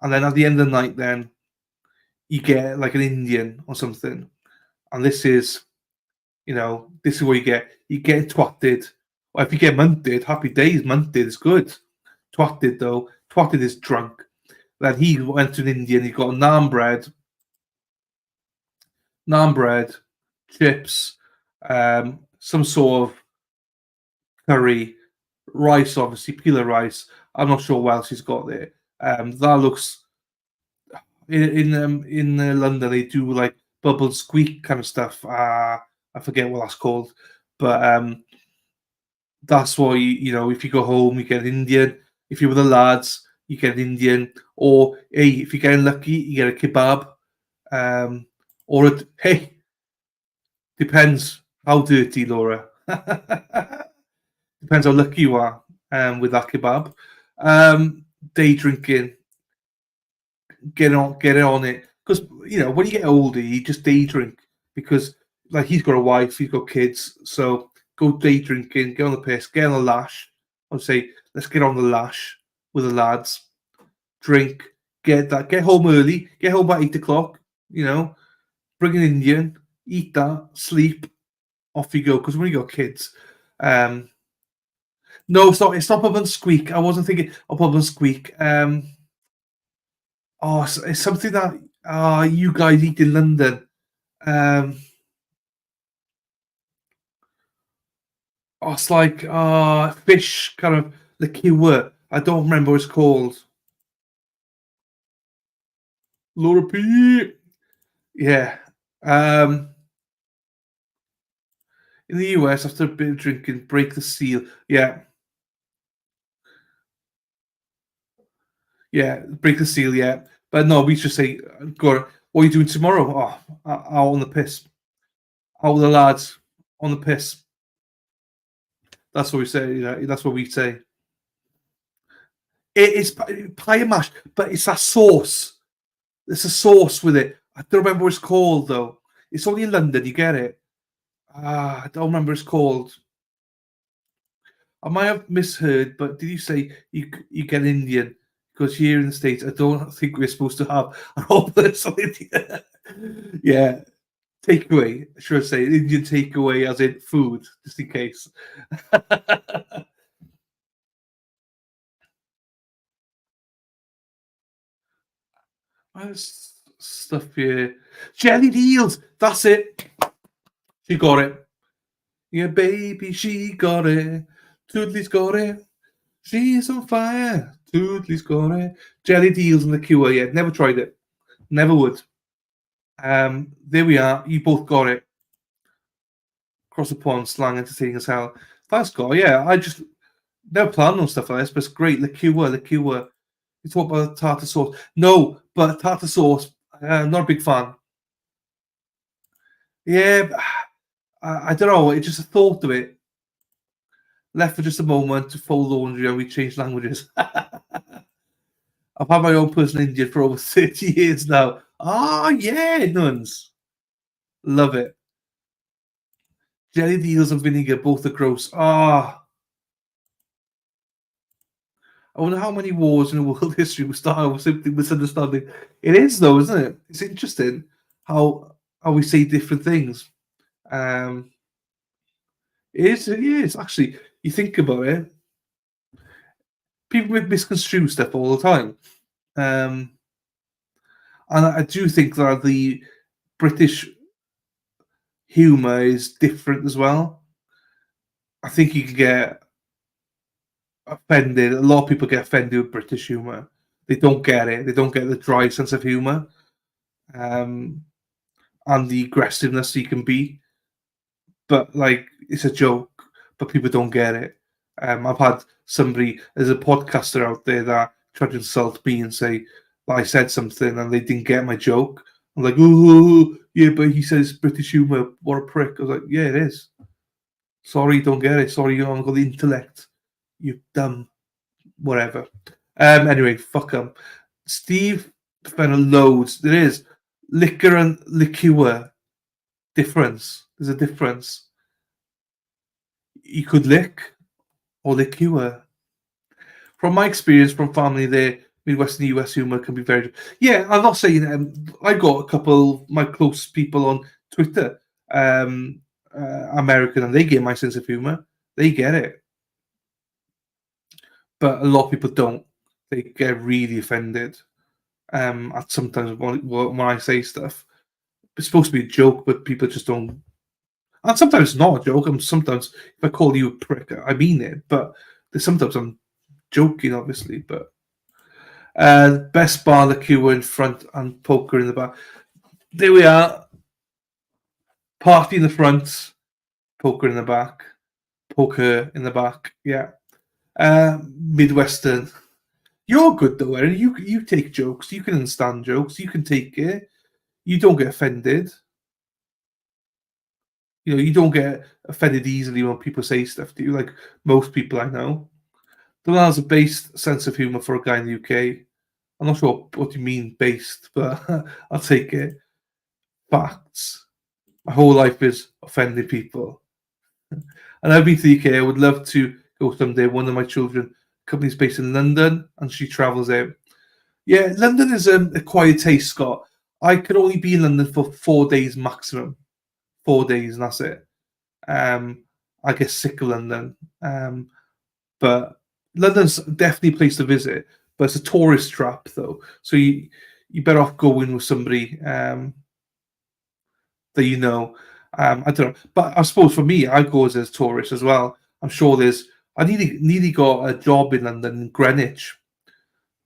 and then at the end of the night, then you get like an Indian or something, and this is what you get. You get twatted, or if you get munted, happy days. Munted is good. Twatted though, twatted is drunk. Then he went to an Indian. He got naan bread, chips, some sort of curry, rice, obviously pila rice. I'm not sure what else he's got there. That looks in London they do like bubble squeak kind of stuff. I forget what that's called, but that's why if you go home you get an Indian. If you're with the lads, you get an Indian, or hey, if you're getting lucky, you get a kebab, depends how dirty, Laura. Depends how lucky you are with that kebab. Day drinking, get on it, because when you get older, you just day drink because like he's got a wife, he's got kids, so go day drinking, get on the piss, get on the lash. I'd say let's get on the lash with the lads, drink, get home early, get home by 8 o'clock, bring an Indian, eat that, sleep, off you go. Because when you got kids, no, it's not Pub and Squeak. I wasn't thinking of Pub and Squeak. It's something that you guys eat in London. It's like fish kind of liqueur. I don't remember what it's called. Laura P. Yeah. In the US, after a bit of drinking, break the seal. Yeah. Yeah, break the seal, yeah. But no, we should say, what are you doing tomorrow? Out on the piss. Out with the lads. On the piss. That's what we say. That's what we say. It's pie and mash, but it's that sauce. There's a sauce with it. I don't remember what it's called, though. It's only in London, you get it. I don't remember what it's called. I might have misheard, but did you say you get Indian? Because here in the States, I don't think we're supposed to have an whole person Indian. Yeah, takeaway. Should I say Indian takeaway as in food, just in case. Stuff here. Jellied eels. That's it. She got it. Yeah, baby, she got it. Tootly's got it. She's on fire. Tootly's got it. Jellied eels in the cure. Yeah, never tried it. Never would. There we are. You both got it. Across the pond, slang entertaining as hell. Thanks, God. Yeah, I just never planned on stuff like this, but it's great. Liqueur. You talk about tartar sauce. No, but tartar sauce, not a big fan. Yeah, I don't know. It just a thought of it. Left for just a moment to fold laundry and we changed languages. I've had my own personal Indian for over 30 years now. Ah, yeah, nuns. Love it. Jellied eels and vinegar, both are gross. Ah. I wonder how many wars in world history we started with simply misunderstanding. It is, though, isn't it? It's interesting how we say different things. It is actually. You think about it, people misconstrue stuff all the time, and I do think that the British humor is different as well. I think you can get offended. A lot of people get offended with British humor. They don't get it. They don't get the dry sense of humor, and the aggressiveness you can be. But like, it's a joke, but people don't get it. I've had there's a podcaster out there that tried to insult me and say that I said something and they didn't get my joke. I'm like, oh, yeah, but he says British humor. What a prick. I was like, yeah, it is. Sorry, you don't get it. Sorry, you haven't got the intellect. You dumb, whatever. Anyway, fuck them. Steve found loads. There is liquor and liqueur difference. There's a difference. You could lick or liqueur. From my experience from family there, Midwestern US humor can be very. Yeah, I'm not saying. I've got a couple of my close people on Twitter, American, and they get my sense of humor. They get it, but a lot of people don't. They get really offended. At sometimes when I say stuff, it's supposed to be a joke, but people just don't. And sometimes it's not a joke. And sometimes if I call you a prick, I mean it. But sometimes I'm joking, obviously. But best bar liqueur in front and poker in the back. There we are. Party in the front, poker in the back, poker in the back. Yeah. Midwestern. You're good though, Erin. You take jokes. You can understand jokes. You can take it. You don't get offended. You know, you don't get offended easily when people say stuff to you, like most people I know. The one has a based sense of humour for a guy in the UK. I'm not sure what you mean based, but I'll take it. Facts. My whole life is offending people. And I've been to the UK. I would love to go someday. One of my children, company's based in London, and she travels out. Yeah, London is a quiet taste, Scott. I could only be in London for 4 days maximum. 4 days, and that's it. I get sick of London. But London's definitely a place to visit, but it's a tourist trap, though. So you better off going with somebody that you know. I don't know, but I suppose for me, I go as a tourist as well. I'm sure I nearly got a job in London, in Greenwich.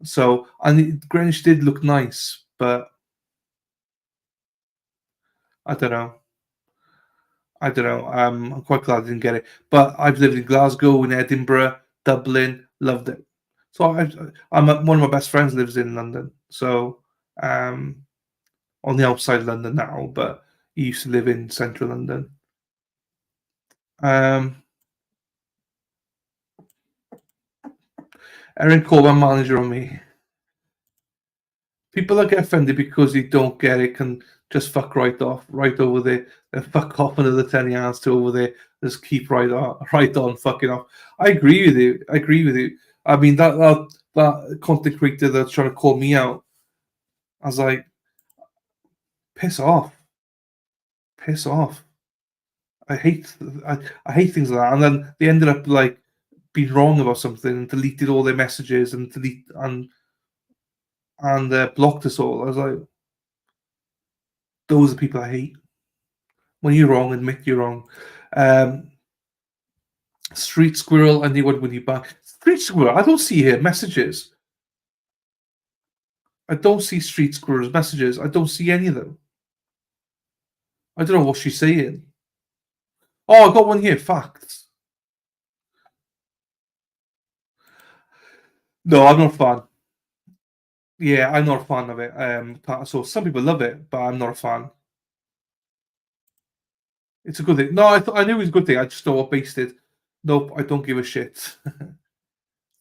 So Greenwich did look nice, but I don't know. I'm quite glad I didn't get it. But I've lived in Glasgow, in Edinburgh, Dublin, loved it. So one of my best friends lives in London. So on the outside of London now, but he used to live in central London. Erin called my manager on me. People that get offended because you don't get it can just fuck right over there, and fuck off another 10 yards to over there. Just keep right on fucking off. I agree with you. I mean, that content creator that's trying to call me out, I was like, piss off. I hate things like that. And then they ended up like being wrong about something and deleted all their messages and blocked us all. I was like, those are the people I hate. When you're wrong, admit you're wrong. Street Squirrel, anyone when you back. Street Squirrel, I don't see here messages. I don't see Street Squirrel's messages. I don't see any of them. I don't know what she's saying. Oh, I got one here. Facts. No, I'm not a fan. Yeah, I'm not a fan of it. So some people love it, but I'm not a fan. It's a good thing. No, I knew it was a good thing. I just know what based it. Nope, I don't give a shit.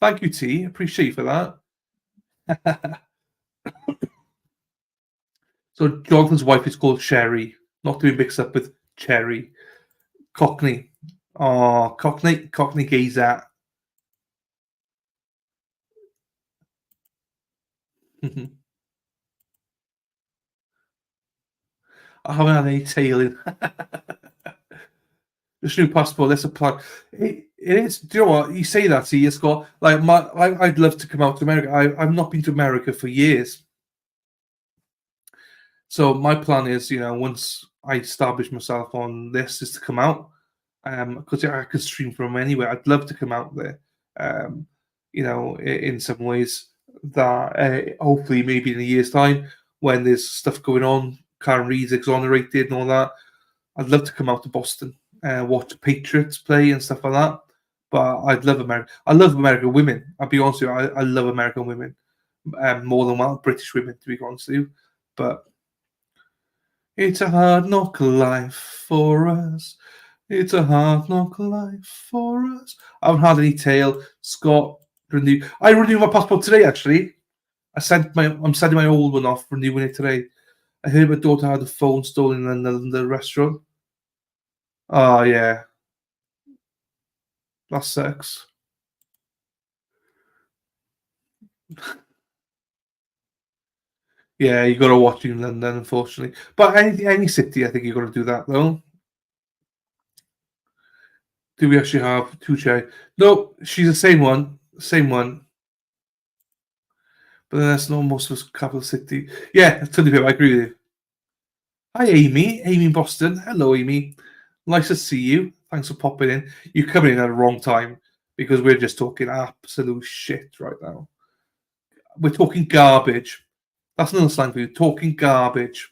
Thank you, T. Appreciate you for that. So Jonathan's wife is called Sherry, not to be mixed up with Cherry. Cockney. Oh, Cockney geezer. I haven't had any tailing. This new passport, that's a plug. It is. Do you know what? You say that, see, it's got like I'd love to come out to America. I've not been to America for years. So my plan is, once I establish myself on this, is to come out. Because I could stream from anywhere. I'd love to come out there. In some ways that hopefully maybe in a year's time when there's stuff going on, Karen Reed's exonerated and all that, I'd love to come out to Boston and watch Patriots play and stuff like that. But I'd love America. I love American women. I'll be honest with you. I love American women more than British women, to be honest with you. But it's a hard knock life for us. It's a hard knock life for us. I haven't had any tail. Scott, renew. I renewed my passport today, actually. I'm sending my old one off, renewing it today. I heard my daughter had a phone stolen in the restaurant. Oh, yeah. That sucks. Yeah, you got to watch in London, unfortunately. But any city, I think you got to do that, though. Do we actually have two Cherry? No, she's the same one. But then that's not most of us capital city. Yeah, totally. I agree with you. Hi, Amy. Amy in Boston. Hello, Amy. Nice to see you. Thanks for popping in. You're coming in at the wrong time because we're just talking absolute shit right now. We're talking garbage. That's another slang for you. Talking garbage.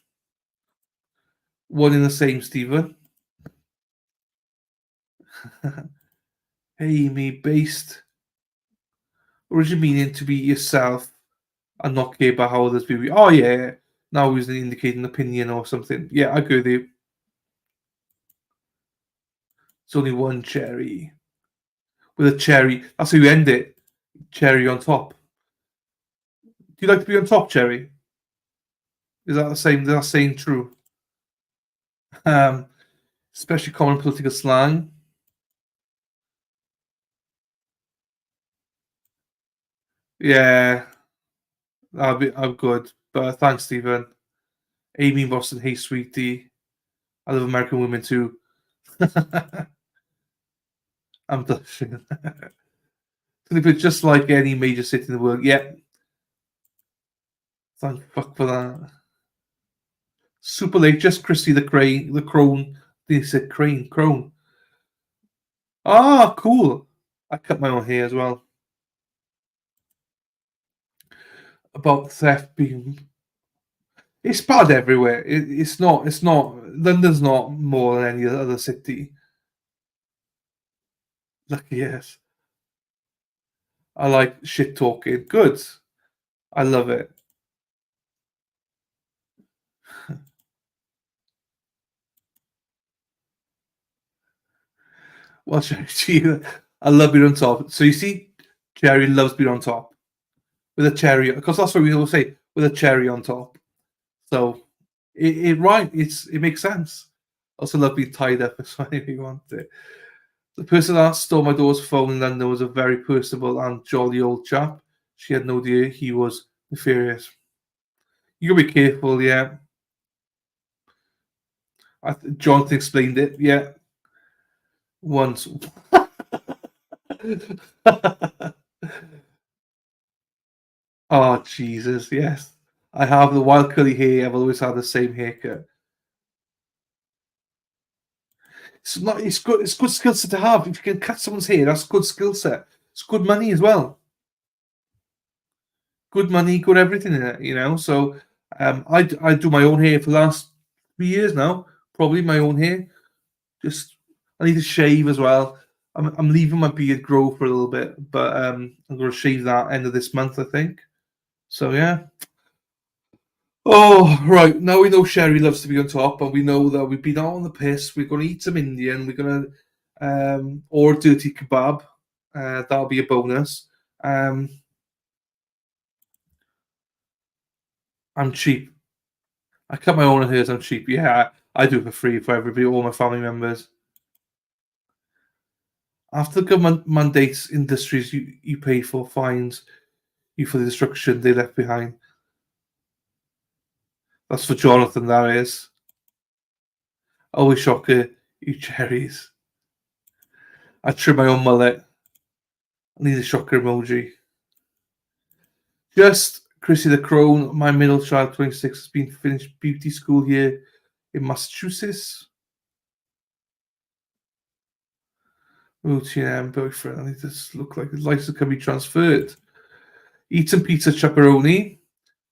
One in the same, Stephen. Amy based. Origin meaning to be yourself and not care about how others view you. Oh, yeah. Now he's indicating opinion or something. Yeah, I agree with you. It's only one cherry. With a cherry. That's how you end it. Cherry on top. Do you like to be on top, Cherry? Is that the same? Is that saying true? Especially common political slang. Yeah. I'm good. But thanks, Stephen. Amy in Boston, hey, sweetie. I love American women too. I'm blushing. Just like any major city in the world. Yeah. Thank fuck for that. Super late, just Christy the crone. They said crone. Ah, cool. I cut my own hair as well. About theft being, it's bad everywhere. It's not. London's not more than any other city. Lucky yes. I like shit talking. Good. I love it. Well, Cherry, I love being on top. So you see, Cherry loves being on top with a cherry because that's what we all say. with a cherry on top. So it makes sense. Also love being tied up as well if you want it. The person that stole my daughter's phone in London was a very personable and jolly old chap. She had no idea he was nefarious. You gotta be careful, yeah. Jonathan explained it, yeah. Once. Oh Jesus, yes. I have the wild curly hair. I've always had the same haircut. It's good. It's good skill set to have. If you can cut someone's hair, that's good skill set. It's good money as well. Good money, good everything in it. You know. So I do my own hair for the last 3 years now. Probably my own hair. Just I need to shave as well. I'm leaving my beard grow for a little bit, but I'm going to shave that end of this month, I think. So yeah. Oh, right. Now we know Sherry loves to be on top, and we know that we've been out on the piss. We're going to eat some Indian. We're going to, or dirty kebab. That'll be a bonus. I'm cheap. I cut my own hairs. I'm cheap. Yeah, I do it for free for everybody, all my family members. After the government mandates industries you pay for fines you for the destruction they left behind. That's for Jonathan, that is. Always shocker, you cherries. I trim my own mullet. I need a shocker emoji. Just Chrissy the Crone, my middle child, 26, has been finished beauty school here in Massachusetts. OTM boyfriend, I need to look like his license can be transferred. Eat some pizza pepperoni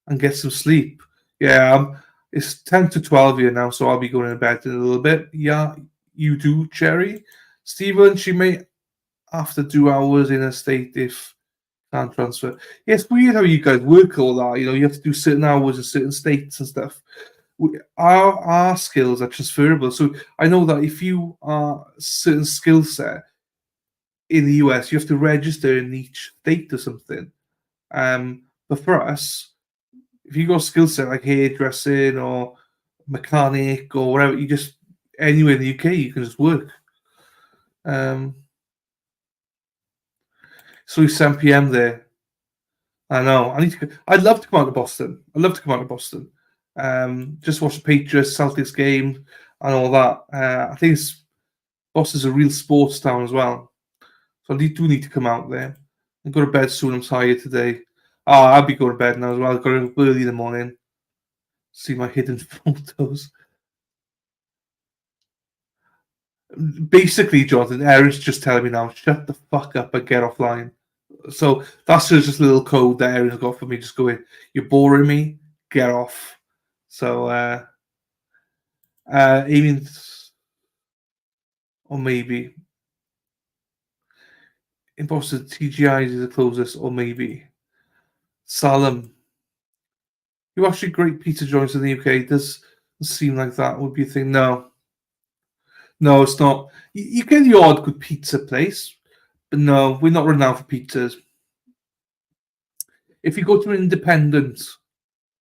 and get some sleep. Yeah, it's 10 to 12 here now, so I'll be going to bed in a little bit. Yeah, you do, Cherry. Stephen, she may have to do hours in a state if can't transfer. Yeah, it's weird how you guys work all that. You know, you have to do certain hours in certain states and stuff. Our skills are transferable. So I know that if you are a certain skill set in the US, you have to register in each state or something. But for us, if you got a skill set like hairdressing or mechanic or whatever, you just anywhere in the UK you can just work. So it's 7 p.m. there. I know. I'd love to come out to Boston. I'd love to come out to Boston. Just watch the Patriots, Celtics game, and all that. I think Boston's a real sports town as well. So I do need to come out there and go to bed soon. I'm tired today. Oh, I'll be going to bed now as well. I've got to go early in the morning. See my hidden photos. Basically, Jonathan, Erin's just telling me now, shut the fuck up and get offline. So that's just a little code that Erin's got for me. Just going, you're boring me, get off. So, Amy, or maybe. Imposter TGI is the closest, or maybe. Salem. You actually great pizza joints in the UK. Does seem like that would be a thing. No, it's not. You get the odd good pizza place, but no, we're not renowned for pizzas. If you go to an independent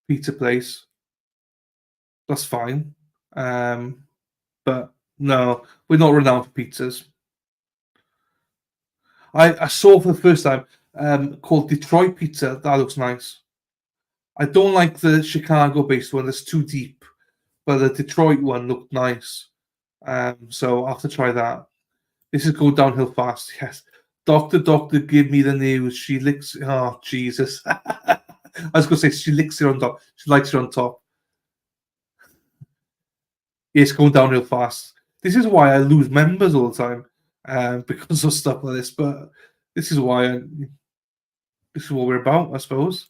pizza place, that's fine. But no, we're not renowned for pizzas. I saw for the first time called Detroit Pizza. That looks nice. I don't like the Chicago-based one. That's too deep. But the Detroit one looked nice. So I'll have to try that. This is going downhill fast. Yes. Doctor, give me the news. She licks. Oh, Jesus. I was going to say she licks it on top. She likes it on top. It's going downhill fast. This is why I lose members all the time because of stuff like this. But this is why this is what we're about, I suppose.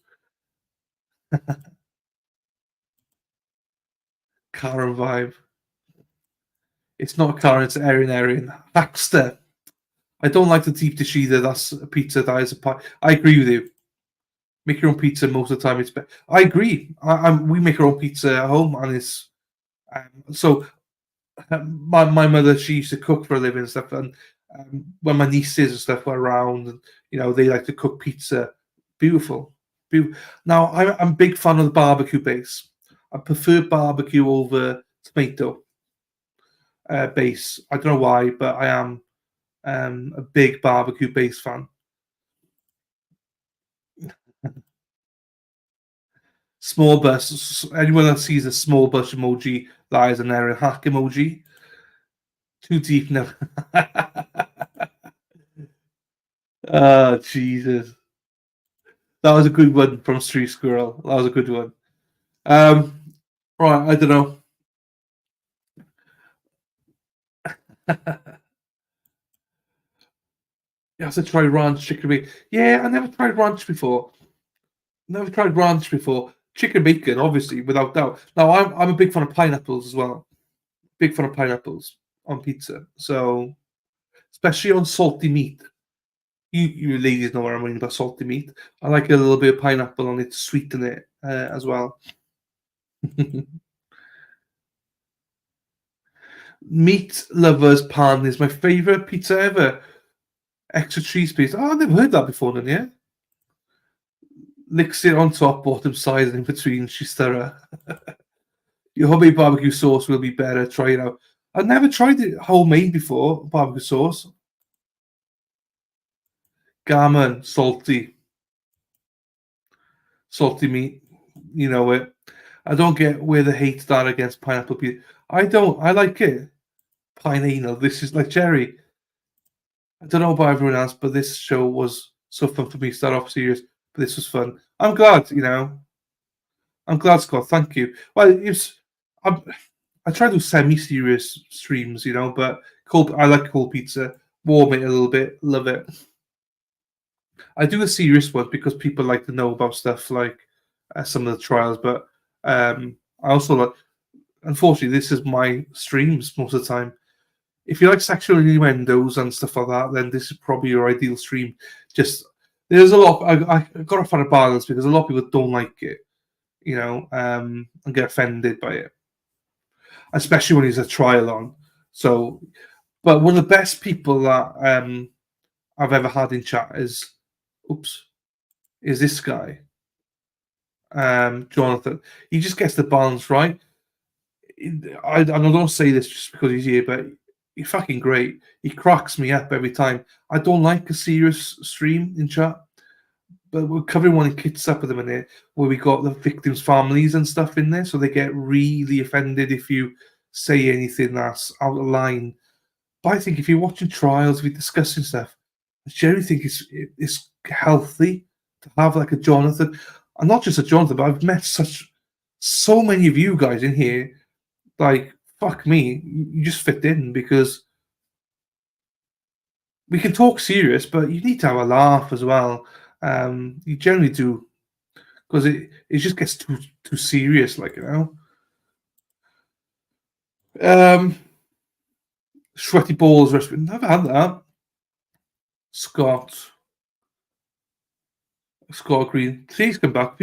Karen vibe. It's not Karen, it's Erin. Baxter. I don't like the deep dish either. That's a pizza. That is a pie. I agree with you. Make your own pizza most of the time. It's better. I agree. We make our own pizza at home, and it's so. My mother, she used to cook for a living and stuff, and when my nieces and stuff were around, and they like to cook pizza. Beautiful. Now, I'm a big fan of the barbecue base. I prefer barbecue over tomato base. I don't know why, but I am a big barbecue base fan. Small bus. Anyone that sees a small bus emoji lies an Aaron Hack emoji. Too deep now. Oh, Jesus. That was a good one from Street Squirrel. That was a good one. Right, I don't know. You have to try ranch chicken bacon. Yeah, I never tried ranch before. Chicken bacon, obviously, without doubt. Now, I'm a big fan of pineapples as well. Big fan of pineapples on pizza. So, especially on salty meat. You ladies know what I mean about salty meat. I like a little bit of pineapple on it to sweeten it as well. Meat Lovers Pan is my favourite pizza ever. Extra cheese piece. Oh, I've never heard that before, then, yeah? Licks it on top, bottom side, and in between, she's thorough. Your homemade barbecue sauce will be better. Try it out. I've never tried it homemade before, barbecue sauce. Gammon, salty. Salty meat. You know it. I don't get where the hate started against pineapple pizza. I don't. I like it. Pineapple. This is like cherry. I don't know about everyone else, but this show was so fun for me. Start off serious, but this was fun. I'm glad, I'm glad, Scott. Thank you. Well, I try to do semi-serious streams, but I like cold pizza. Warm it a little bit. Love it. I do a serious one because people like to know about stuff like some of the trials, but I also like. Unfortunately, this is my streams most of the time. If you like sexual innuendos and stuff like that, then this is probably your ideal stream. There's a lot. I got to find a balance because a lot of people don't like it, and get offended by it, especially when there's a trial on. So, but one of the best people that I've ever had in chat is this guy, Jonathan. He just gets the balance right. I don't say this just because he's here, but he's fucking great. He cracks me up every time. I don't like a serious stream in chat, but we're covering one in Kids Up at the minute where we got the victims' families and stuff in there, so they get really offended if you say anything that's out of line. But I think if you're watching trials, if you're discussing stuff, I generally think it's healthy to have like a Jonathan, and not just a Jonathan, but I've met so many of you guys in here. Like, fuck me, you just fit in because we can talk serious, but you need to have a laugh as well. You generally do because it just gets too serious, Sweaty balls recipe. Never had that. Scott Green, please come back.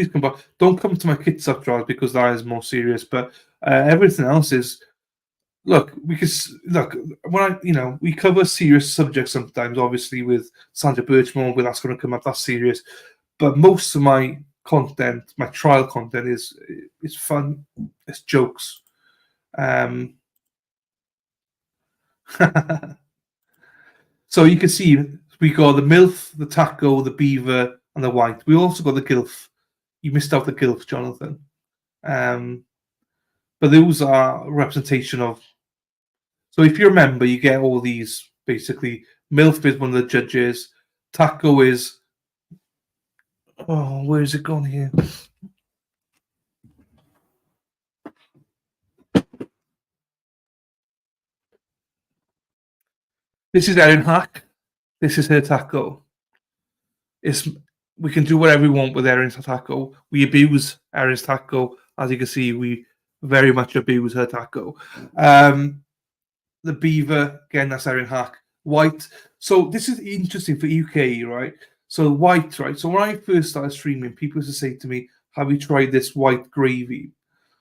Don't come to my Kids Up trials because that is more serious. But everything else is. Look, when we cover serious subjects sometimes. Obviously, with Sandra Birchmore, that's going to come up. That's serious. But most of my content, my trial content, is fun. It's jokes. So you can see we got the MILF, the taco, the beaver, and the white. We also got the gilf. You missed out the gilf, Jonathan. But those are representation of. So if you remember, you get all these basically. MILF is one of the judges. Taco is. Oh, where is it gone here? This is Erin Hack. This is her taco. We can do whatever we want with Erin's taco. We abuse Erin's taco. As you can see, we very much abuse her taco. The beaver, again, that's Erin Hack. White. So this is interesting for UK, right? So white, right? So when I first started streaming, people used to say to me, have you tried this white gravy?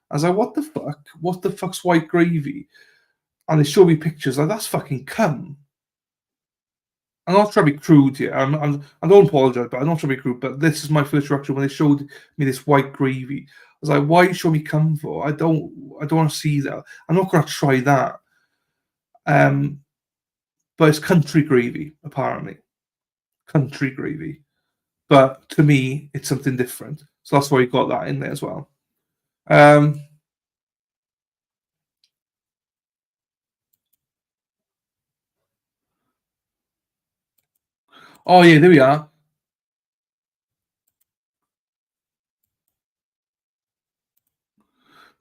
I was like, what the fuck? What the fuck's white gravy? And they show me pictures like, that's fucking cum. I'm not trying to be crude here. I don't apologize, but I'm not trying to be crude. But this is my first reaction when they showed me this white gravy. I was like, "Why show me cum for? I don't want to see that. I'm not going to try that." But it's country gravy, apparently. Country gravy. But to me, it's something different. So that's why you got that in there as well. Oh yeah, there we are.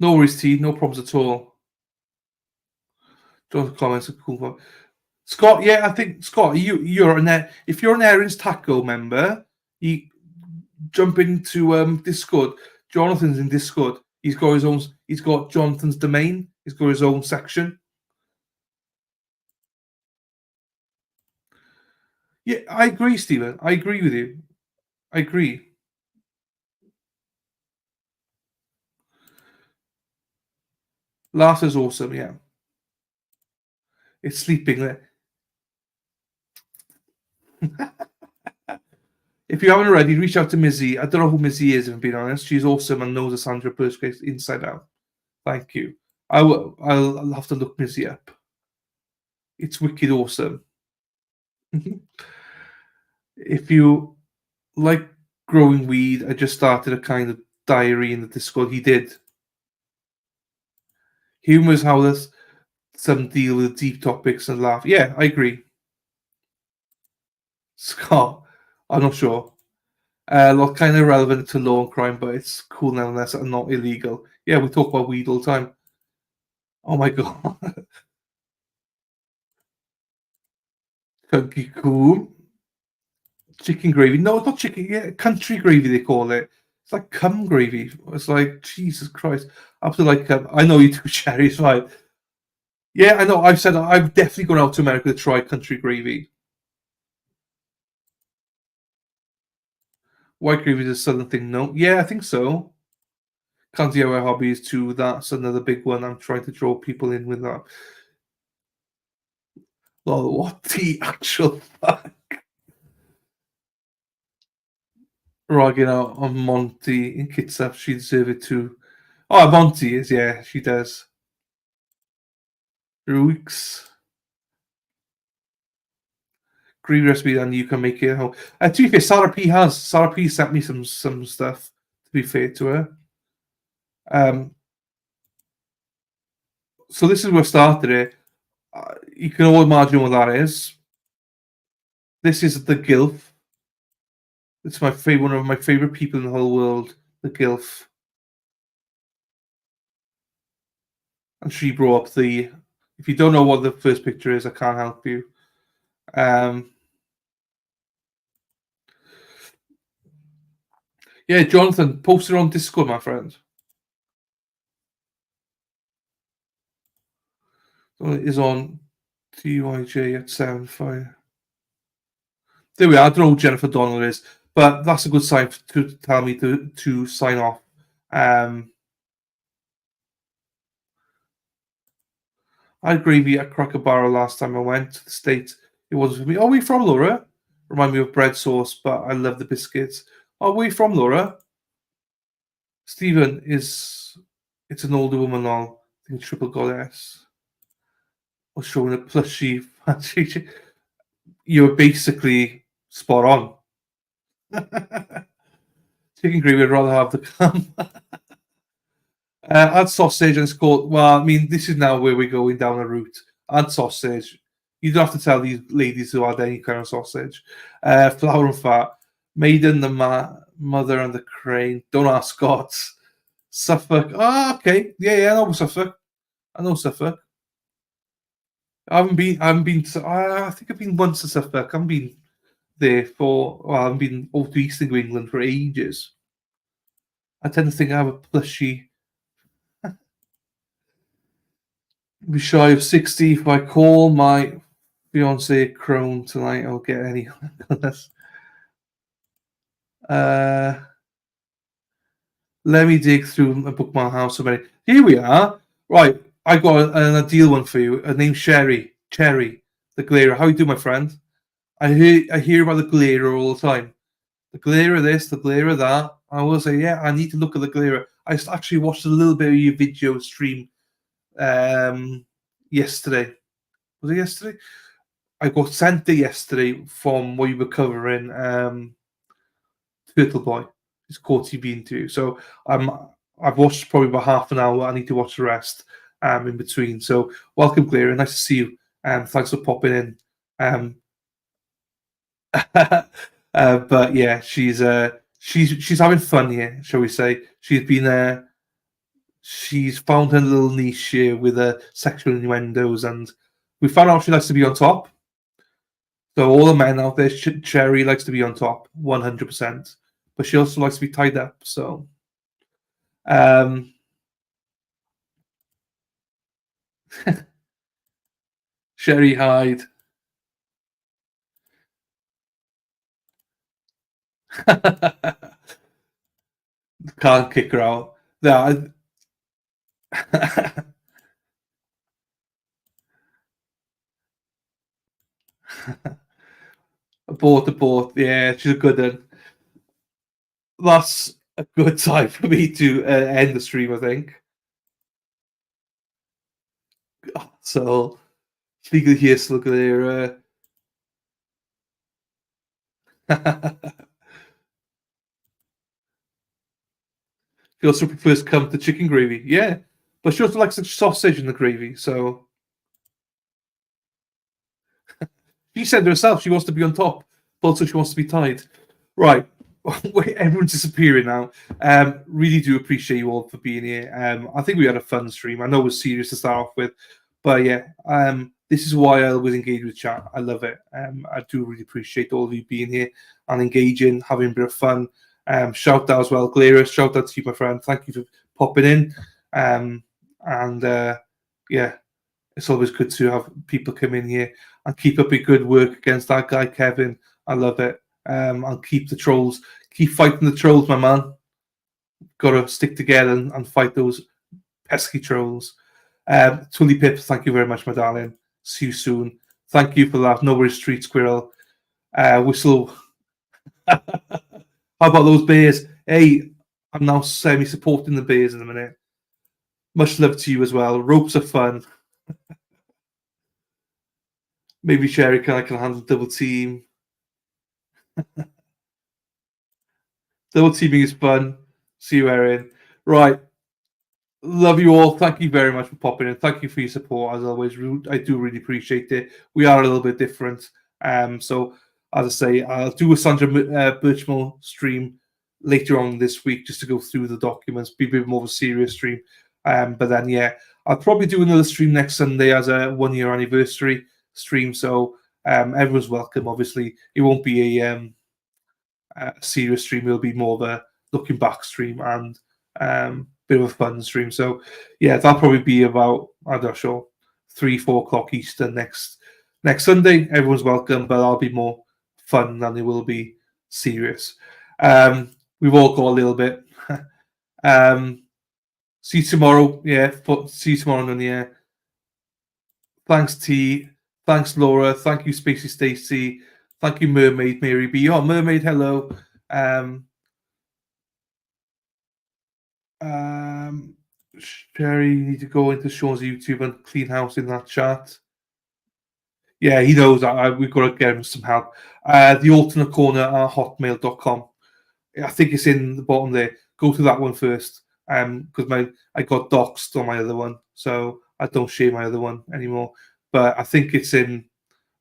No worries, T. No problems at all. Don't comments are cool. Scott, yeah, I think Scott, you're an if you're an Aaron's Taco member, you jump into Discord. Jonathan's in Discord. He's got his own. He's got Jonathan's domain. He's got his own section. Yeah, I agree, Stephen. I agree with you. I agree. Laughter's awesome. Yeah, it's sleeping there. If you haven't already, reach out to Mizzy. I don't know who Mizzy is, if I'm being honest. She's awesome and knows the Sandra Burchmore inside out. Thank you. I'll have to look Mizzy up. It's wicked awesome. If you like growing weed, I just started a kind of diary in the Discord. He did. Humor is how some deal with deep topics and laugh. Yeah, I agree. Scott, I'm not sure. Not kind of relevant to law and crime, but it's cool nonetheless and not illegal. Yeah, we talk about weed all the time. Oh my god. Chunky cool. Chicken gravy. No, it's not chicken. Yeah, country gravy they call it. It's like cum gravy. It's like Jesus Christ. Up to like I know you do, Cherry. It's fine. Yeah, I know. I've said I've definitely gone out to America to try country gravy. White gravy is a southern thing. No, yeah, I think so. Can't see how our hobby is too. That's another big one. I'm trying to draw people in with that. Oh, what the actual fuck? Ragging out on Monty in Kitsap. She deserves it too. Oh, Monty is, yeah, she does. Ruix. Green recipe, and you can make it at home. To be fair, Sarah P has. Sarah P sent me some stuff, to be fair to her. So this is where I started it. You can all imagine what that is. This is the GILF. It's one of my favorite people in the whole world, the GILF. And she brought up the. If you don't know what the first picture is, I can't help you. Yeah, Jonathan, post it on Discord, my friend. So it is on TYJ at 7:05. There we are. I don't know who Jennifer Donnell is, but that's a good sign to tell me to sign off. I had gravy at Cracker Barrel last time I went to the States. It wasn't for me. Oh, where are you from, Laura? Remind me of bread sauce, but I love the biscuits. Oh, where are you from, Laura? Stephen it's an older woman now. I think Triple Goddess. Was showing a plushie. You're basically spot on. Chicken gravy, I'd rather have the cum. Add sausage and it's called. Well, I mean, this is now where we're going down a route. Add sausage. You don't have to tell these ladies to add any kind of sausage. Flour and fat. Maiden, the mother, and the crane. Don't ask Scots. Suffolk. Ah, okay. Yeah, I know Suffolk. I haven't been. I think I've been once to Suffolk. I haven't been there I haven't been over to East England for ages. I tend to think I have a plushie. Be shy of 60. If I call my fiance crone tonight, I'll get any on this. Let me dig through and book my house already. Here we are. Right, I got an ideal one for you. Her name's Cherry, the Glarer. How you doing, my friend? I hear about the glare all the time. The glare of this, the glare of that. I will say, yeah, I need to look at the glare. I actually watched a little bit of your video stream yesterday. Was it yesterday? I got sent it yesterday from what you were covering, Turtleboy. His court TV interview. So I've watched probably about half an hour. I need to watch the rest in between. So welcome, Clara. Nice to see you. Thanks for popping in. But yeah, she's having fun here, shall we say? She's found her little niche here with sexual innuendos, and we found out she likes to be on top. So all the men out there, Cherry likes to be on top, 100%. But she also likes to be tied up. So, Sherry Hyde. Can't kick her out. No, abort. Yeah, she's a good one. That's a good time for me to end the stream, I think. So, speaking here, look at there. She also prefers come to chicken gravy. Yeah, but she also likes the sausage in the gravy. So she said herself she wants to be on top, but also she wants to be tied. Right. Everyone's disappearing now. Really do appreciate you all for being here. I think we had a fun stream. I know it was serious to start off with, but yeah, this is why I always engage with chat. I love it. I do really appreciate all of you being here and engaging, having a bit of fun. Shout out as well, Glara. Shout out to you, my friend. Thank you for popping in. Yeah, it's always good to have people come in here and keep up a good work against that guy, Kevin. I love it. And keep the trolls, keep fighting the trolls, my man. Gotta stick together and fight those pesky trolls. Tully Pip, thank you very much, my darling. See you soon. Thank you for that. No worries, Street Squirrel. Whistle. How about those bears? Hey, I'm now semi-supporting the bears in a minute. Much love to you as well. Ropes are fun. Maybe Sherry can handle double team. Double teaming is fun. See you, Erin. Right. Love you all. Thank you very much for popping in. Thank you for your support, as always. I do really appreciate it. We are a little bit different. So, as I say, I'll do a Sandra Birchmore stream later on this week just to go through the documents, be a bit more of a serious stream. But then, yeah, I'll probably do another stream next Sunday as a 1-year anniversary stream. So, everyone's welcome, obviously. It won't be a serious stream. It'll be more of a looking back stream and bit of a fun stream. So yeah, that'll probably be about, I'm not sure, 3-4 o'clock Eastern next Sunday. Everyone's welcome, but I'll be more fun than it will be serious. We've all got a little bit. See you tomorrow. Yeah, see you tomorrow on the air. Thanks, T. Thanks, Laura. Thank you, Spacey Stacy. Thank you, Mermaid Mary B. Oh, Mermaid, hello. Sherry, you need to go into Sean's YouTube and clean house in that chat. Yeah, he knows that. We've got to get him some help. The alternate corner at hotmail.com. I think it's in the bottom there. Go to that one first. Because I got doxed on my other one, so I don't share my other one anymore. But I think it's in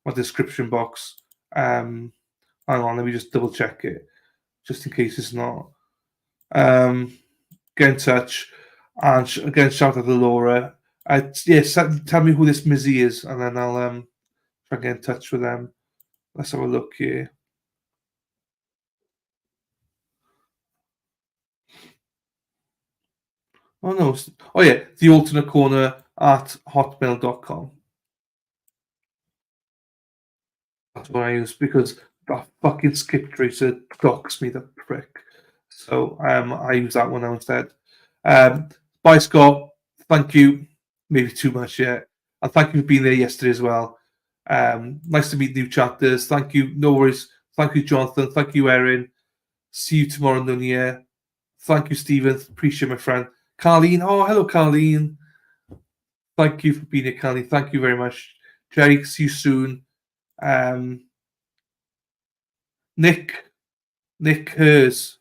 my description box. Hang on, let me just double check it, just in case it's not. Get in touch, and again, shout out to Laura. Tell me who this Mizzy is, and then I'll try and get in touch with them. Let's have a look here. Oh no! Oh yeah, the alternate corner at hotmail.com. That's what I use because that fucking skip tracer docks me, the prick. So I use that one now instead. Bye, Scott. Thank you. Maybe too much yet. And thank you for being there yesterday as well. Nice to meet new chapters. Thank you. No worries. Thank you, Jonathan. Thank you, Erin. See you tomorrow, Nunia. Thank you, Stephen. Appreciate my friend. Carleen. Oh, hello, Carleen. Thank you for being here, Carleen. Thank you very much. Jerry, see you soon. Nick Hers.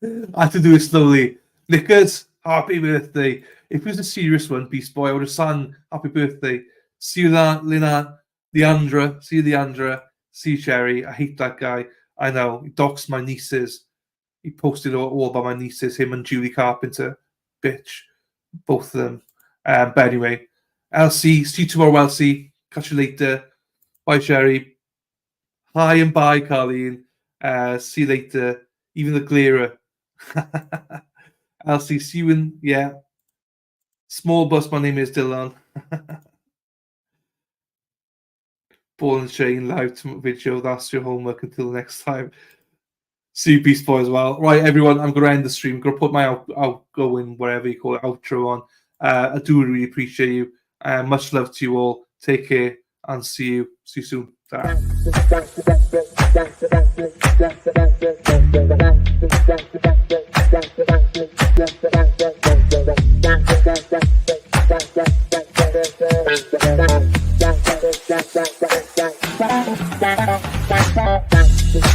I had to do it slowly. Nickers, happy birthday. If it was a serious one, Beast Boy, I would have sung happy birthday. See you, Lina. Leandra. See you, Leandra. See you, Cherry. I hate that guy. I know. He doxed my nieces. He posted all about my nieces, him and Julie Carpenter. Bitch. Both of them. But anyway, Elsie. See you tomorrow, Elsie. Catch you later. Bye, Cherry. Hi and bye, Carleen. See you later. Even the Glera. Elsie, see you in, yeah. Small bus, my name is Dylan. Ball and chain live video. That's your homework until next time. See you, Beast Boy, as well. Right, everyone, I'm going to end the stream. I'm going to put my outgoing, whatever you call it, outro on. I do really appreciate you. Much love to you all. Take care and see you soon. Ta-ra.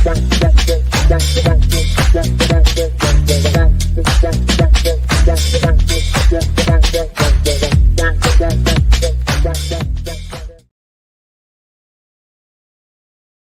Thank you.